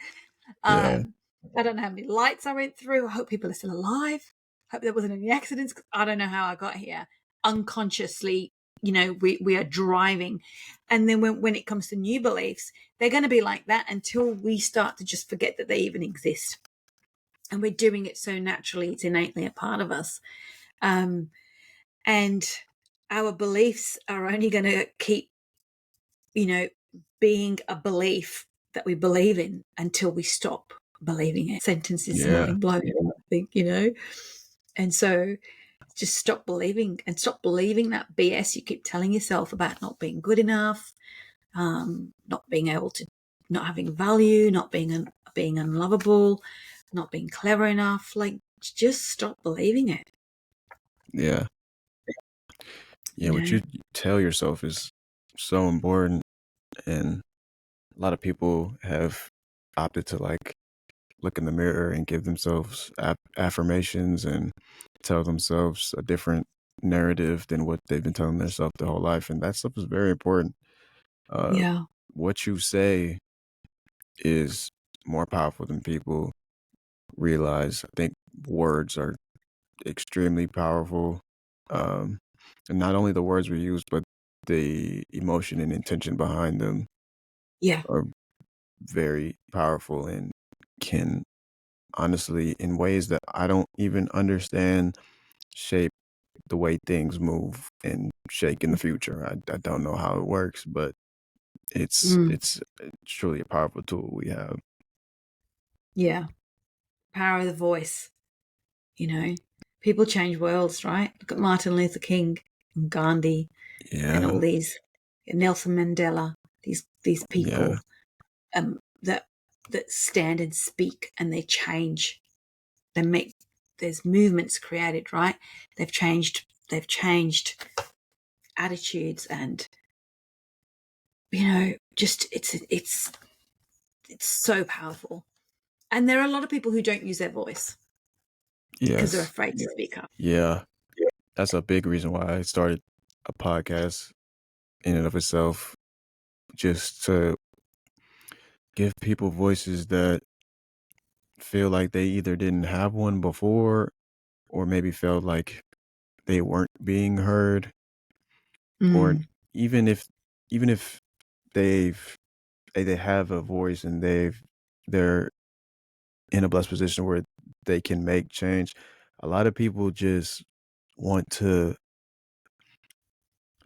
yeah, Um, I don't know how many lights I went through. I hope people are still alive. Hope there wasn't any accidents. I don't know how I got here. Unconsciously, we are driving. And then when it comes to new beliefs, they're going to be like that until we start to just forget that they even exist. And we're doing it so naturally, it's innately a part of us. And our beliefs are only going to keep, being a belief that we believe in until we stop believing it. Sentence this Yeah. morning, blowing it up, I think, you know. And so just stop believing that BS you keep telling yourself about not being good enough, not being able to, not having value, not being unlovable, not being clever enough. Like, just stop believing it. Yeah. Yeah, You what know? you tell yourself is so important, and a lot of people have opted to like look in the mirror and give themselves affirmations and tell themselves a different narrative than what they've been telling themselves their whole life, and that stuff is very important. Uh, Yeah. what you say is more powerful than people realize. I think words are extremely powerful. Um, and not only the words we use, but the emotion and intention behind them Yeah. are very powerful and can honestly, in ways that I don't even understand, shape the way things move and shake in the future. I don't know how it works, but Mm. it's truly a powerful tool we have. Yeah. Power of the voice. You know, people change worlds, right? Look at Martin Luther King and Gandhi and all Yeah, these, Nelson Mandela, these yeah, people that stand and speak, and they change. They make, there's movements created, right? They've changed attitudes, and just it's so powerful. And there are a lot of people who don't use their voice because they're yes, afraid to speak up. yeah. That's a big reason why I started a podcast in and of itself, just to give people voices that feel like they either didn't have one before or maybe felt like they weren't being heard, or Mm, even if even if they've they have a voice and they're in a blessed position where they can make change. A lot of people just want to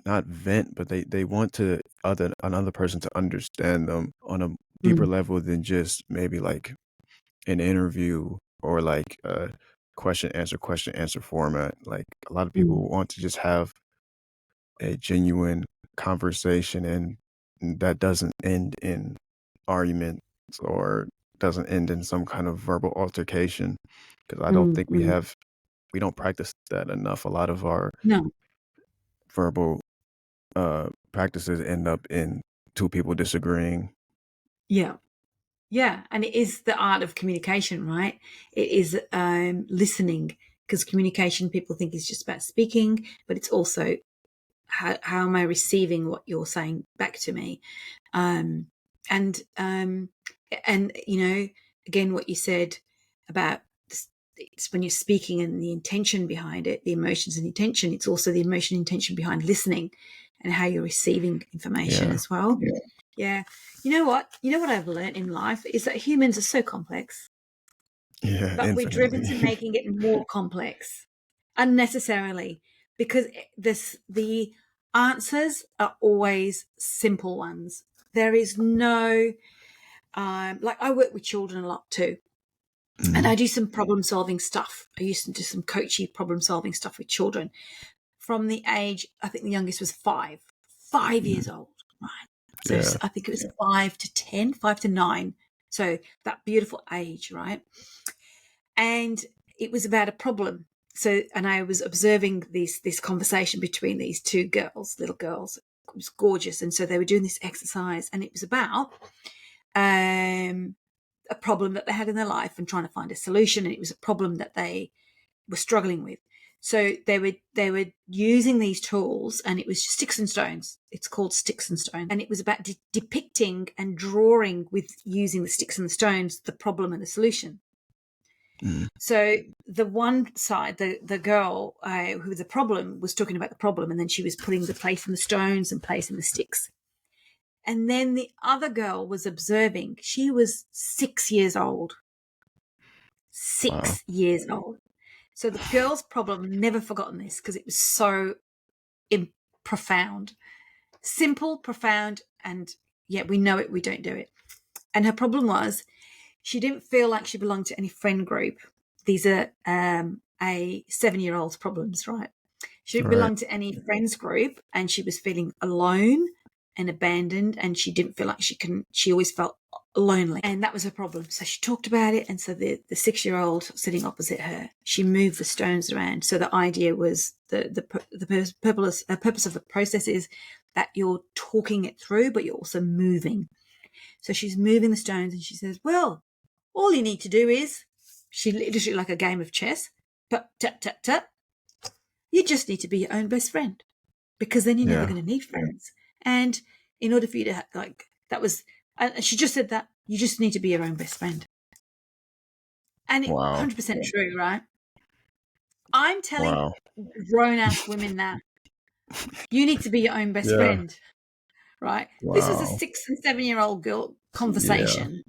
not vent, but they want to other another person to understand them on a deeper mm, level than just maybe like an interview or like a question answer format. Like a lot of mm, people want to just have a genuine conversation, and that doesn't end in arguments or doesn't end in some kind of verbal altercation, because I don't mm, think mm. we don't practice that enough. A lot of our No, verbal practices end up in two people disagreeing. yeah. Yeah, and it is the art of communication, right? It is listening, because communication, people think, is just about speaking, but it's also how am I receiving what you're saying back to me, um, and um, and again, what you said about it's when you're speaking and the intention behind it, the emotions and intention. It's also the emotion and intention behind listening, and how you're receiving information Yeah, as well. Yeah. You know what I've learned in life is that humans are so complex, yeah, but we're driven to infinitely. making it more complex unnecessarily, because the answers are always simple ones. There is no, like, I work with children a lot too. And Mhm. I do some problem solving stuff. I used to do some coachy problem solving stuff with children from the age, I think the youngest was 5 years Mhm. old, right? So Yeah, I think it was 5 to 10, 5 to 9. So that beautiful age, right? And it was about a problem. So, and I was observing this conversation between these two girls, little girls. It was gorgeous. And so they were doing this exercise, and it was about a problem that they had in their life and trying to find a solution. And it was a problem that they were struggling with. So they were using these tools, and it was sticks and stones. It's called sticks and stones, and it was about depicting and drawing with using the sticks and the stones the problem and the solution. mhm. So the one side, the girl who the problem was talking about the problem, and then she was putting the place in the stones and placing the sticks. And then the other girl was observing. She was 6 years old. Wow. 6 years old. So the girl's problem, never forgotten this because it was so profound, simple, profound, and Yeah, we know it, we don't do it. And her problem was she didn't feel like she belonged to any friend group. These are a 7-year-old's problems, right? She didn't Right. belong to any friends group, and she was feeling alone and abandoned, and she didn't feel like she always felt lonely, and that was her problem. So she talked about it, and so the 6-year-old sitting opposite her, she moved the stones around. So the idea was the purpose of the process is that you're talking it through, but you're also moving. So she's moving the stones, and she says, well, all you need to do is, she literally like a game of chess, but tut, tut, tut, you just need to be your own best friend, because then you're never Yeah. going to need friends. And in order for you to that was, and she just said that you just need to be your own best friend. And it's Wow. 100% true, right? I'm telling Wow. grown ass women now, you need to be your own best Yeah. friend, right? This was a Wow. 6 and 7-year-old girl Yeah. conversation.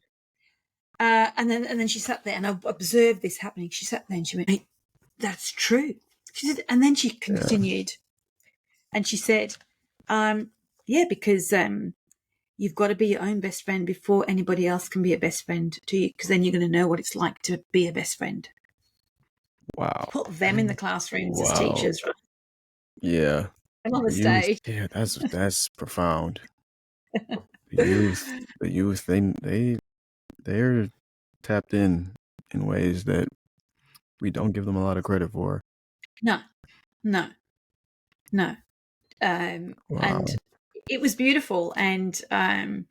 And then she sat there, and I observed this happening. She sat there and she went, hey, that's true. She said, and then she Yeah. continued and she said, yeah, because you've got to be your own best friend before anybody else can be a best friend to you, because then you're going to know what it's like to be a best friend. Wow. Put them in the classrooms as Wow. teachers, right? Yeah. And on the The youth. stage. Yeah, that's profound. The youth, they're tapped in ways that we don't give them a lot of credit for. No, no, no. Wow. And it was beautiful. And I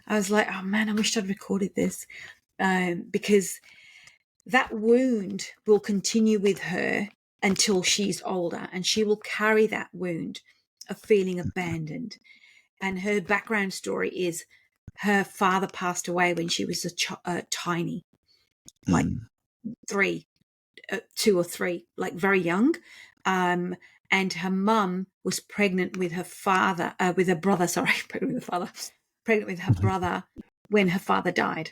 was like, oh man, I wish I'd recorded this, because that wound will continue with her until she's older, and she will carry that wound of feeling abandoned. And her background story is her father passed away when she was tiny, like Mm. 2 or 3, like very young. And her mum was pregnant with her father, with her brother, sorry, pregnant with her father, pregnant with her brother when her father died.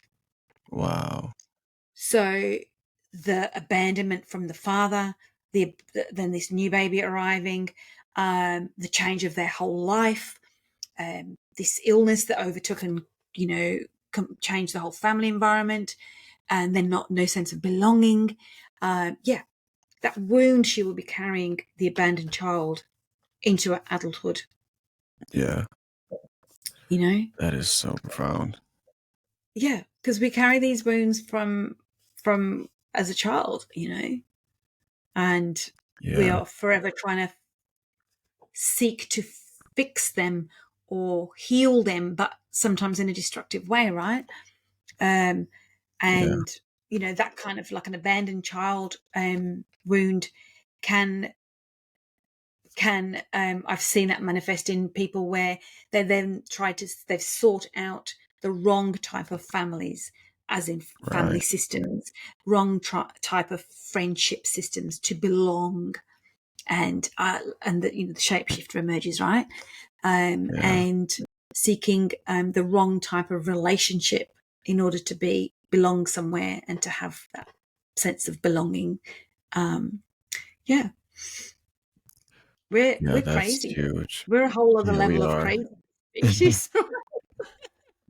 Wow. So the abandonment from the father, then this new baby arriving, the change of their whole life, this illness that overtook and, changed the whole family environment, and then no sense of belonging. That wound she will be carrying, the abandoned child, into adulthood, Yeah. you know? That is so profound. Yeah, because we carry these wounds from as a child, and we Yeah. are forever trying to seek to fix them or heal them, but sometimes in a destructive way, right? Um, Yeah. and that kind of like an abandoned child wound can I've seen that manifest in people where they've sought out the wrong type of families, as in family Right. systems, wrong type of friendship systems to belong, and the shapeshifter emerges, right? Yeah. And seeking the wrong type of relationship in order to belong somewhere and to have that sense of belonging. Yeah, Yeah, we're that's crazy. huge. We're a whole other Yeah, we level of are. crazy species.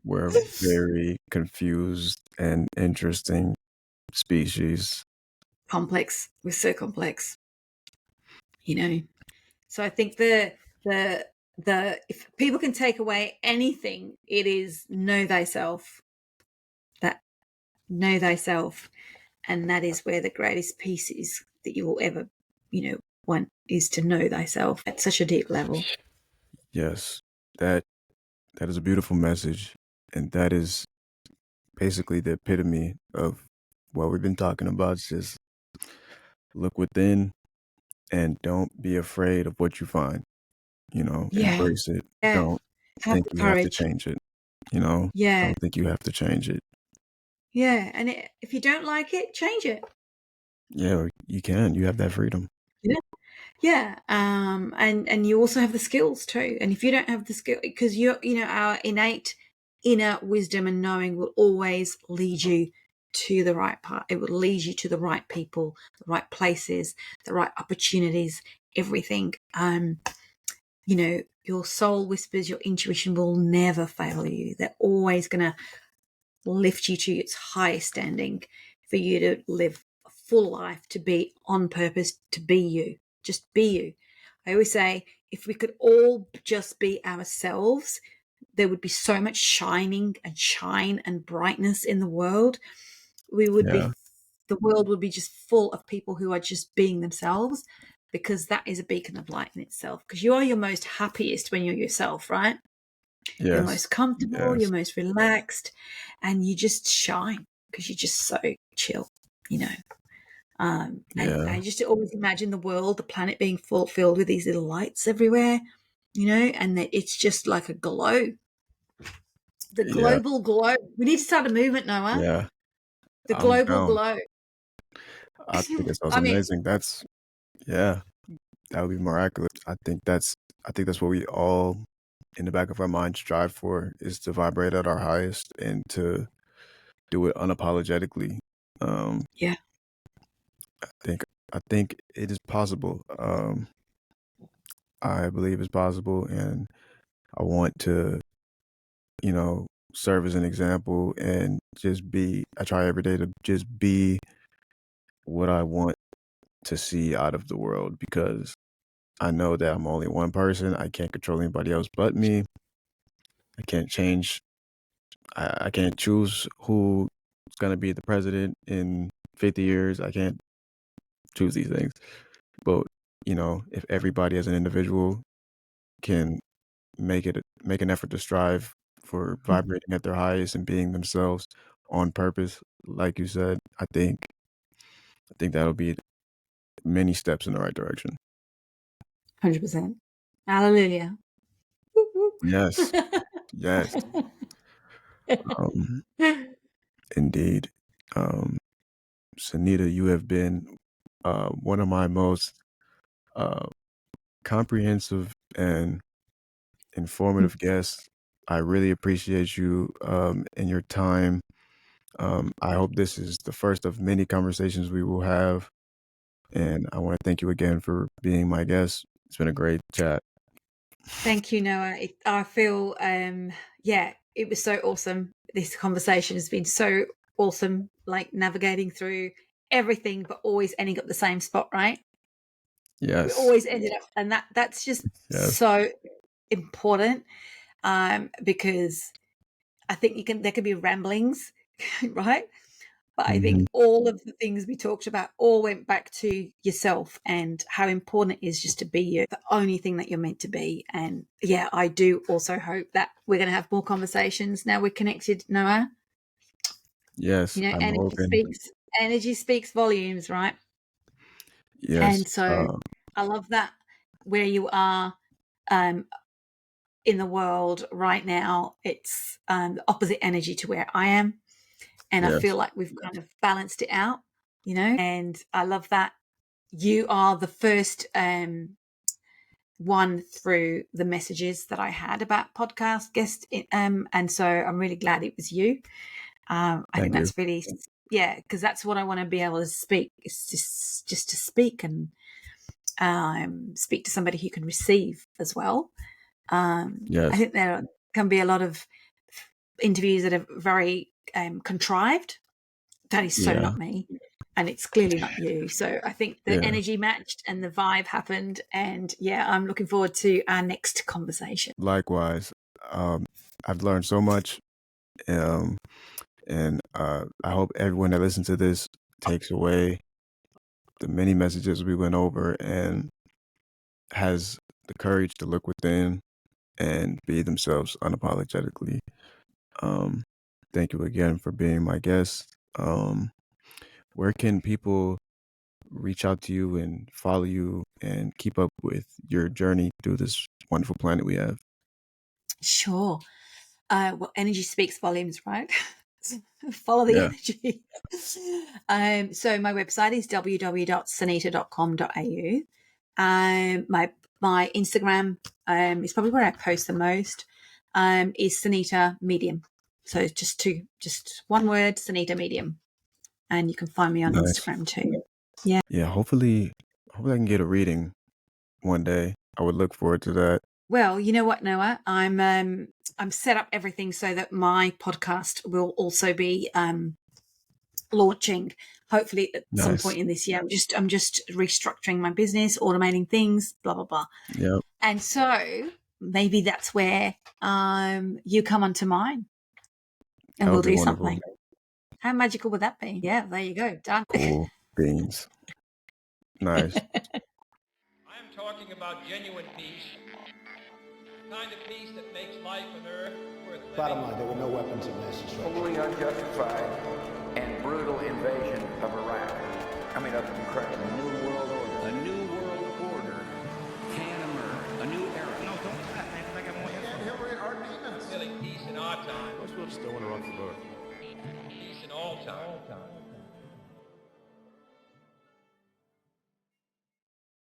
We're a very confused and interesting species. Complex. We're so complex, you know. So I think the if people can take away anything, it is know thyself. That know thyself, and that is where the greatest peace is that you will ever, want, is to know thyself at such a deep level. Yes. That that is a beautiful message. And that is basically the epitome of what we've been talking about. It's just look within and don't be afraid of what you find. Yeah, Embrace it. yeah. Don't Have think the you have to courage. change it. Yeah, Don't think you have to change it. yeah. And if you don't like it, change it. Yeah, you can. You have that freedom. Yeah. Yeah, and you also have the skills too. And if you don't have the skill, because our innate inner wisdom and knowing will always lead you to the right part. It will lead you to the right people, the right places, the right opportunities, everything. your soul whispers, your intuition will never fail you. They're always going to lift you to its highest standing for you to live a full life, to be on purpose, to be you. Just be you. I always say, if we could all just be ourselves, there would be so much shining and shine and brightness in the world. The world would be just full of people who are just being themselves, because that is a beacon of light in itself. Because you are your most happiest when you're yourself, right? You're Yes. most comfortable, Yes. you're most relaxed, and you just shine because you're just so chill, And I just always imagine the world, the planet being filled with these little lights everywhere, and that it's just like a glow. The Yeah. global glow. We need to start a movement, Noah. Yeah. The I'm global down. glow. I think it sounds I mean, amazing. Yeah, that would be miraculous. I think that's what we all in the back of our mind strive for, is to vibrate at our highest and to do it unapologetically. yeah, I think it is possible. I believe it's possible, and I want to, serve as an example and just be. I try every day to just be what I want to see out of the world, because I know that I'm only one person. I can't control anybody else but me. I can't change. I can't choose who's gonna be the president in 50 years. I can't choose these things. But if everybody as an individual can make an effort to strive for vibrating at their highest and being themselves on purpose, like you said, I think that'll be many steps in the right direction. 100%. Hallelujah. Yes, yes, um, indeed. Um, Sunita, you have been one of my most uh, comprehensive and informative guests. I really appreciate you and your time. I hope this is the first of many conversations we will have. And I want to thank you again for being my guest. It's been a great chat. Thank you, Noah. I feel, it was so awesome. This conversation has been so awesome, like navigating through everything, but always ending up the same spot, right? We Yes. always ended up, and that's just Yes. so important, because I think there can be ramblings, right? But I think Mhm. all of the things we talked about all went back to yourself and how important it is just to be you, the only thing that you're meant to be. And yeah, I do also hope that we're going to have more conversations now we're connected, Noah. Yes. I'm hoping. Energy speaks volumes, right? Yes. And so I love that where you are um, in the world right now, it's the opposite energy to where I am. And I Yes. feel like we've kind of balanced it out, and I love that you are the first one through the messages that I had about podcast guest. And so I'm really glad it was you. I think Thank you. that's really, yeah, because that's what I want to be able to speak. It's just to speak and speak to somebody who can receive as well. I Yes. think there can be a lot of interviews that are very contrived. That is so Yeah. not me. And it's clearly not you. So I think the Yeah. energy matched and the vibe happened. And yeah, I'm looking forward to our next conversation. Likewise. I've learned so much. Um, and I hope everyone that listens to this takes away the many messages we went over and has the courage to look within and be themselves unapologetically. Um, Thank you again for being my guest. Where can people reach out to you and follow you and keep up with your journey through this wonderful planet we have? Sure. Well, energy speaks volumes, right? Follow the Yeah, energy. So my website is www.sunita.com.au. My Instagram is probably where I post the most. Is Sunita Medium. So just one word, Sunita Medium, and you can find me on nice. Instagram too. Yeah. Yeah, hopefully I can get a reading one day. I would look forward to that. Well, you know what, Noah? I'm set up everything so that my podcast will also be launching hopefully at some Nice. point in this year. I'm just restructuring my business, automating things, blah blah blah. Yep. And so maybe that's where you come onto mine and That we'll would be do wonderful. something. How magical would that be? Yeah, there you go. Done. Cool beans. Nice. I'm talking about genuine peace, the kind of peace that makes life on earth worth living. Bottom line, there were no weapons of mass destruction. Totally unjustified and brutal invasion of Iraq. Coming up incredible. A new world order. A new world order can emerge. A new era. No, don't clap, man, 'cause I got more And Hillary, our demons. Feeling peace in our time. Most of us still want to run for both. Peace in all time.